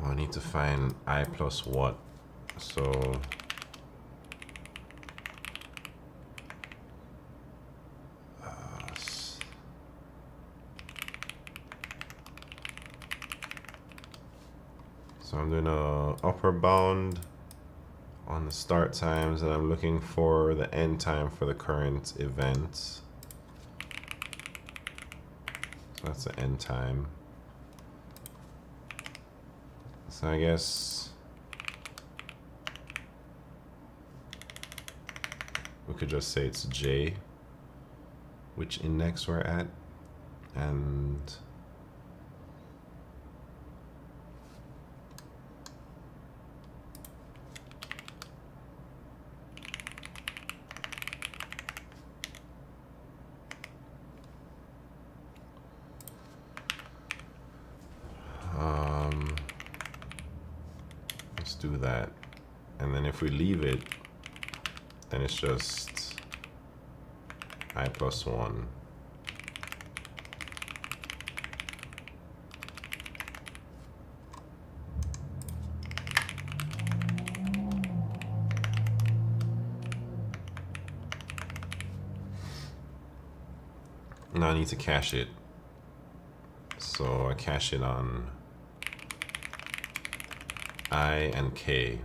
A: Oh, I need to find I plus what. So I'm doing a upper bound on the start times, and I'm looking for the end time for the current event. So that's the end time. So I guess we could just say it's J, which index we're at, and let's do that. And then if we leave it, then it's just I plus 1. Now I need to cache it. So I cache it on I and K.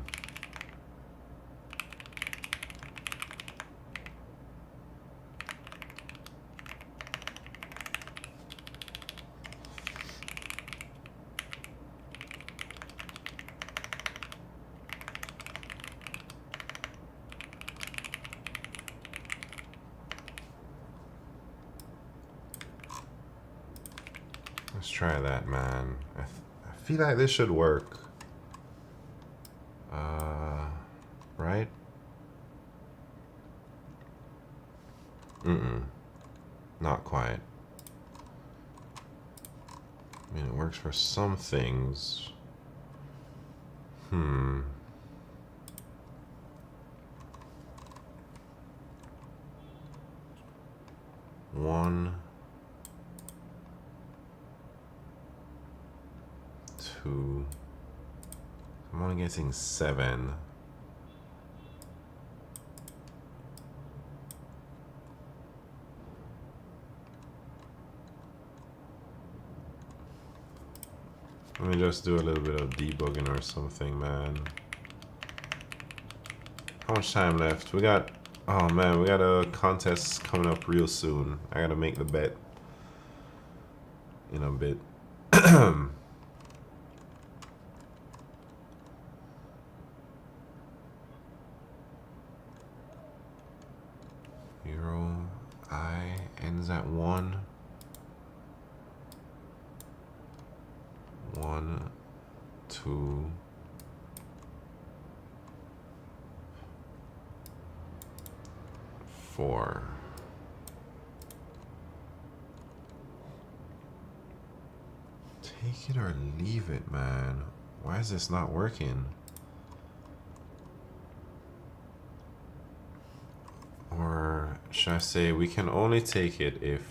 A: Let's try that, man. I feel like this should work. Right? Not quite. I mean, it works for some things. 1, 2. I'm only getting 7. Let me just do a little bit of debugging or something, man. How much time left? We got, oh man, we got a contest coming up real soon. I gotta make the bet in a bit. Euro I ends at 1. 1, 2, 4. Take it or leave it, man. Why is this not working? Or should I say we can only take it if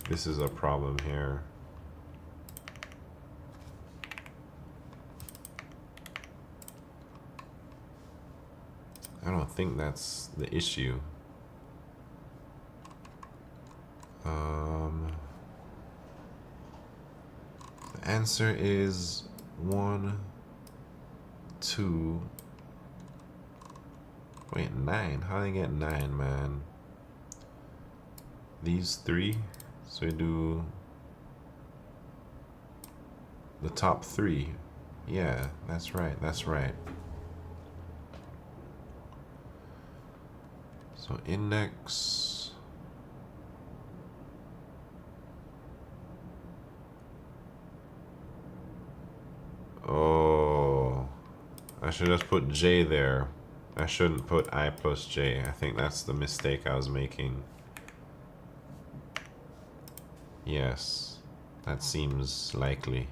A: this is a problem here. I don't think that's the issue. The answer is 1, 2. Wait, 9. How did I get 9, man? These 3. So we do the top 3. Yeah, that's right, that's right. So index, should just put J there. I shouldn't put I plus J. I think that's the mistake I was making. Yes, that seems likely.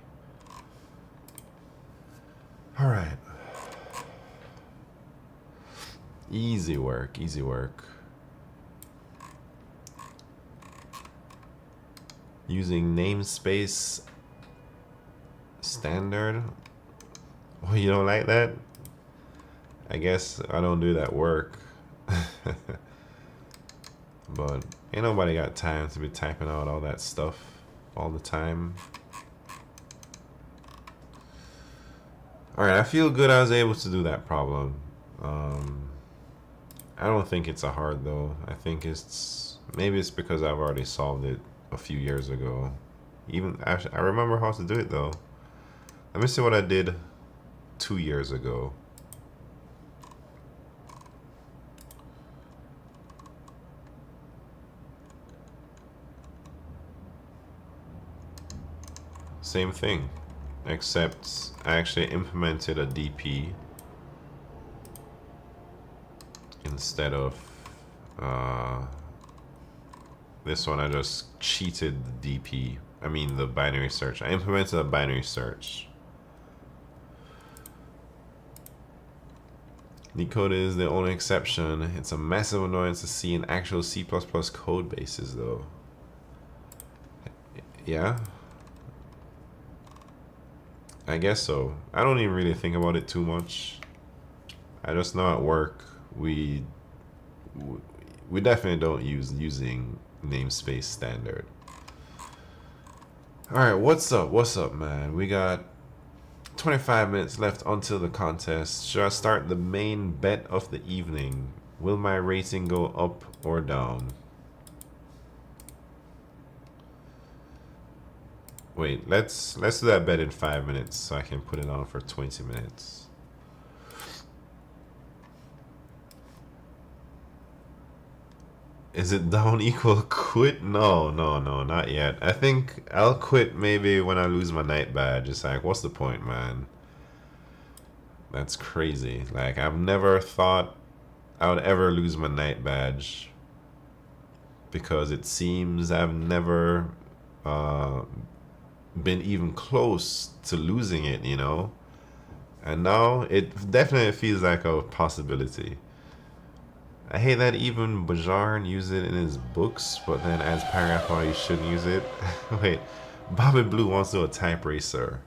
A: All right. Easy work, easy work. Using namespace standard. Oh, you don't like that? I guess I don't do that work. But ain't nobody got time to be typing out all that stuff all the time. Alright, I feel good I was able to do that problem. I don't think it's a hard though. I think maybe it's because I've already solved it a few years ago. Even actually, I remember how to do it though. Let me see what I did 2 years ago. Same thing, except I actually implemented a DP instead of this one. I just cheated the DP. I mean the binary search. I implemented a binary search. LeetCode is the only exception. It's a massive annoyance to see in actual C++ code bases though. Yeah, I guess so. I don't even really think about it too much. I just know at work we definitely don't using namespace standard. All right, what's up, man? We got 25 minutes left until the contest. Should I start the main bet of the evening? Will my rating go up or down? Wait, let's do that bet in 5 minutes so I can put it on for 20 minutes. Is it down equal quit? No, not yet. I think I'll quit maybe when I lose my night badge. It's like, what's the point, man? That's crazy. Like, I've never thought I would ever lose my night badge because it seems I've never been even close to losing it, you know? And now it definitely feels like a possibility. I hate that even Bajarn used it in his books, but then adds paragraph why you shouldn't use it. Wait, Bobby Blue wants to do a type racer.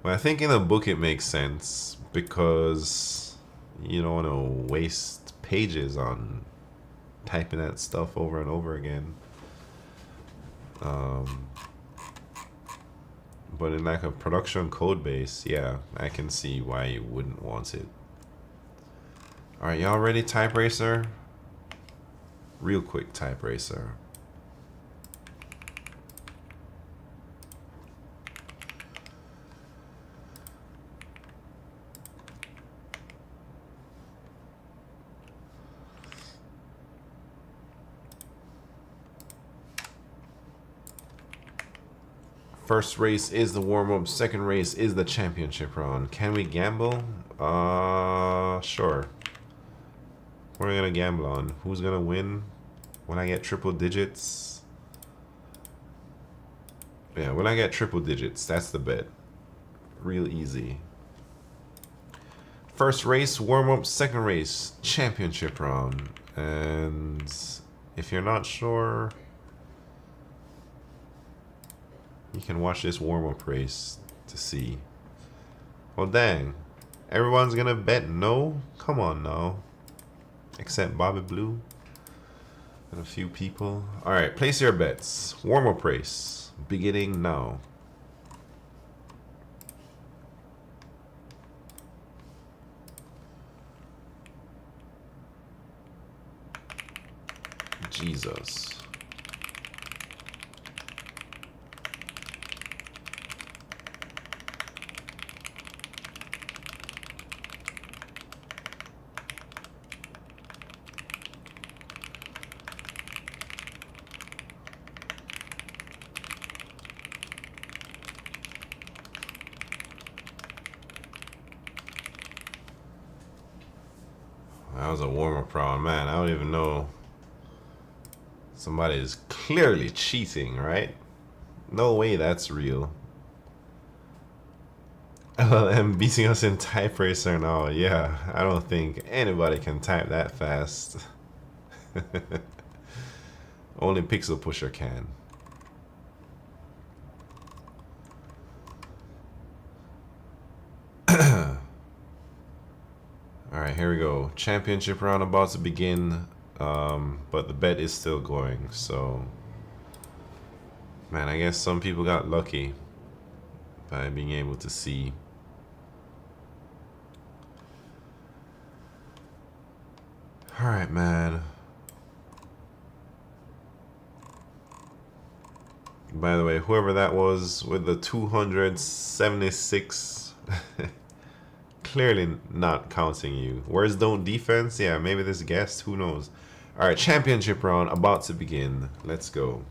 A: Well, I think in a book it makes sense because you don't want to waste pages on typing that stuff over and over again. But in like a production code base, yeah, I can see why you wouldn't want it. Alright, y'all ready, type racer? Real quick type racer. First race is the warm-up, second race is the championship round. Can we gamble? Sure. What are we gonna gamble on? Who's gonna win? When I get triple digits? Yeah, when I get triple digits, that's the bet. Real easy. First race, warm-up, second race, championship round. And if you're not sure, you can watch this warm-up race to see. Well, dang. Everyone's gonna bet no? Come on now. Except Bobby Blue and a few people. Alright, place your bets. Warm-up race. Beginning now. Jesus. That was a warm-up round, man. I don't even know. Somebody is clearly cheating, right? No way that's real. LLM beating us in type racer now. Yeah, I don't think anybody can type that fast. Only Pixel Pusher can. Alright, here we go. Championship round about to begin. But the bet is still going, so man, I guess some people got lucky by being able to see. Alright, man. By the way, whoever that was with the 276 clearly not counting you. Where's don't defense? Yeah, maybe this guest, who knows. Alright, championship round about to begin. Let's go.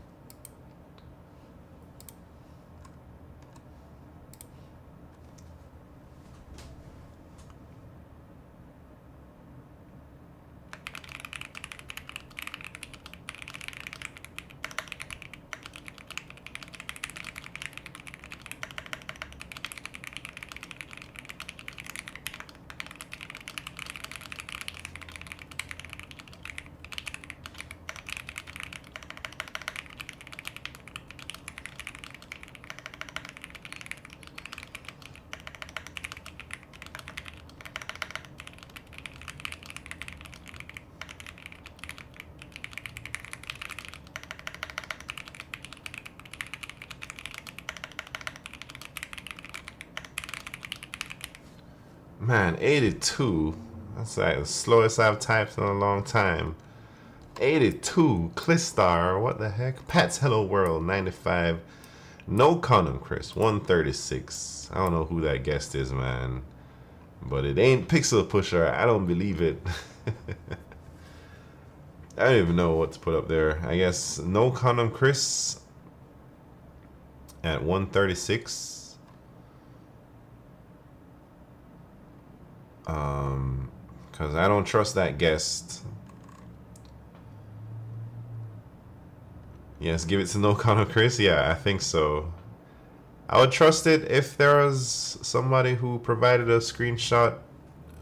A: Man, 82. That's like the slowest I've typed in a long time. 82. Clistar, what the heck? Pat's Hello World, 95. No Condom Chris, 136. I don't know who that guest is, man. But it ain't Pixel Pusher. I don't believe it. I don't even know what to put up there. I guess No Condom Chris at 136. Because I don't trust that guest. Yes, give it to No Condom Chris. Yeah, I think so. I would trust it if there was somebody who provided a screenshot.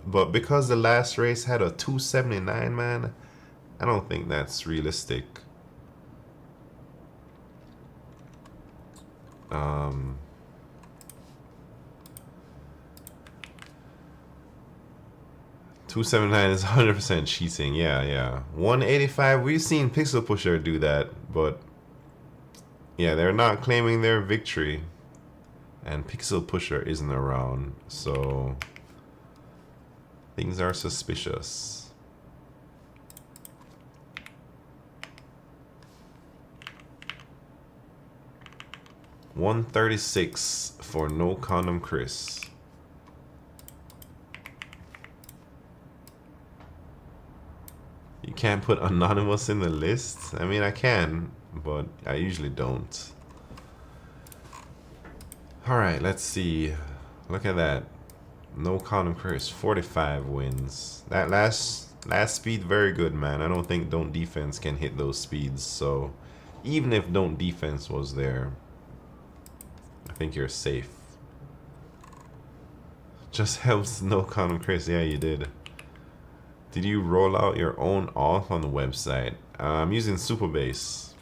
A: But because the last race had a 279, man, I don't think that's realistic. 279 is 100% cheating. Yeah. 185, we've seen Pixel Pusher do that, but yeah, they're not claiming their victory. And Pixel Pusher isn't around, so things are suspicious. $136 for No Condom Chris. You can't put anonymous in the list? I mean, I can, but I usually don't. Alright, let's see. Look at that. No Condom Chris, 45 wins. That last speed, very good, man. I don't think Don't Defense can hit those speeds, so even if Don't Defense was there, I think you're safe. Just helps No Condom Chris. Yeah, you did. Did you roll out your own auth on the website? I'm using Superbase.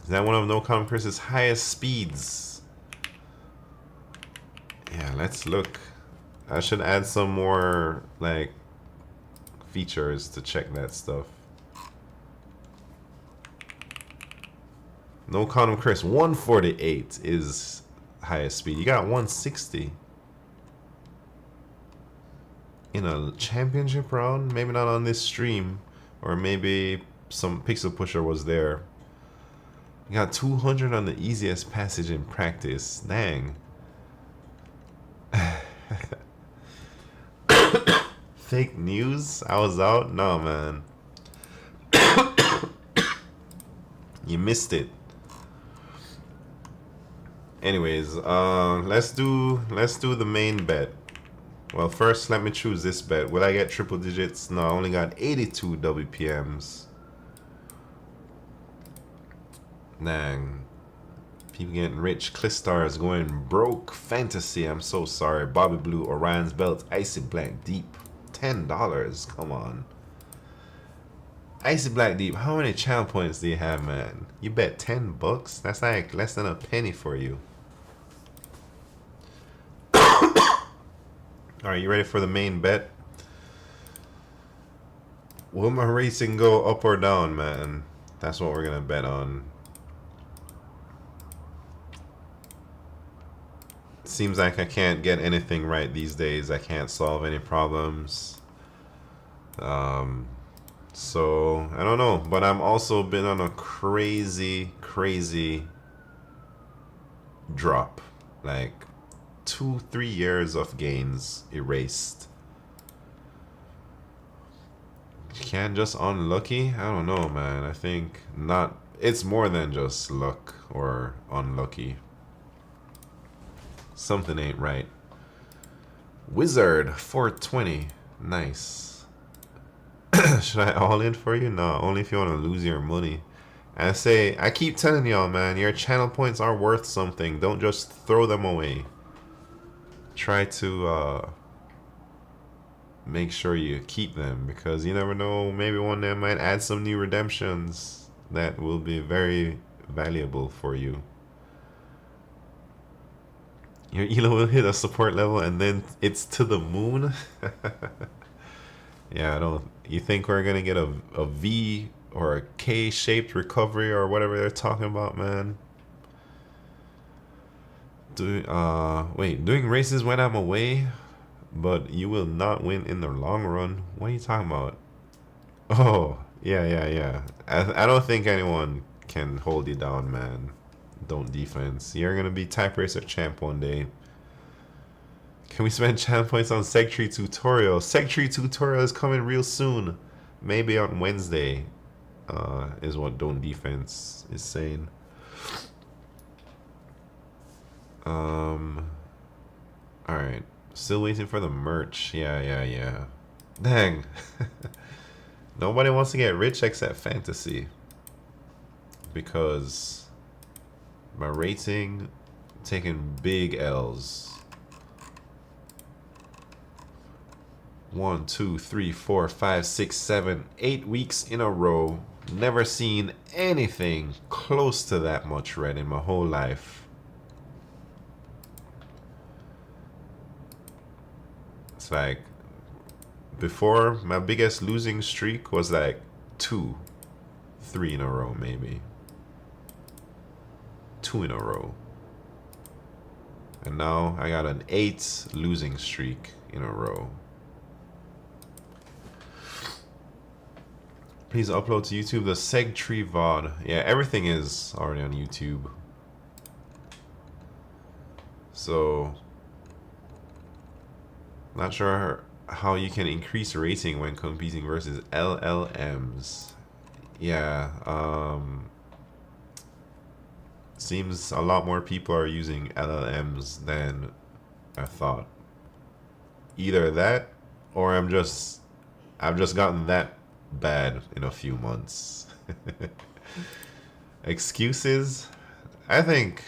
A: Is that one of No Condom Chris's highest speeds? Yeah, let's look. I should add some more like features to check that stuff. No Condom Chris, 148 is highest speed. You got 160 in a championship round. Maybe not on this stream, or maybe some Pixel Pusher was there. You got 200 on the easiest passage in practice. Dang. Fake news? I was out? No, man. You missed it. Anyways, let's do the main bet. Well, first, let me choose this bet. Will I get triple digits? No, I only got 82 WPMs. Dang. People getting rich. Clistar is going broke. Fantasy, I'm so sorry. Bobby Blue, Orion's Belt, Icy Black Deep. $10. Come on. Icy Black Deep, how many channel points do you have, man? You bet 10 bucks? That's like less than a penny for you. Alright, you ready for the main bet? Will my racing go up or down, man? That's what we're gonna bet on. Seems like I can't get anything right these days. I can't solve any problems. So I don't know, but I'm also been on a crazy drop. Like 2-3 years of gains erased. You can't just unlucky? I don't know, man. I think not. It's more than just luck or unlucky. Something ain't right. Wizard 420. Nice. Should I all in for you? No, only if you want to lose your money. And I keep telling y'all, man, your channel points are worth something. Don't just throw them away. Try to make sure you keep them, because you never know, maybe one day I might add some new redemptions that will be very valuable for you. Your elo will hit a support level and then it's to the moon. Yeah, I don't. You think we're gonna get a V or a K-shaped recovery or whatever they're talking about, man? Doing races when I'm away, but you will not win in the long run. What are you talking about? Oh, yeah. I don't think anyone can hold you down, man. Don't defense. You're gonna be Type Racer champ one day. Can we spend channel points on Seg Tree tutorial? Seg Tree tutorial is coming real soon. Maybe on Wednesday, is what Don't Defense is saying. Alright. Still waiting for the merch. Yeah. Dang. Nobody wants to get rich except Fantasy. Because my rating taking big L's. 1, 2, 3, 4, 5, 6, 7, 8 weeks in a row. Never seen anything close to that much red in my whole life. It's like, before, my biggest losing streak was like 2, 3 in a row, maybe. 2 in a row. And now I got an 8 losing streak in a row. Please upload to YouTube the Seg Tree VOD. Yeah, everything is already on YouTube. So, not sure how you can increase rating when competing versus LLMs. Yeah, seems a lot more people are using LLMs than I thought. Either that, or I've just gotten that bad in a few months. Excuses? I think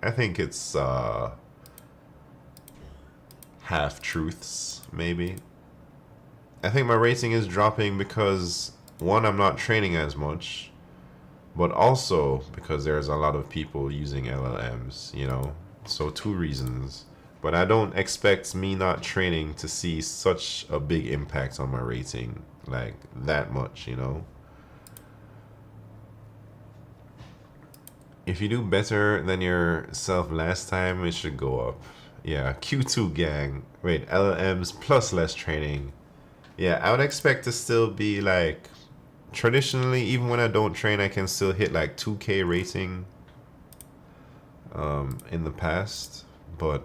A: it's half truths, maybe. I think my rating is dropping because, one, I'm not training as much, but also because there's a lot of people using LLMs, you know. So 2 reasons. But I don't expect me not training to see such a big impact on my rating, like that much, you know. If you do better than yourself last time, it should go up. Yeah, Q2 gang. Wait, LLMs plus less training. Yeah, I would expect to still be like, traditionally, even when I don't train, I can still hit like 2K rating in the past. But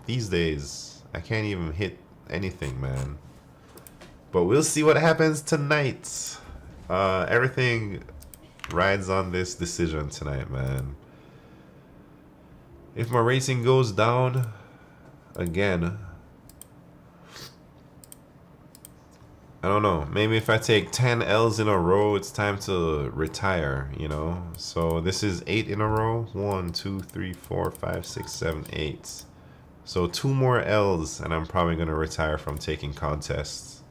A: these days, I can't even hit anything, man. But we'll see what happens tonight. Everything rides on this decision tonight, man. If my racing goes down again, I don't know. Maybe if I take 10 L's in a row, it's time to retire, you know? So this is 8 in a row. 1, 2, 3, 4, 5, 6, 7, 8. So 2 more L's and I'm probably going to retire from taking contests.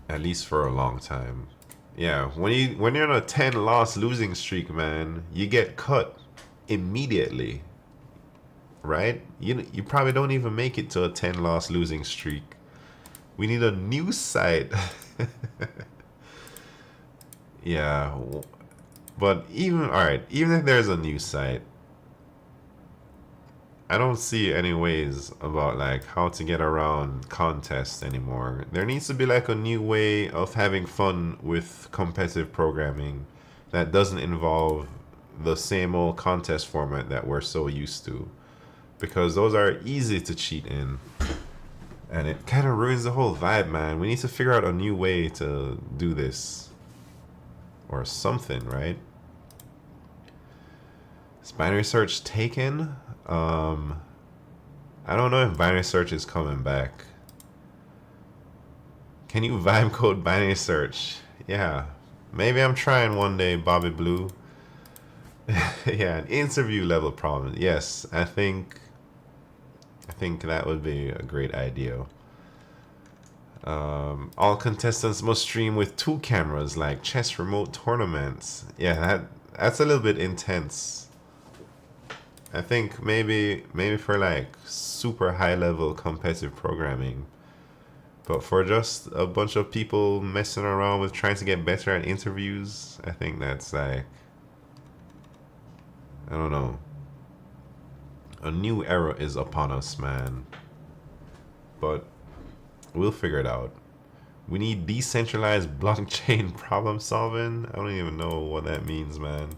A: At least for a long time. Yeah, when you're on a 10 loss losing streak, man, you get cut immediately. Right? You probably don't even make it to a 10 loss losing streak. We need a new site. Yeah. But alright, even if there's a new site, I don't see any ways about like how to get around contests anymore. There needs to be like a new way of having fun with competitive programming that doesn't involve the same old contest format that we're so used to. Because those are easy to cheat in. And it kind of ruins the whole vibe, man. We need to figure out a new way to do this. Or something, right? Is binary search taken? I don't know if binary search is coming back. Can you vibe code binary search? Yeah. Maybe I'm trying one day, Bobby Blue. Yeah, an interview level problem. Yes, I think that would be a great idea. All contestants must stream with 2 cameras, like chess remote tournaments. Yeah, that's a little bit intense. I think maybe for like super high level competitive programming. But for just a bunch of people messing around with trying to get better at interviews, I think that's like, I don't know. A new era is upon us, man. But we'll figure it out. We need decentralized blockchain problem solving. I don't even know what that means, man.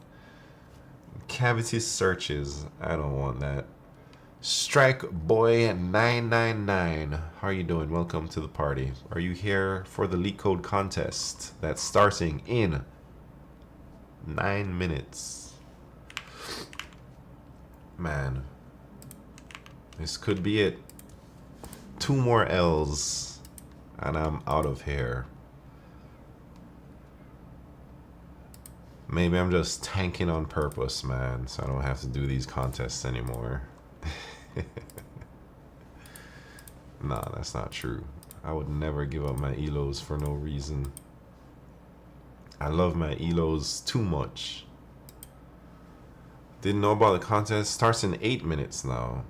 A: Cavity searches. I don't want that. Strike Boy 999. How are you doing? Welcome to the party. Are you here for the LeetCode contest that's starting in 9 minutes? Man. This could be it. 2 more L's and I'm out of here. Maybe I'm just tanking on purpose, man, so I don't have to do these contests anymore. Nah, that's not true. I would never give up my elos for no reason. I love my elos too much. Didn't know about the contest. Starts in 8 minutes now.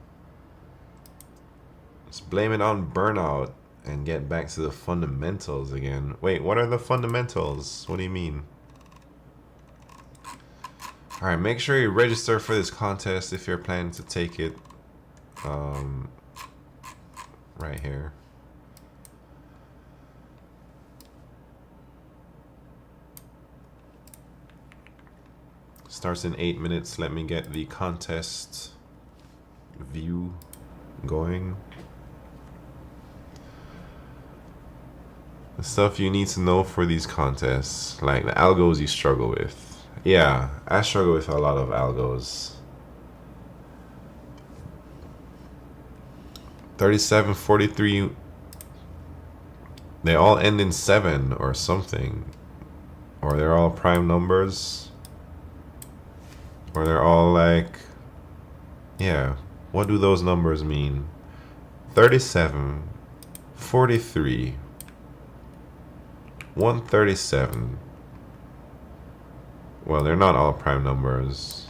A: Let's blame it on burnout and get back to the fundamentals again. Wait, what are the fundamentals? What do you mean? Alright, make sure you register for this contest if you're planning to take it. Right here. Starts in 8 minutes. Let me get the contest view going. The stuff you need to know for these contests, like the algos you struggle with. Yeah, I struggle with a lot of algos. 37, 43, they all end in 7 or something. Or they're all prime numbers. Or they're all like, yeah, what do those numbers mean? 37, 43, 137. Well, they're not all prime numbers.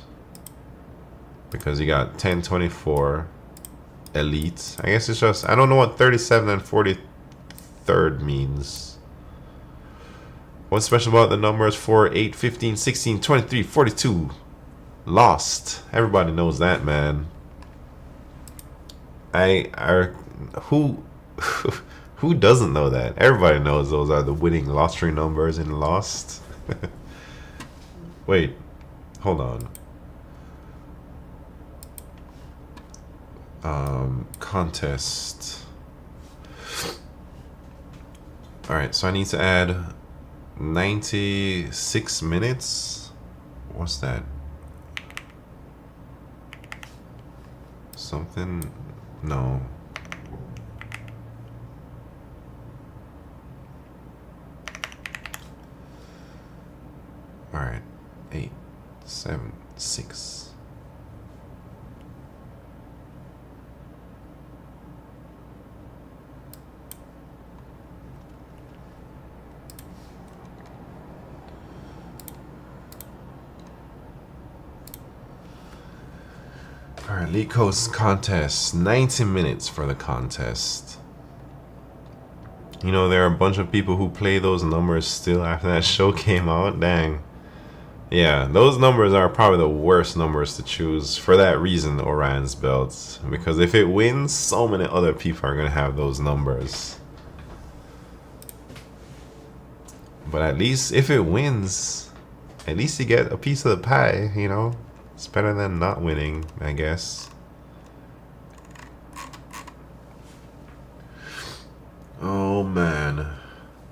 A: Because you got 1024 elite. I guess it's just, I don't know what 37 and 43rd means. What's special about the numbers 4, 8, 15, 16, 23, 42? Lost. Everybody knows that, man. Who who doesn't know that? Everybody knows those are the winning lottery numbers in Lost. Wait, hold on. Contest. Alright, so I need to add 96 minutes. What's that? Something? No. 7, 6. Alright, LeetCode contest. 90 minutes for the contest. You know, there are a bunch of people who play those numbers still after that show came out. Dang. Yeah, those numbers are probably the worst numbers to choose for that reason, Orion's belt. Because if it wins, so many other people are going to have those numbers. But at least if it wins, at least you get a piece of the pie, you know? It's better than not winning, I guess. Oh man.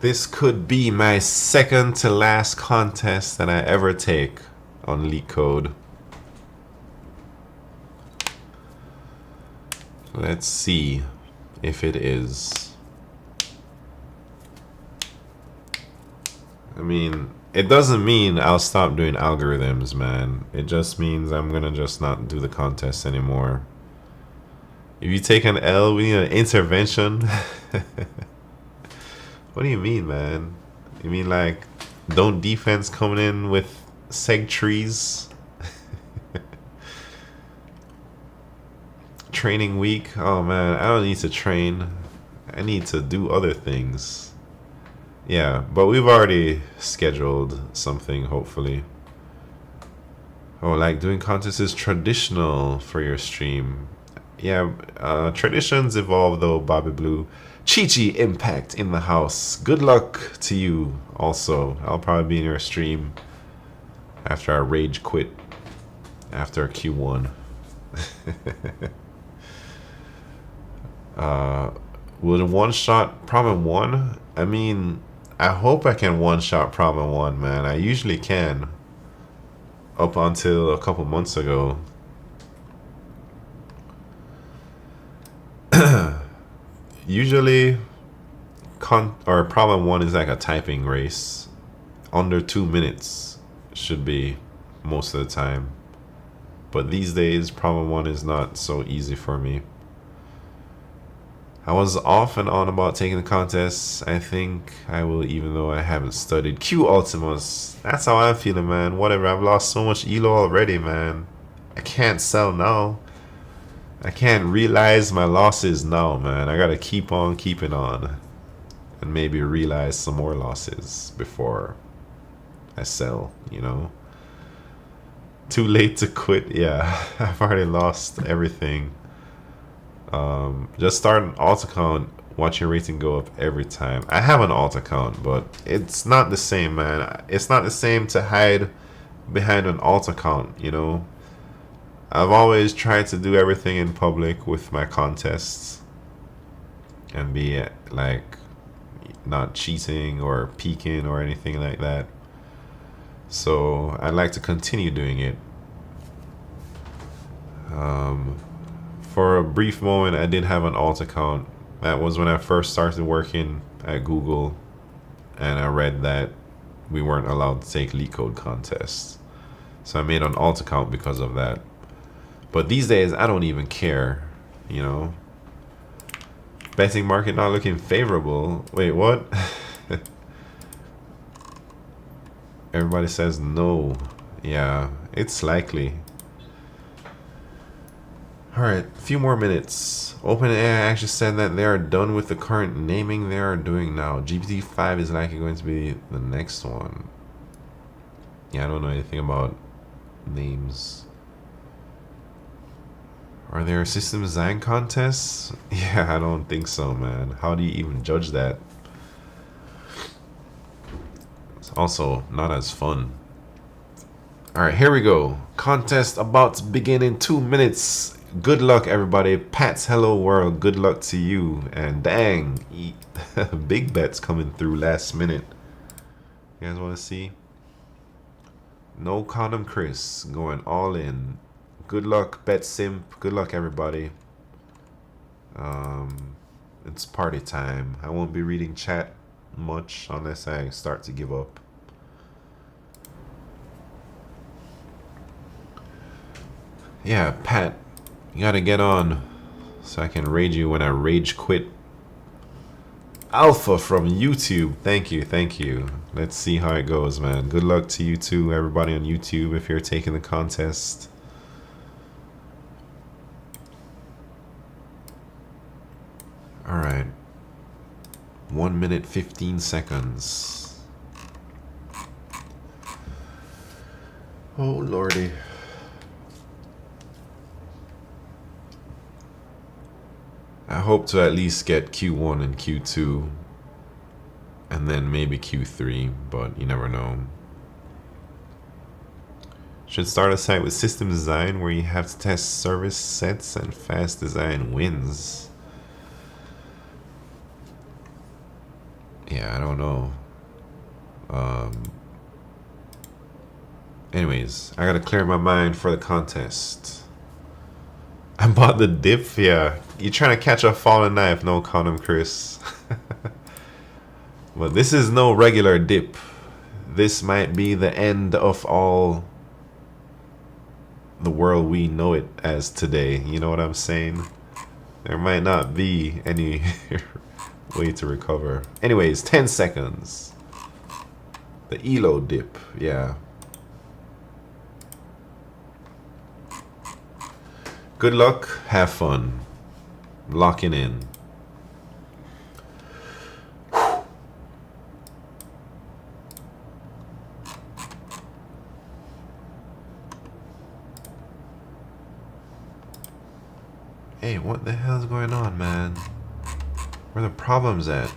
A: This could be my second to last contest that I ever take on LeetCode. Let's see if it is. I mean, it doesn't mean I'll stop doing algorithms, man. It just means I'm gonna just not do the contest anymore. If you take an L, we need an intervention. What do you mean, man? You mean like don't defense coming in with seg trees? Training week? Oh man, I don't need to train. I need to do other things. Yeah, but we've already scheduled something, hopefully. Oh, like doing contests is traditional for your stream. Yeah, traditions evolve though, Bobby Blue. Chi-Chi Impact in the house. Good luck to you also. I'll probably be in your stream after I rage quit after Q1. Will one-shot problem 1? I mean, I hope I can one-shot problem 1, man. I usually can. Up until a couple months ago. Usually, problem 1 is like a typing race. Under 2 minutes should be most of the time. But these days, problem 1 is not so easy for me. I was off and on about taking the contests. I think I will, even though I haven't studied. Q Ultimus. That's how I'm feeling, man. Whatever. I've lost so much elo already, man. I can't sell now. I can't realize my losses now, man. I gotta keep on keeping on. And maybe realize some more losses before I sell, you know? Too late to quit? Yeah, I've already lost everything. Just start an alt account, watch your rating go up every time. I have an alt account, but it's not the same, man. It's not the same to hide behind an alt account, you know? I've always tried to do everything in public with my contests and be like not cheating or peeking or anything like that. So I'd like to continue doing it. For a brief moment, I did have an alt account. That was when I first started working at Google, and I read that we weren't allowed to take LeetCode contests. So I made an alt account because of that. But these days, I don't even care, you know. Betting market not looking favorable. Wait, what? Everybody says no. Yeah, it's likely. Alright, a few more minutes. OpenAI actually said that they are done with the current naming they are doing now. GPT-5 is likely going to be the next one. Yeah, I don't know anything about names. Are there system design contests? Yeah, I don't think so, man. How do you even judge that? It's also not as fun. Alright, here we go. Contest about to begin in 2 minutes. Good luck, everybody. Pat's Hello World, good luck to you. And dang, big bets coming through last minute. You guys want to see? No condom Chris going all in. Good luck, Bet Simp. Good luck, everybody. It's party time. I won't be reading chat much unless I start to give up. Yeah, Pat, you gotta get on so I can raid you when I rage quit. Alpha from YouTube. Thank you, thank you. Let's see how it goes, man. Good luck to you too, everybody on YouTube, if you're taking the contest. Alright. 1 minute 15 seconds. Oh lordy. I hope to at least get Q1 and Q2 and then maybe Q3, but you never know. Should start a site with system design where you have to test service sets and fast design wins. Yeah, I don't know. Anyways, I gotta clear my mind for the contest. I bought the dip, yeah. You're trying to catch a falling knife, no condom, Chris. But this is no regular dip. This might be the end of all the world we know it as today. You know what I'm saying? There might not be any way to recover. Anyways, 10 seconds. The ELO dip, yeah. Good luck, have fun. Locking in. Hey, what the hell is going on, man? Where are the problems at?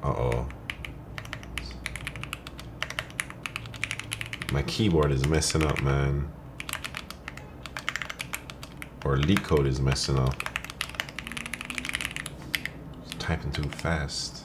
A: Uh-oh. My keyboard is messing up, man. Or LeetCode is messing up. It's typing too fast.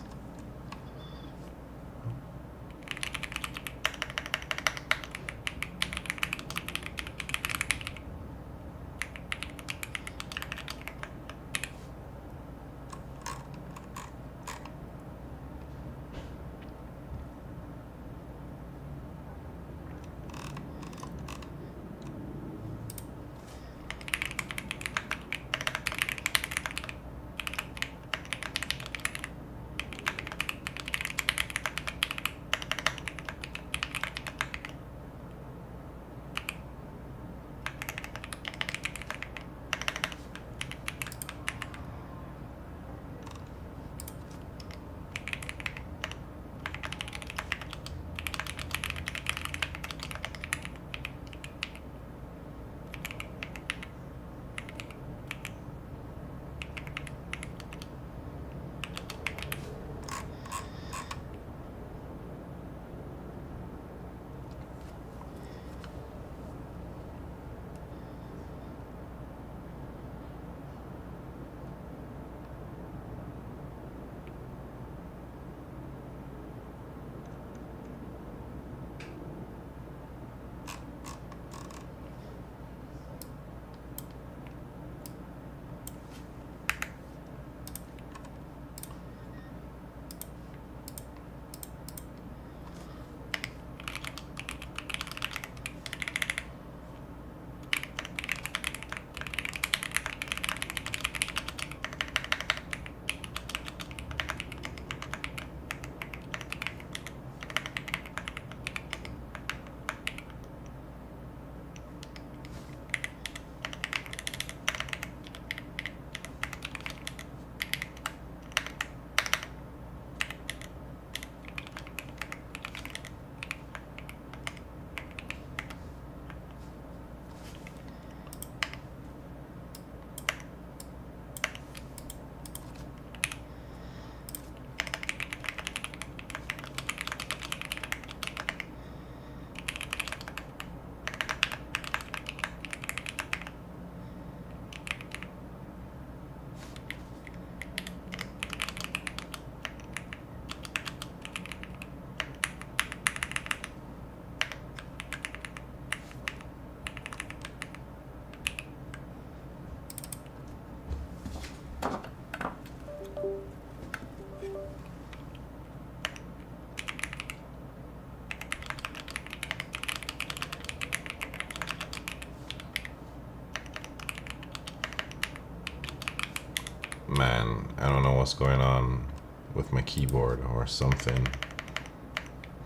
A: Man, I don't know what's going on with my keyboard or something.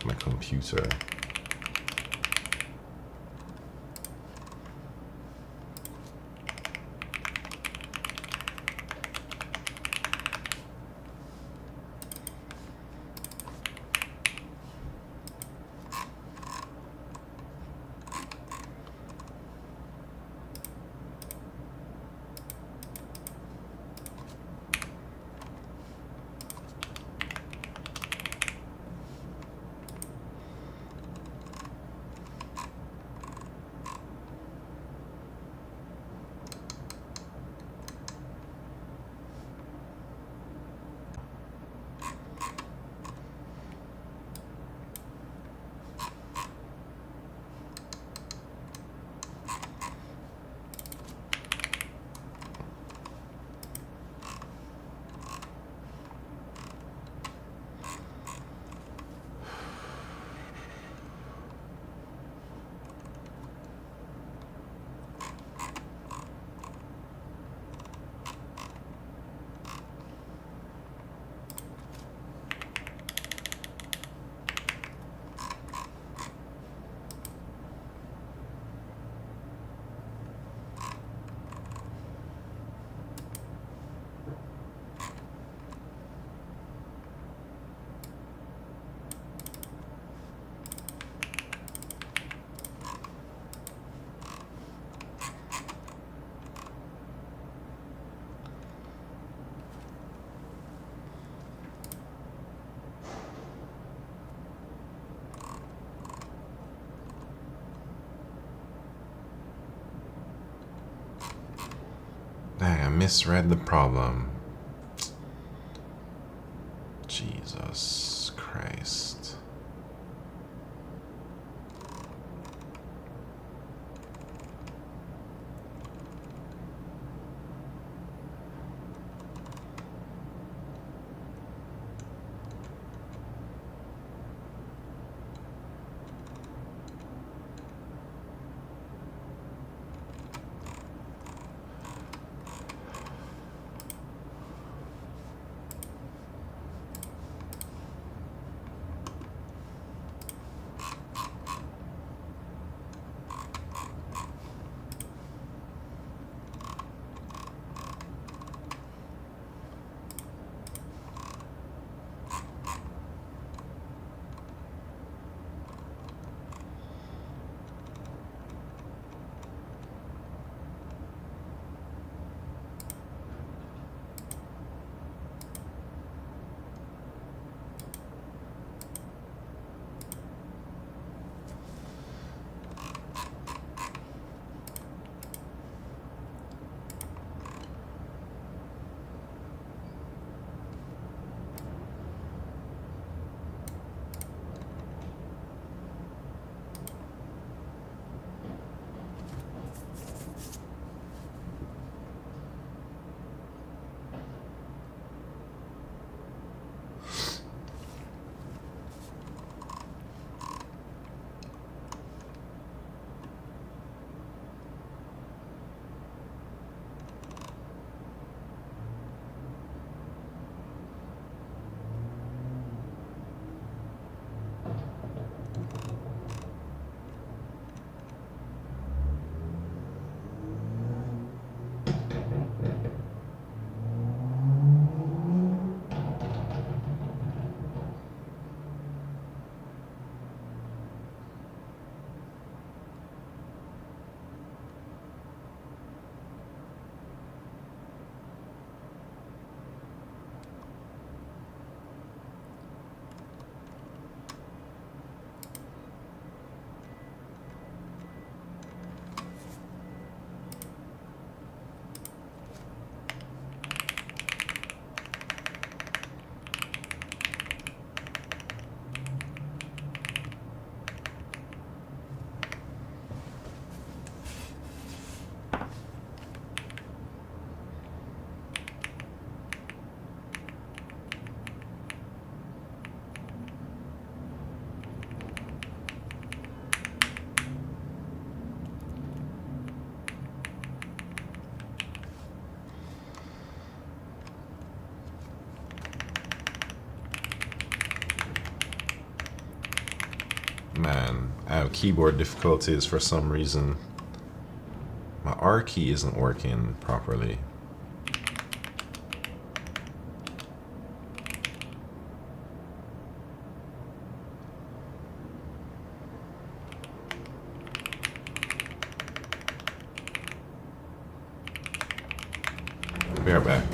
A: My computer. Dang, I misread the problem. Jesus Christ. Man, I have keyboard difficulties for some reason. My R key isn't working properly. Be right back.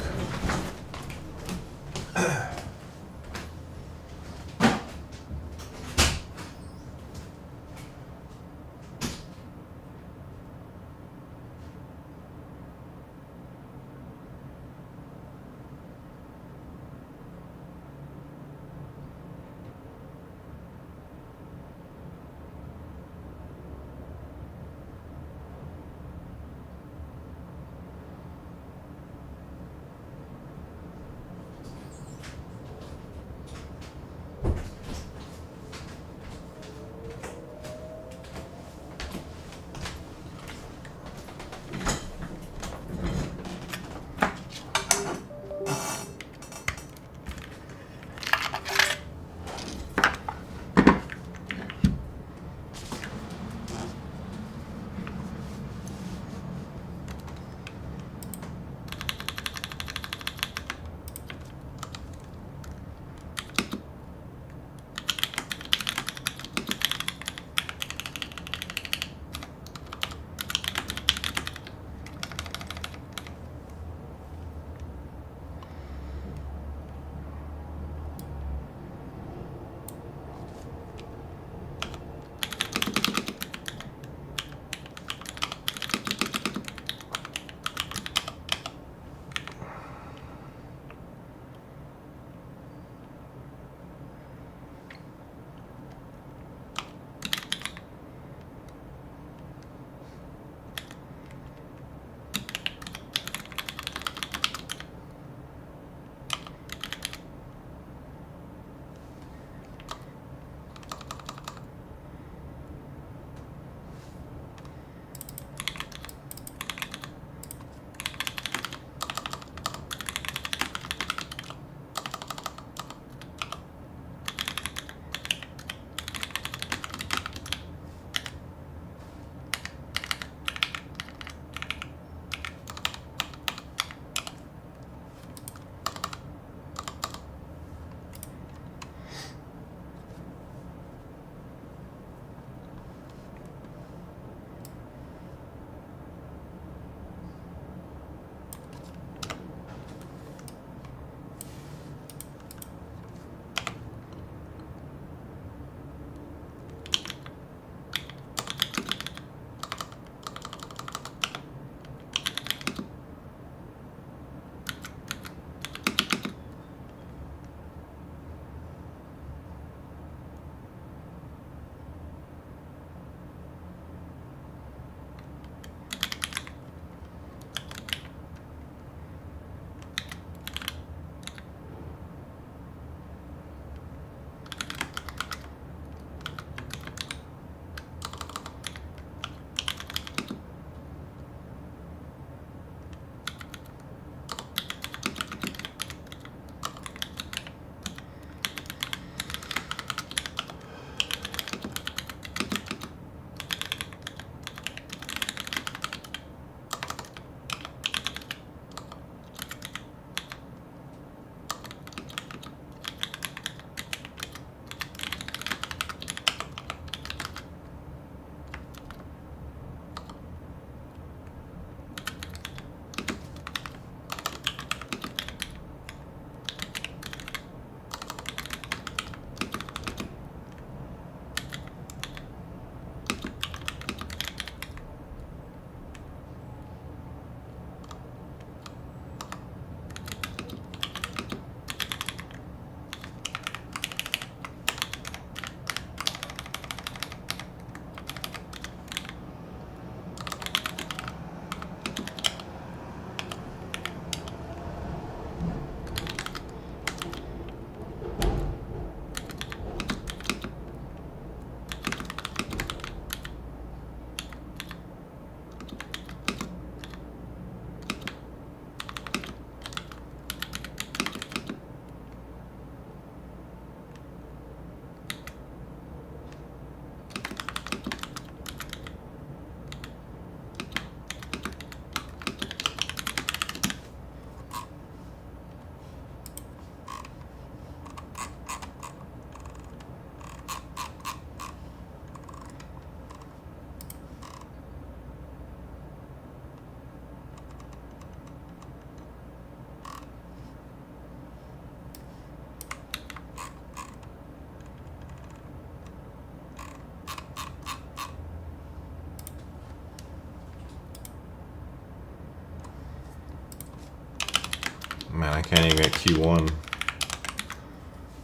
A: man. I can't even get Q1.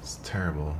A: It's terrible.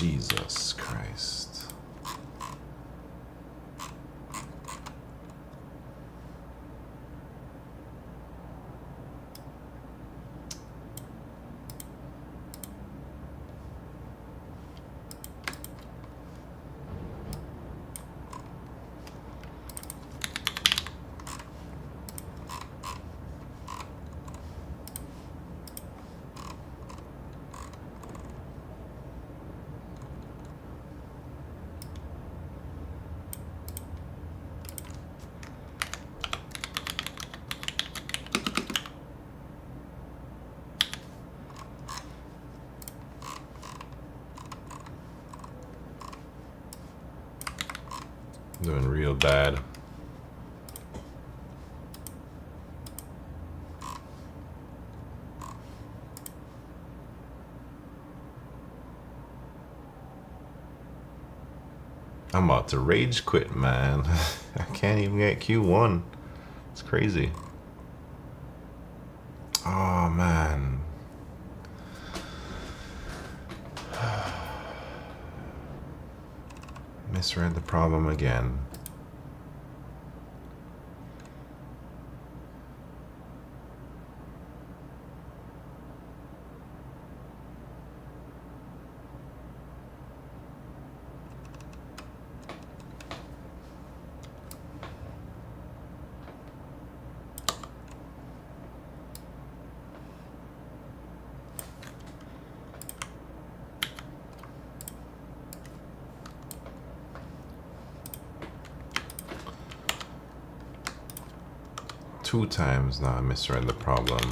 A: Jesus Christ. Doing real bad. I'm about to rage quit, man. I can't even get Q1. It's crazy. Oh, man. Misread the problem again. 2 times. Now I misread the problem.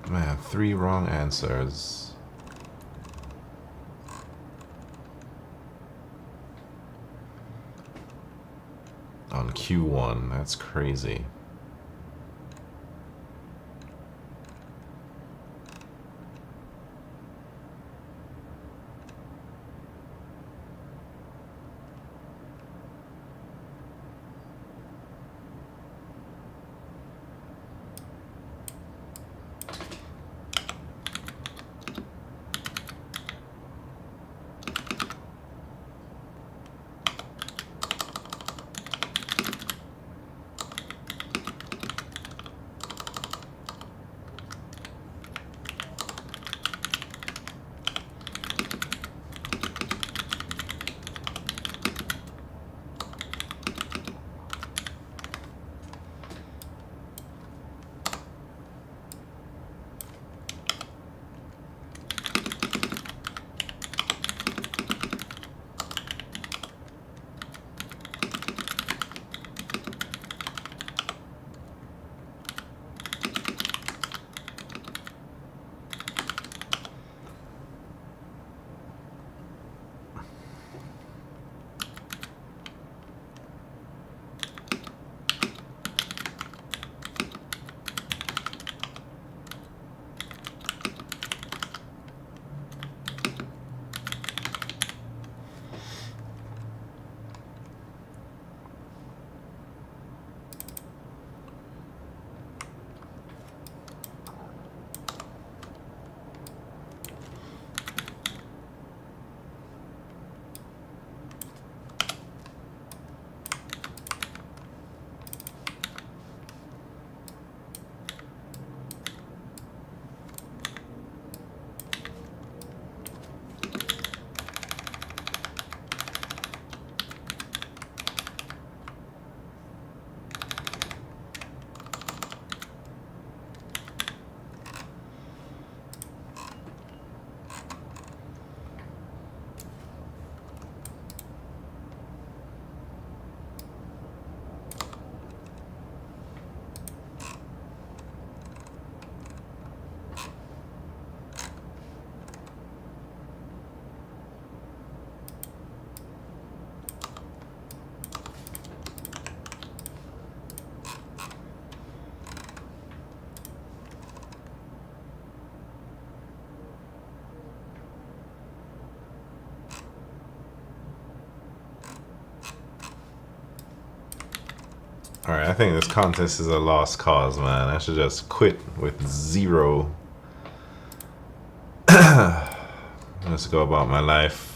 A: Man, 3 wrong answers. On Q1, that's crazy. Alright, I think this contest is a lost cause, man. I should just quit with 0. Let's go about my life.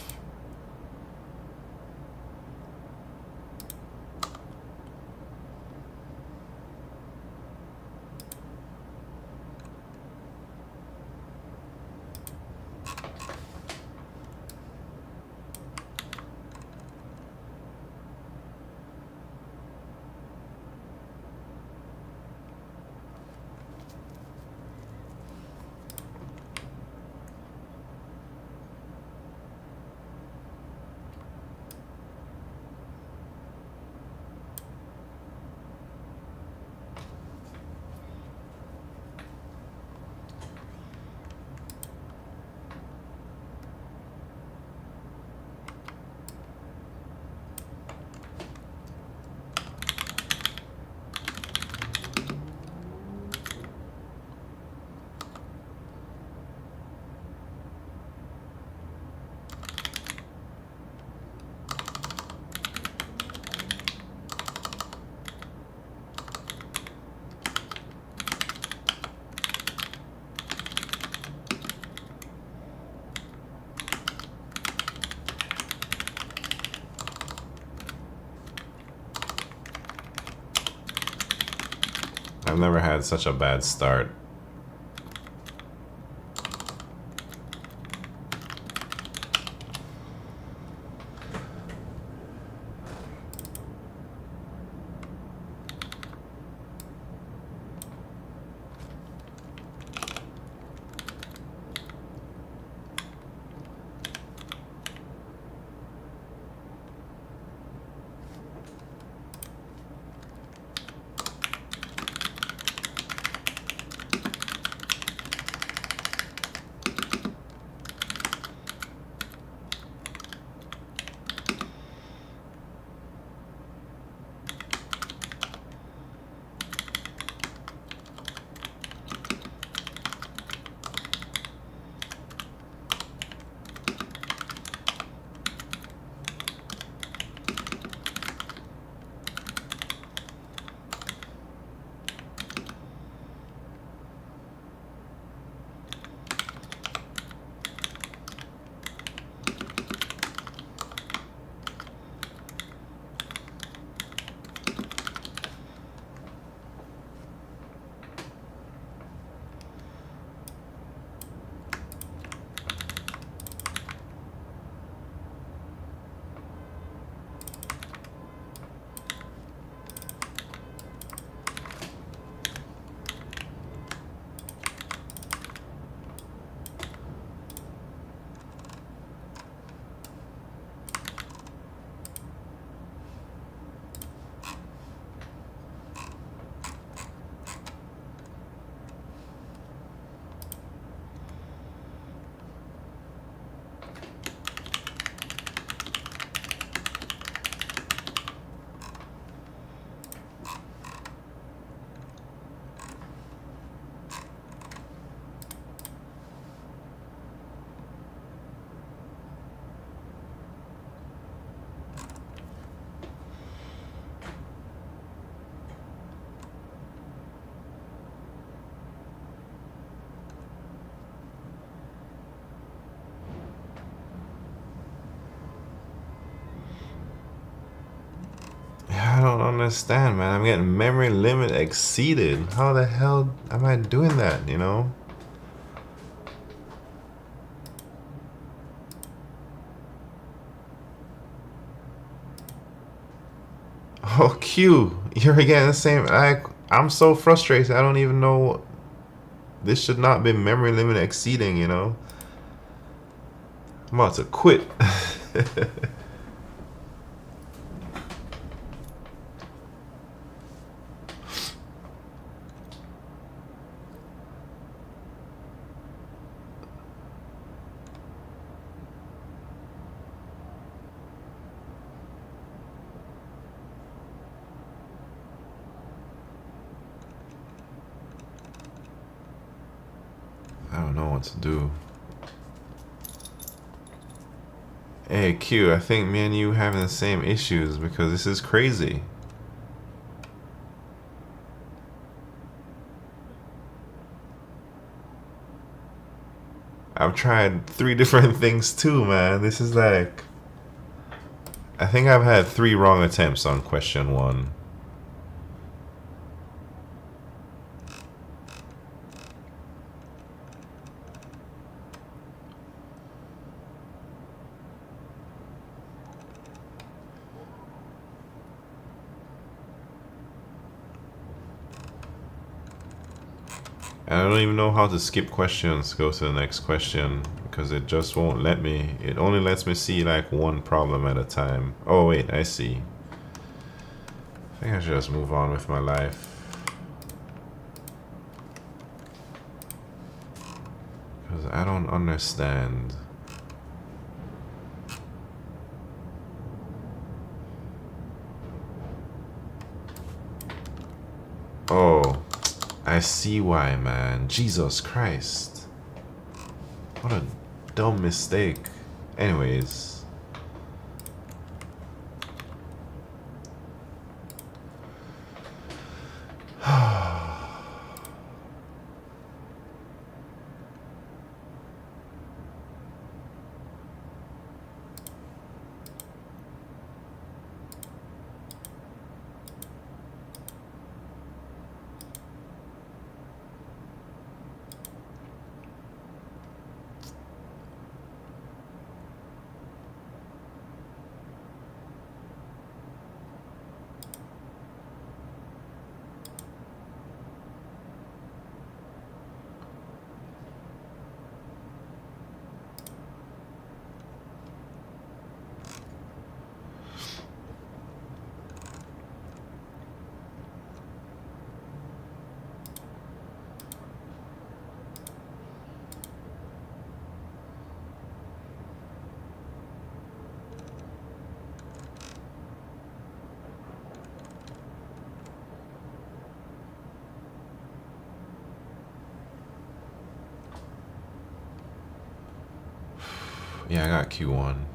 A: I've never had such a bad start. I don't understand, man. I'm getting memory limit exceeded. How the hell am I doing that, you know? Oh, Q, you're again the same. I'm so frustrated. I don't even know. This should not be memory limit exceeding, you know? I'm about to quit. I don't know what to do. Hey, Q, I think me and you having the same issues because this is crazy. I've tried 3 different things too, man. This is like... I think I've had 3 wrong attempts on question 1. And I don't even know how to skip questions, go to the next question, because it just won't let me. It only lets me see like 1 problem at a time. Oh wait, I see. I think I should just move on with my life. Because I don't understand. Oh, I see why, man. Jesus Christ. What a dumb mistake. Anyways. Yeah, I got Q1.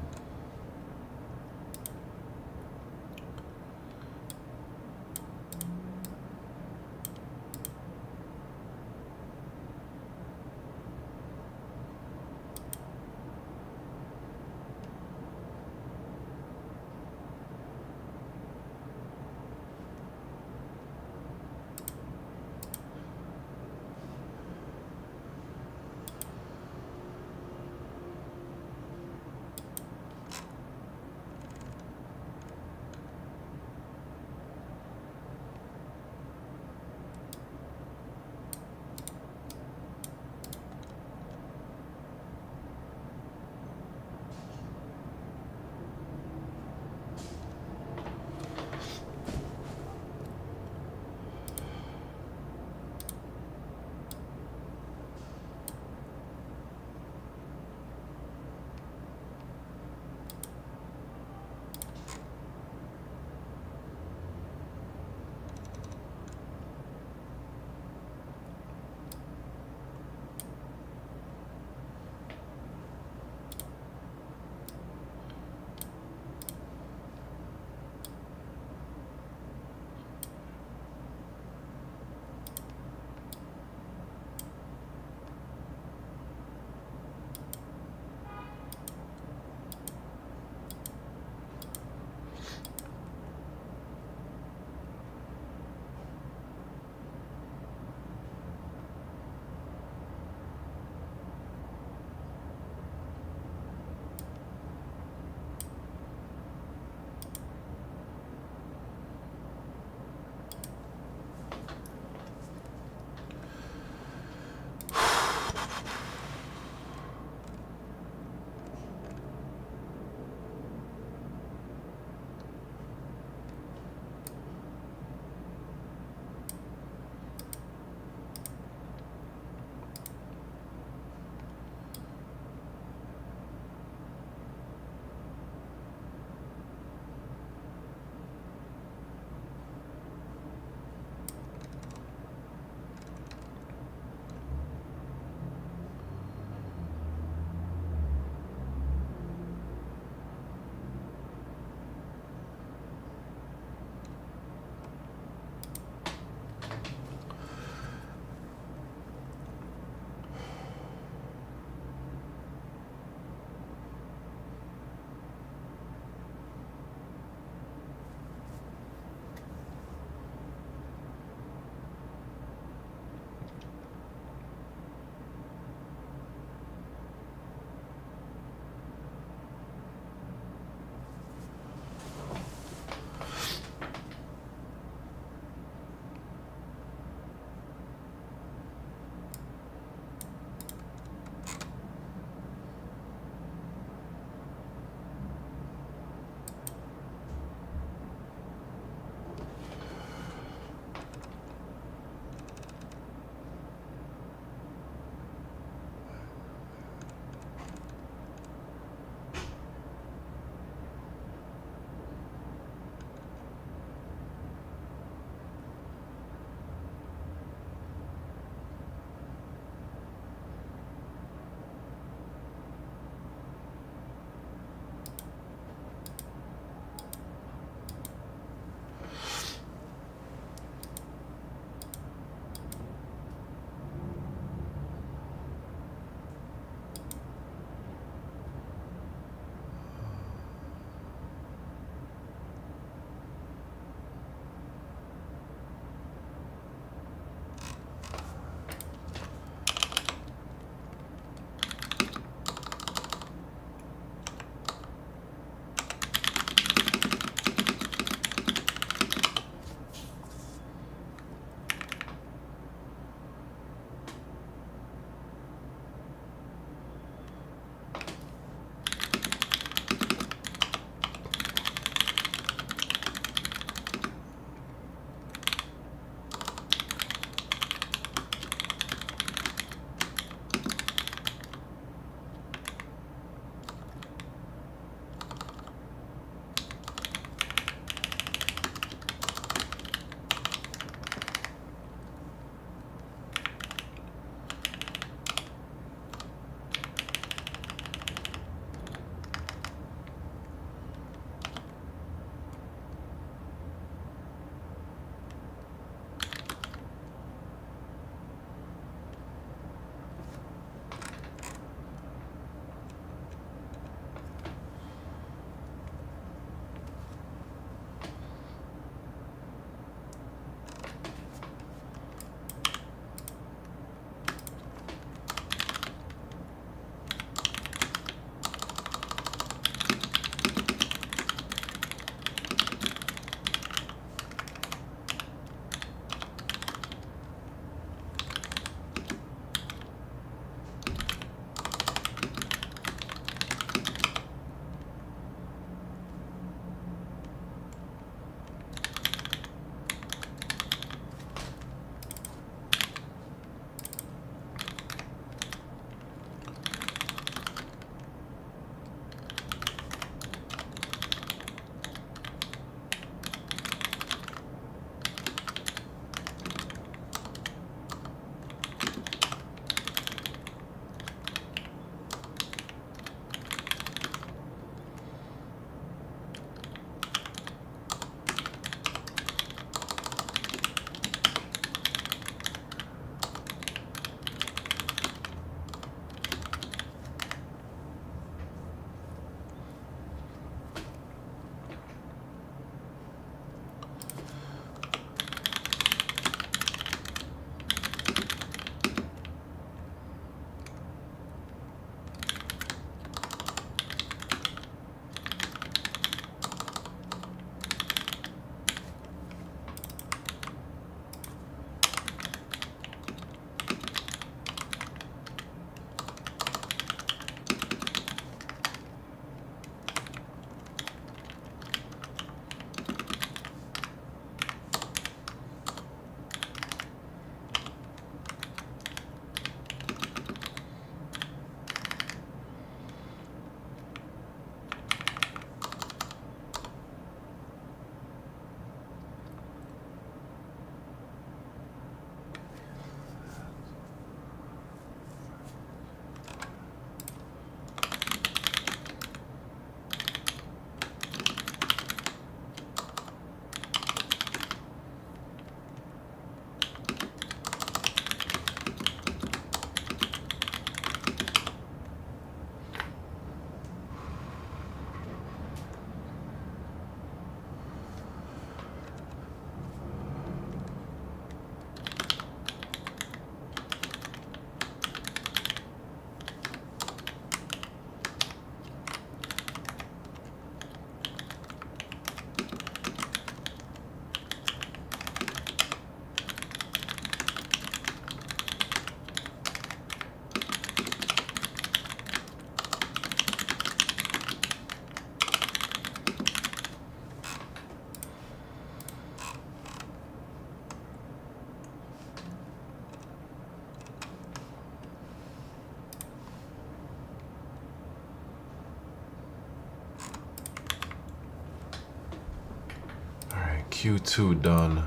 A: Q2 done.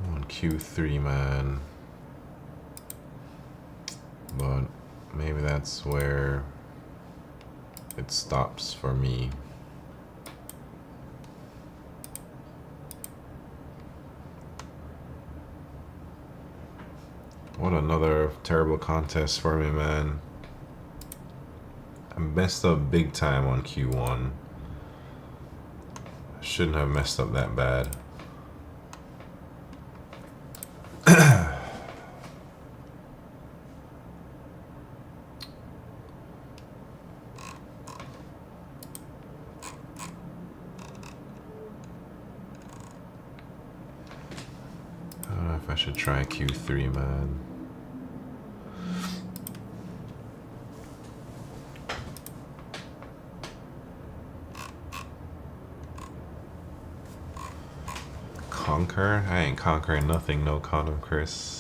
A: I'm on Q3, man. But maybe that's where it stops for me. What another terrible contest for me, man. I messed up big time on Q1. I shouldn't have messed up that bad. I don't know if I should try Q3, man. Conquer? I ain't conquering nothing, no condom, Chris.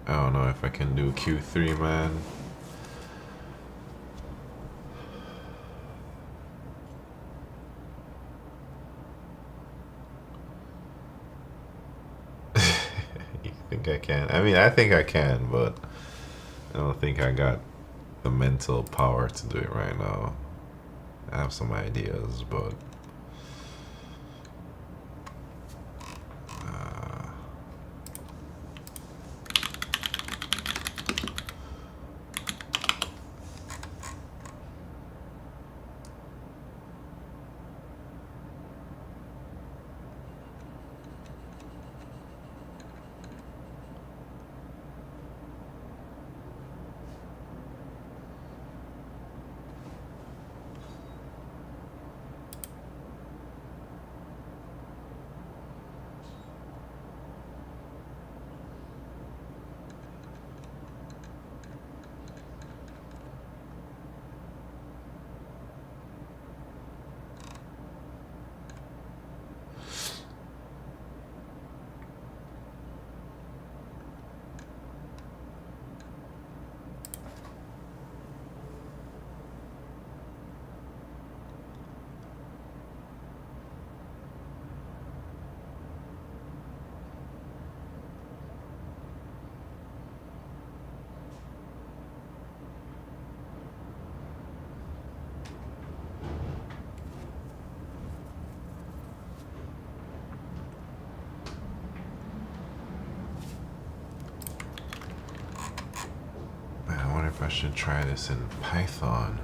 A: I don't know if I can do Q3, man. You think I can? I mean, I think I can, but I don't think I got the mental power to do it right now. I have some ideas, but man, I wonder if I should try this in Python.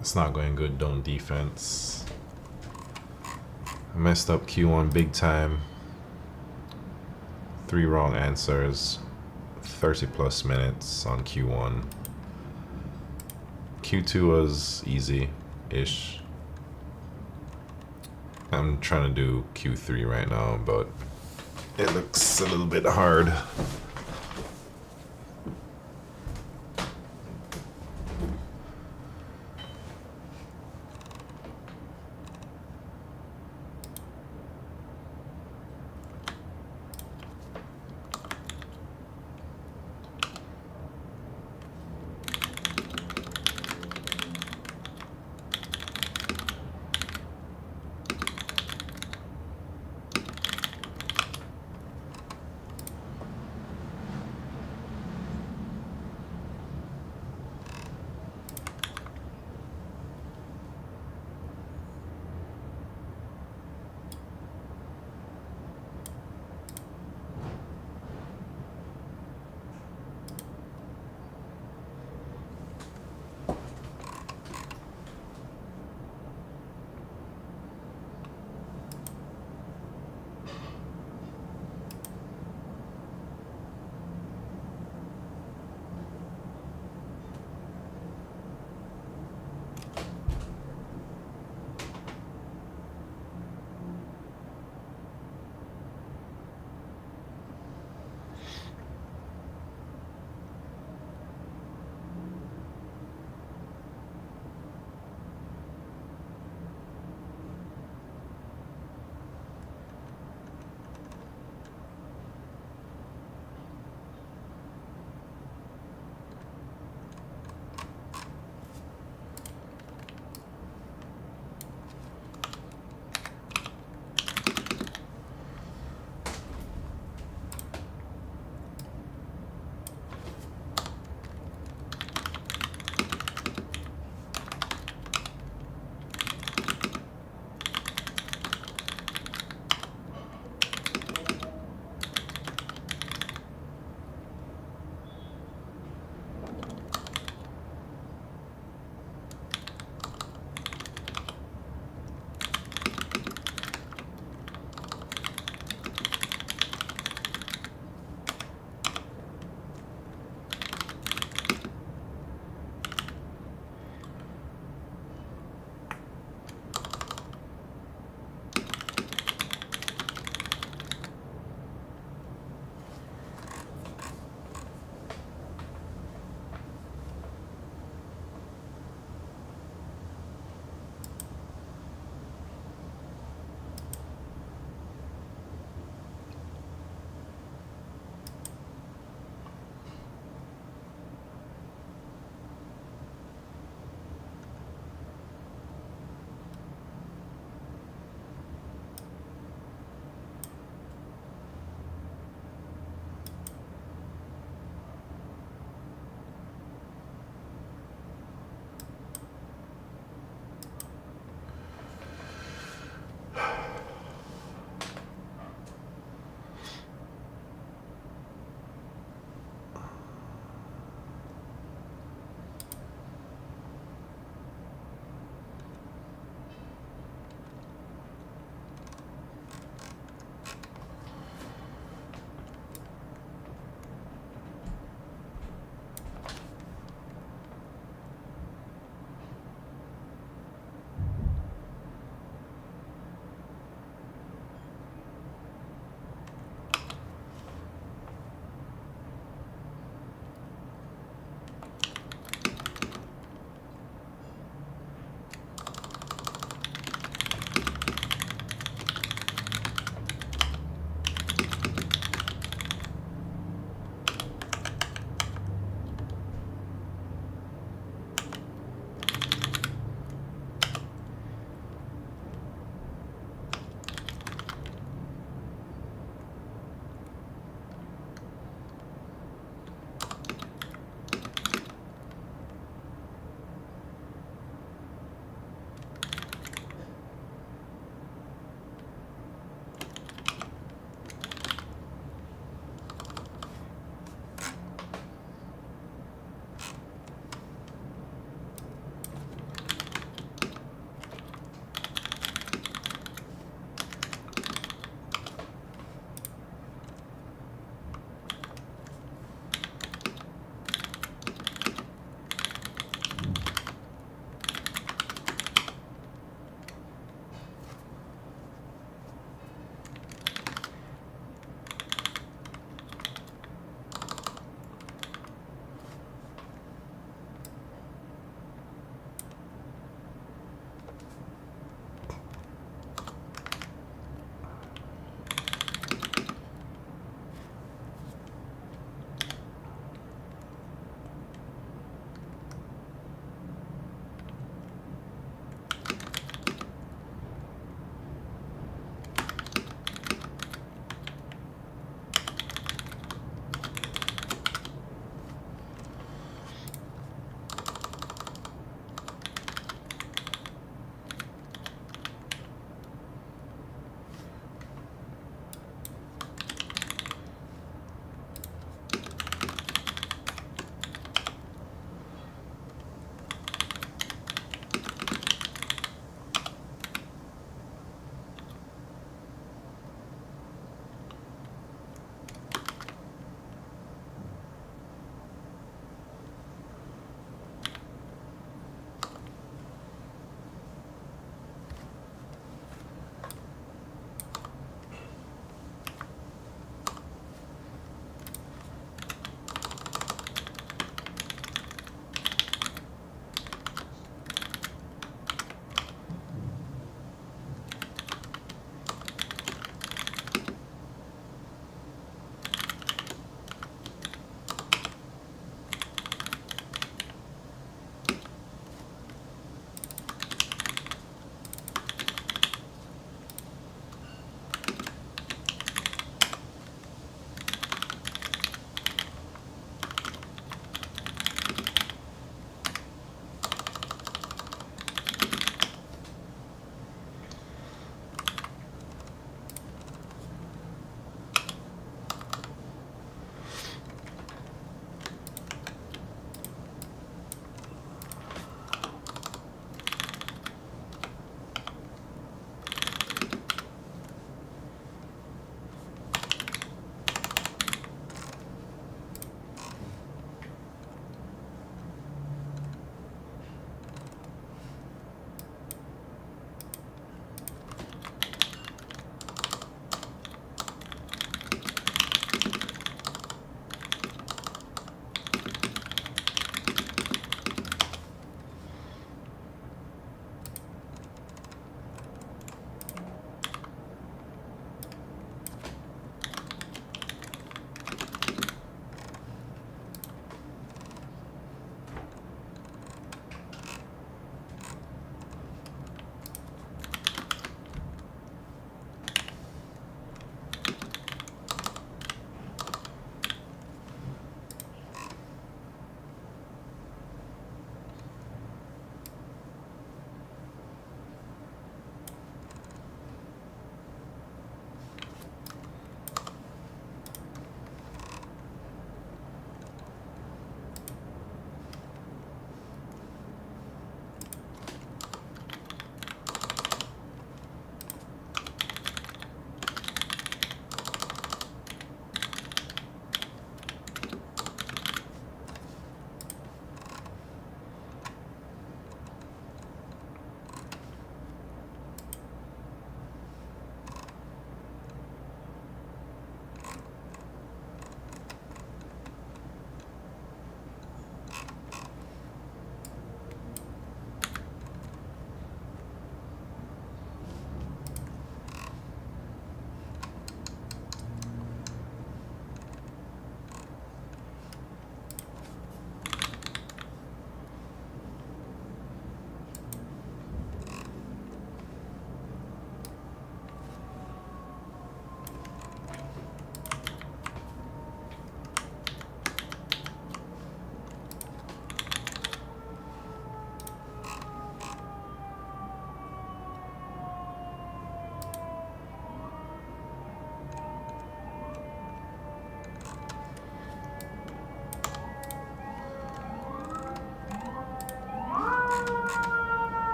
A: It's not going good. Don't defense. I messed up Q1 big time. 3 wrong answers. 30 plus minutes on Q1. Q2 was easy-ish. I'm trying to do Q3 right now, but it looks a little bit hard.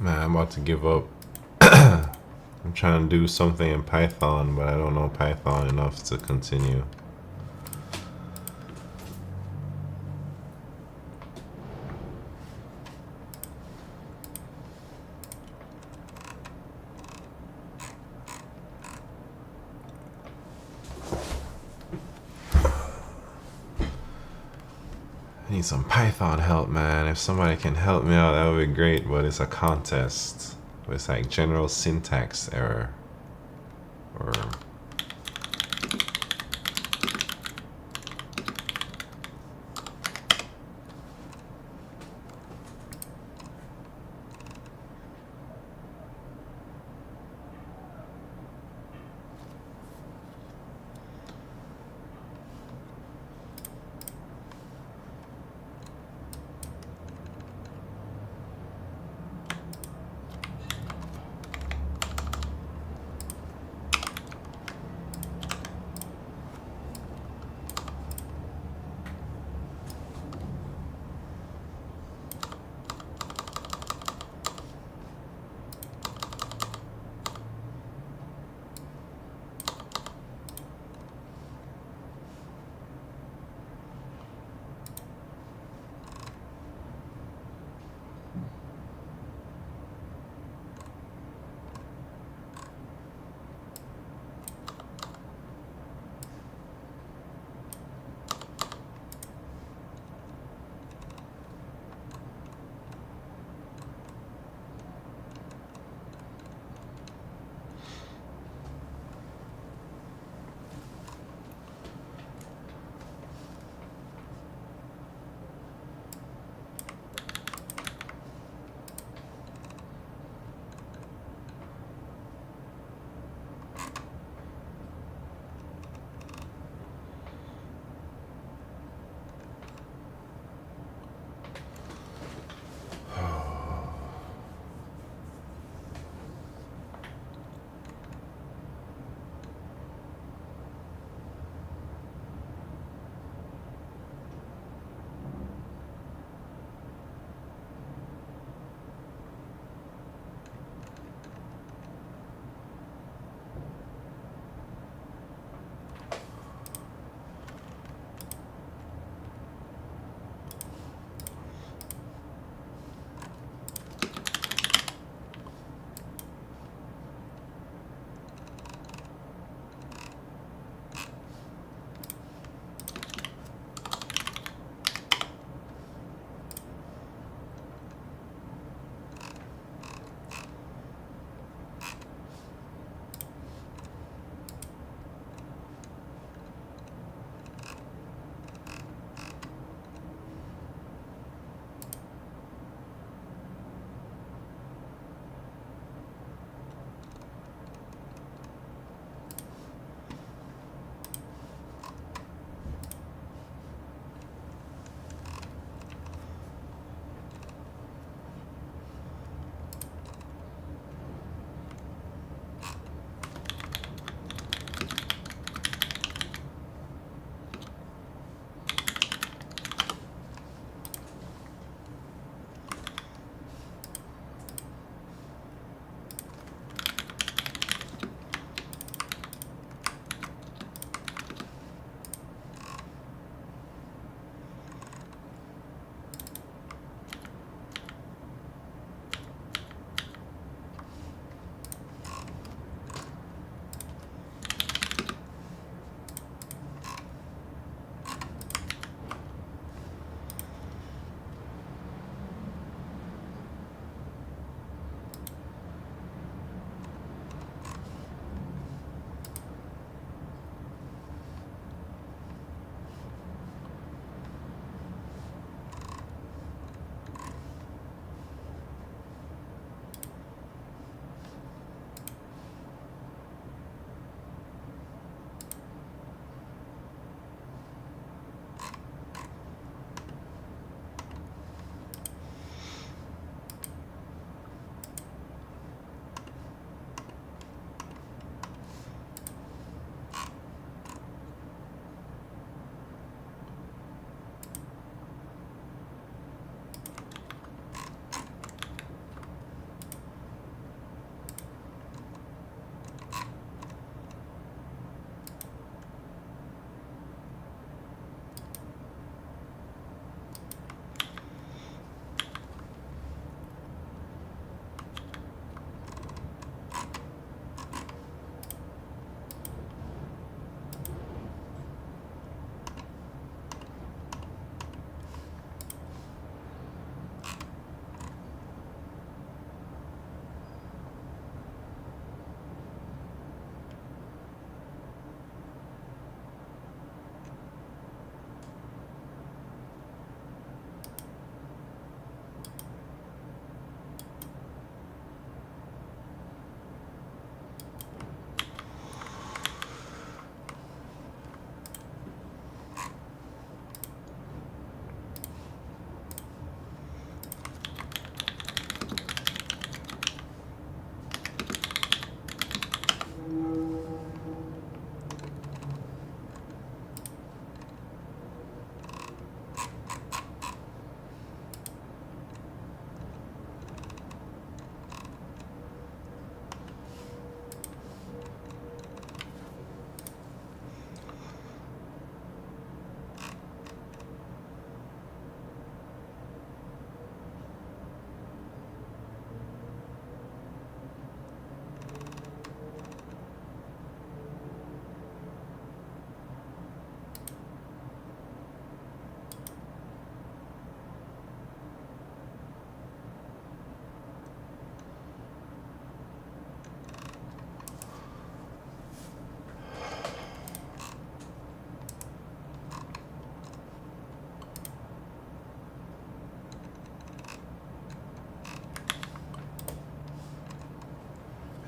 A: Man, I'm about to give up. I'm trying to do something in Python, but I don't know Python enough to continue. I need some Python help, man. If somebody can help me out, that would be great, but it's a contest. It's like general syntax error. Or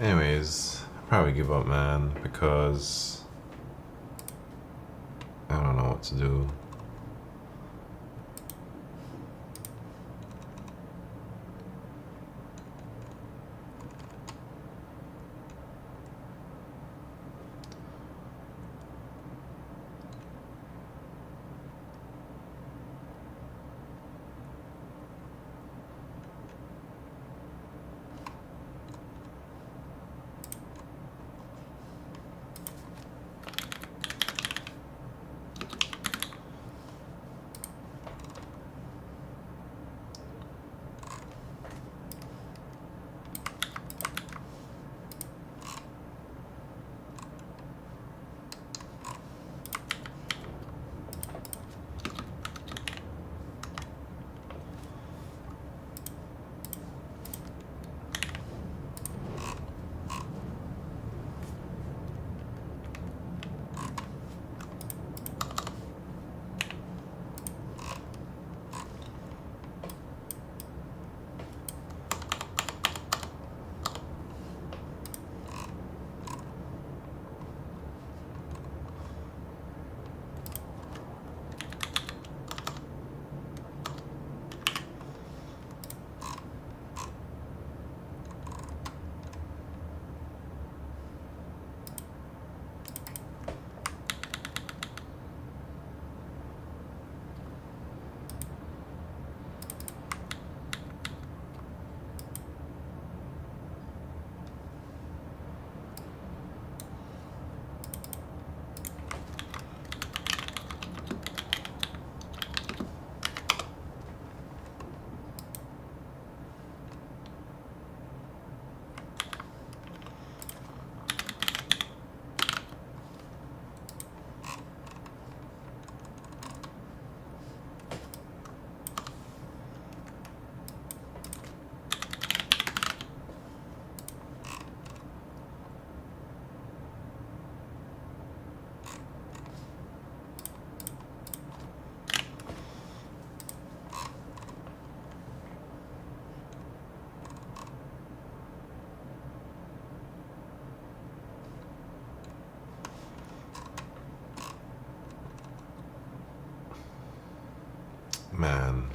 A: Anyways, I'll probably give up, man, because I don't know what to do. Man.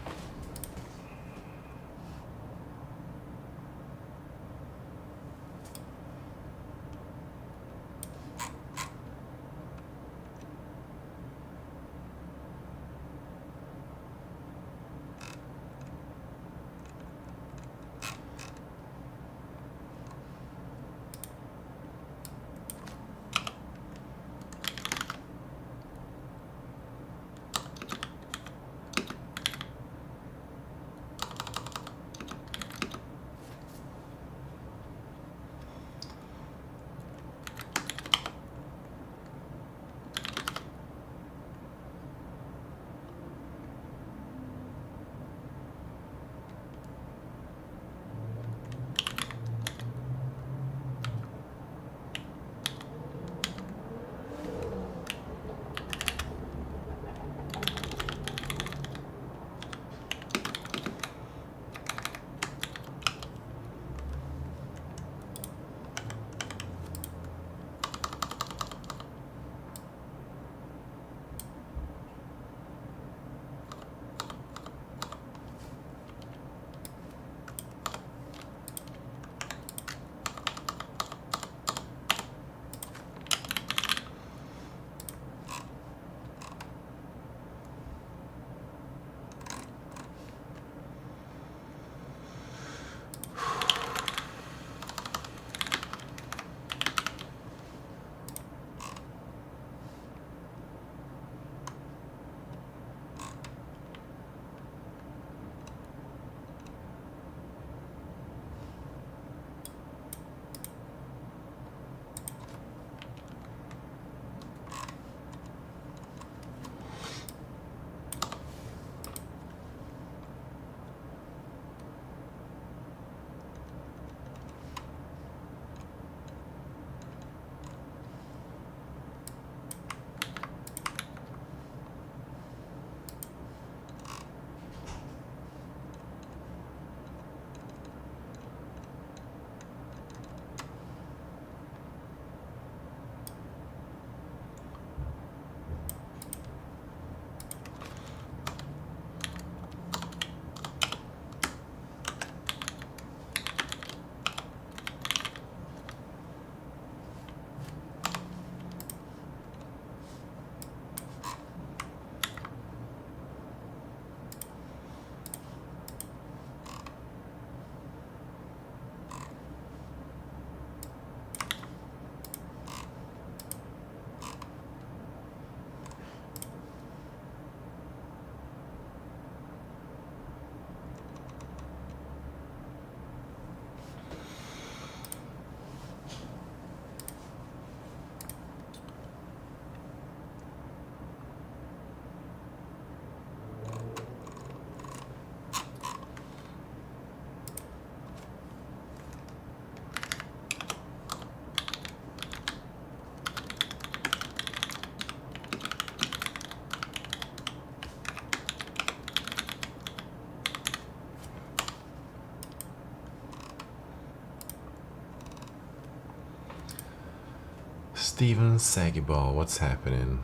A: Steven Sagiball, what's happening?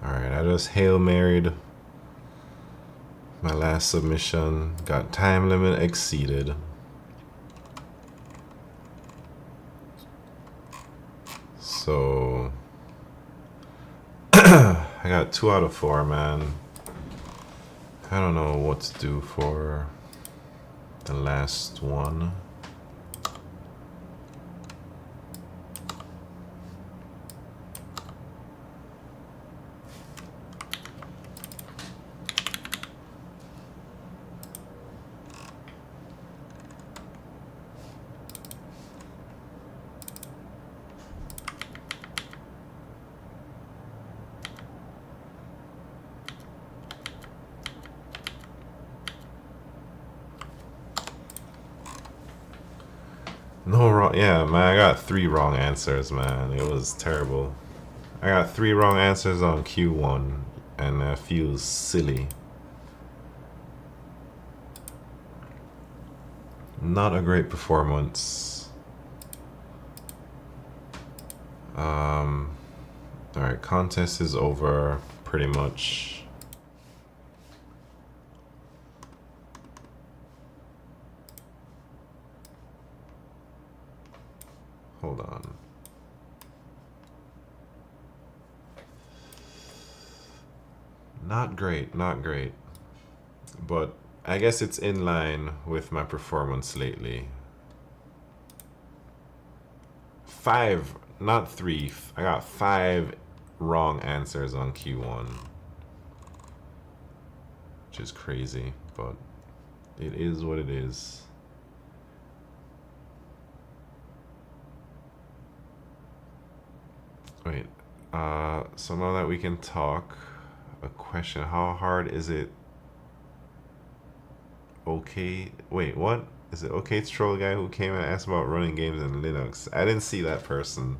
A: Alright, I just Hail Married my last submission. Got time limit exceeded. So I got 2 out of 4, man. I don't know what to do for the last one. No wrong. Yeah, man, I got 3 wrong answers, man. It was terrible. I got 3 wrong answers on Q1, and that feels silly. Not a great performance. Alright, contest is over, pretty much. Hold on. Not great, not great. But I guess it's in line with my performance lately. 5, not 3. I got 5 wrong answers on Q1. Which is crazy, but it is what it is. Wait, so now that we can talk, a question: how hard is it? Okay, wait, what? Is it okay to troll a guy who came and asked about running games in Linux? I didn't see that person.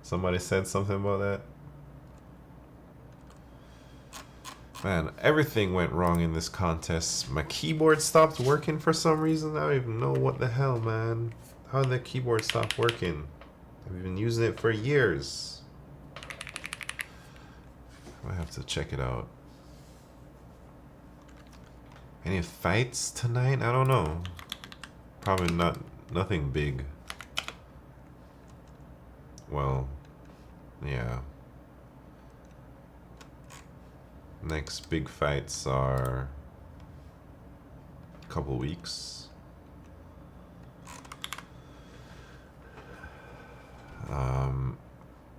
A: Somebody said something about that? Man, everything went wrong in this contest. My keyboard stopped working for some reason. I don't even know what the hell, man. How did the keyboard stop working? I've been using it for years. I have to check it out. Any fights tonight? I don't know. Probably nothing big. Well, yeah. Next big fights are a couple weeks.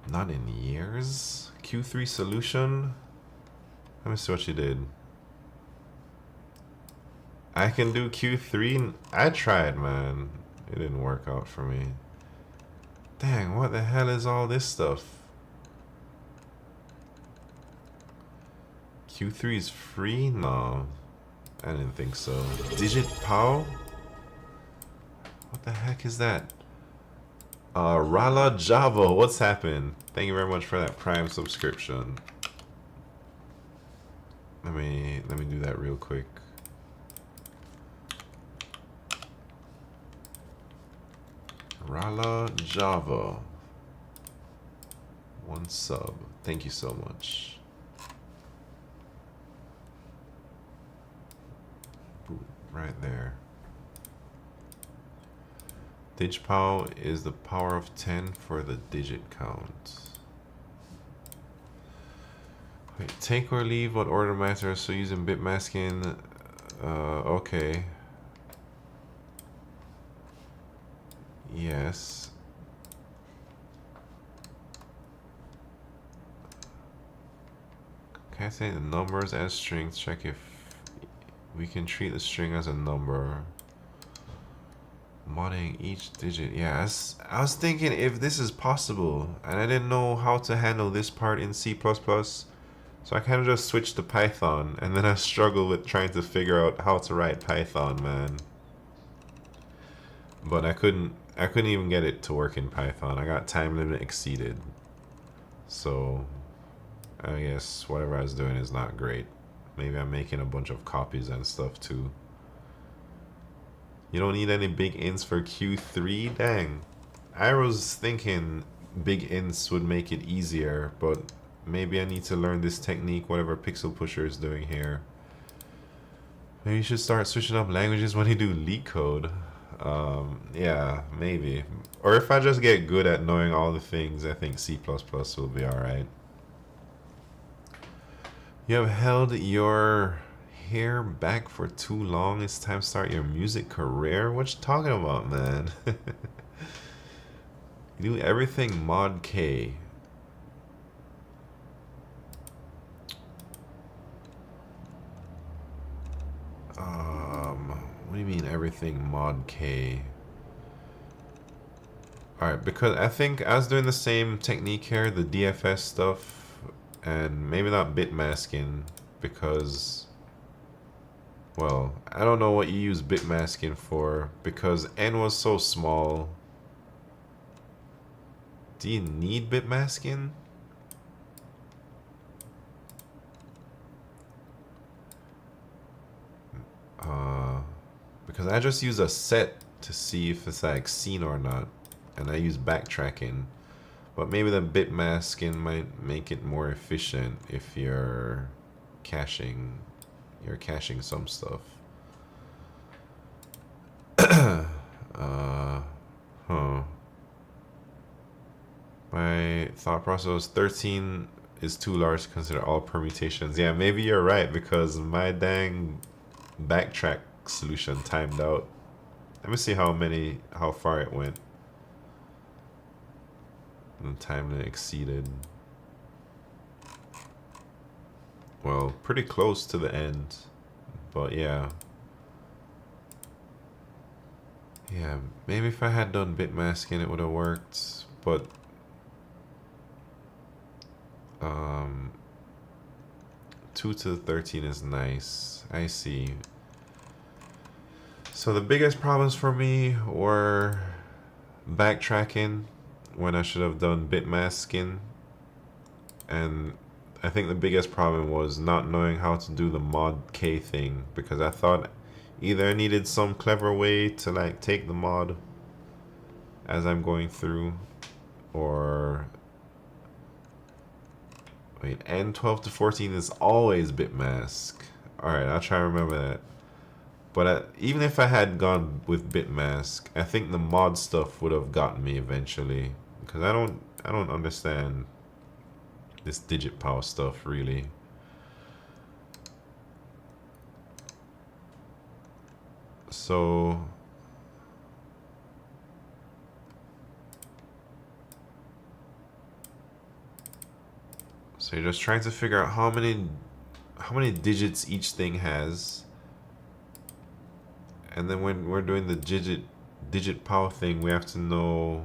A: Not in years. Q3 solution. Let me see what you did. I can do Q3. I tried, man. It didn't work out for me. Dang, what the hell is all this stuff? Q3 is free? No. I didn't think so. Digit Pow? What the heck is that? Rala Java, what's happened? Thank you very much for that Prime subscription. Let me do that real quick. Rala Java. 1 sub. Thank you so much. Boom, right there. DigPow is the power of 10 for the digit count. Wait, take or leave, what order matters? So using bit masking, okay. Yes. Can I say the numbers as strings? Check if we can treat the string as a number. Modding each digit. Yes, I was thinking if this is possible, and I didn't know how to handle this part in C++, so I kind of just switched to Python, and then I struggled with trying to figure out how to write Python, man. But I couldn't even get it to work in Python. I got time limit exceeded. So I guess whatever I was doing is not great. Maybe I'm making a bunch of copies and stuff too. You don't need any big ints for Q3? Dang. I was thinking big ints would make it easier, but maybe I need to learn this technique, whatever Pixel Pusher is doing here. Maybe you should start switching up languages when you do LeetCode. Yeah, maybe. Or if I just get good at knowing all the things, I think C++ will be alright. You have held your hair back for too long. It's time to start your music career. What you talking about, man? You do everything mod K. What do you mean everything mod K? Alright, because I think I was doing the same technique here, the DFS stuff, and maybe not bit masking, because, well, I don't know what you use bit masking for, because N was so small. Do you need bit masking? Because I just use a set to see if it's like seen or not, and I use backtracking. But maybe the bit masking might make it more efficient if you're caching some stuff. My thought process was 13 is too large to consider all permutations. Yeah, maybe you're right, because my dang backtrack solution timed out. Let me see how far it went. The time limit exceeded. Well, pretty close to the end, but yeah. Yeah, maybe if I had done bit masking, it would have worked, but 2 to the 13 is nice. I see. So the biggest problems for me were backtracking when I should have done bit masking, and I think the biggest problem was not knowing how to do the mod K thing, because I thought either I needed some clever way to like take the mod as I'm going through, or wait, and 12 to 14 is always bit mask. Alright, I'll try to remember that. But even if I had gone with bit mask, I think the mod stuff would have gotten me eventually, because I don't understand this digit power stuff really. So you're just trying to figure out how many digits each thing has, and then when we're doing the digit power thing, we have to know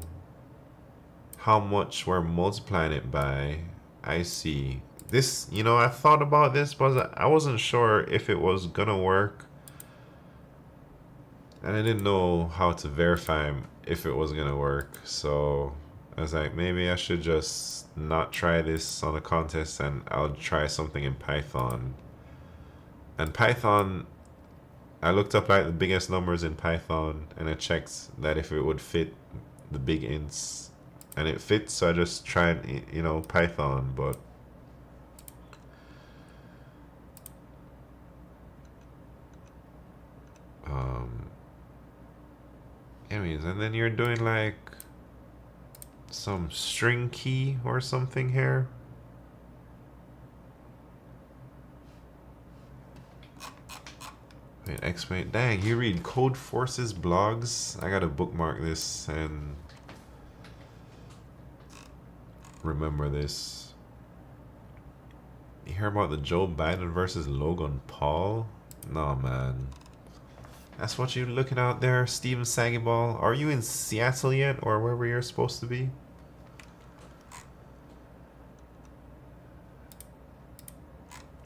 A: how much we're multiplying it by. I see. This, I thought about this, but I wasn't sure if it was gonna work, and I didn't know how to verify if it was gonna work. So I was like, maybe I should just not try this on a contest, and I'll try something in Python. And Python, I looked up like the biggest numbers in Python, and I checked that if it would fit the big ints, and it fits. So I just tried, Python. But anyways, and then you're doing like some string key or something here. Wait, explain. Dang, you read Code Force's blogs? I gotta bookmark this and remember this. You hear about the Joe Biden versus Logan Paul? No, man. That's what you're looking out there, Steven Sagiball. Are you in Seattle yet, or wherever you're supposed to be?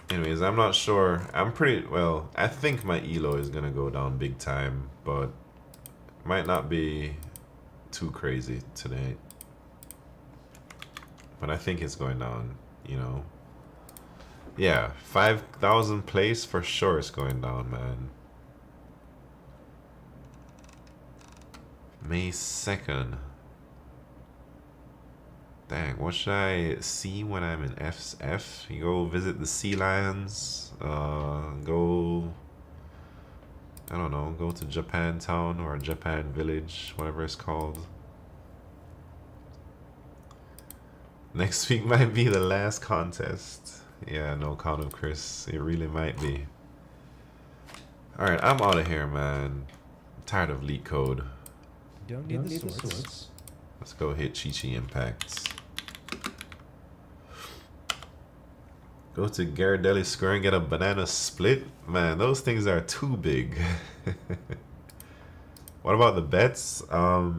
A: Anyways, I'm not sure. I think my ELO is gonna go down big time, but might not be too crazy today. But I think it's going down, Yeah, 5,000 place for sure it's going down, man. May 2nd. Dang, what should I see when I'm in FF? You go visit the sea lions. Go, I don't know, go to Japantown or Japan Village, whatever it's called. Next week might be the last contest. Yeah, no count of Chris. It really might be. Alright, I'm out of here, man. I'm tired of LeetCode.
B: Don't need the swords.
A: Let's go hit Chi-Chi Impacts. Go to Ghirardelli Square and get a banana split. Man, those things are too big. What about the bets? I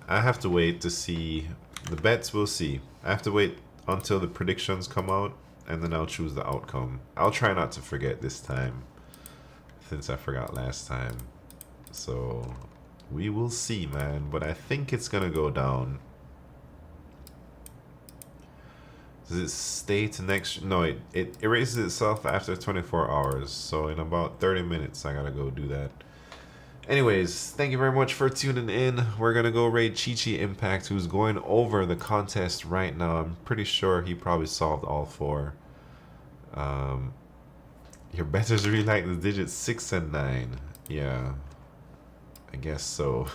A: have to wait to see. The bets, we'll see. I have to wait until the predictions come out, and then I'll choose the outcome. I'll try not to forget this time, since I forgot last time. So, we will see, man. But I think it's gonna go down. Does it stay to next? No, it erases itself after 24 hours. So in about 30 minutes, I gotta go do that. Anyways, thank you very much for tuning in. We're gonna go raid Chi-Chi Impact, who's going over the contest right now. I'm pretty sure he probably solved all 4. Your betters really like the digits 6 and 9. Yeah, I guess so.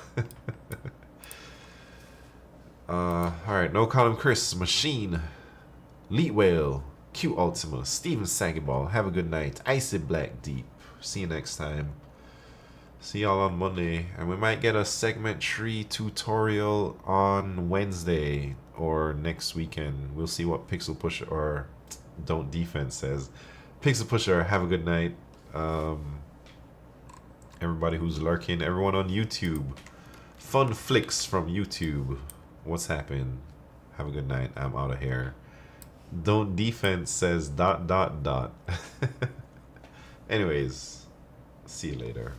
A: Alright, no column Chris, Machine, Leet Whale, Q Ultima, Steven Sagiball, have a good night, Icy Black Deep. See you next time. See y'all on Monday, and we might get a segment 3 tutorial on Wednesday or next weekend. We'll see what Pixel Pusher or Don't Defense says. Pixel Pusher, have a good night. Everybody who's lurking, everyone on YouTube. Fun Flicks from YouTube. What's happened? Have a good night. I'm out of here. Don't Defense says ... Anyways, see you later.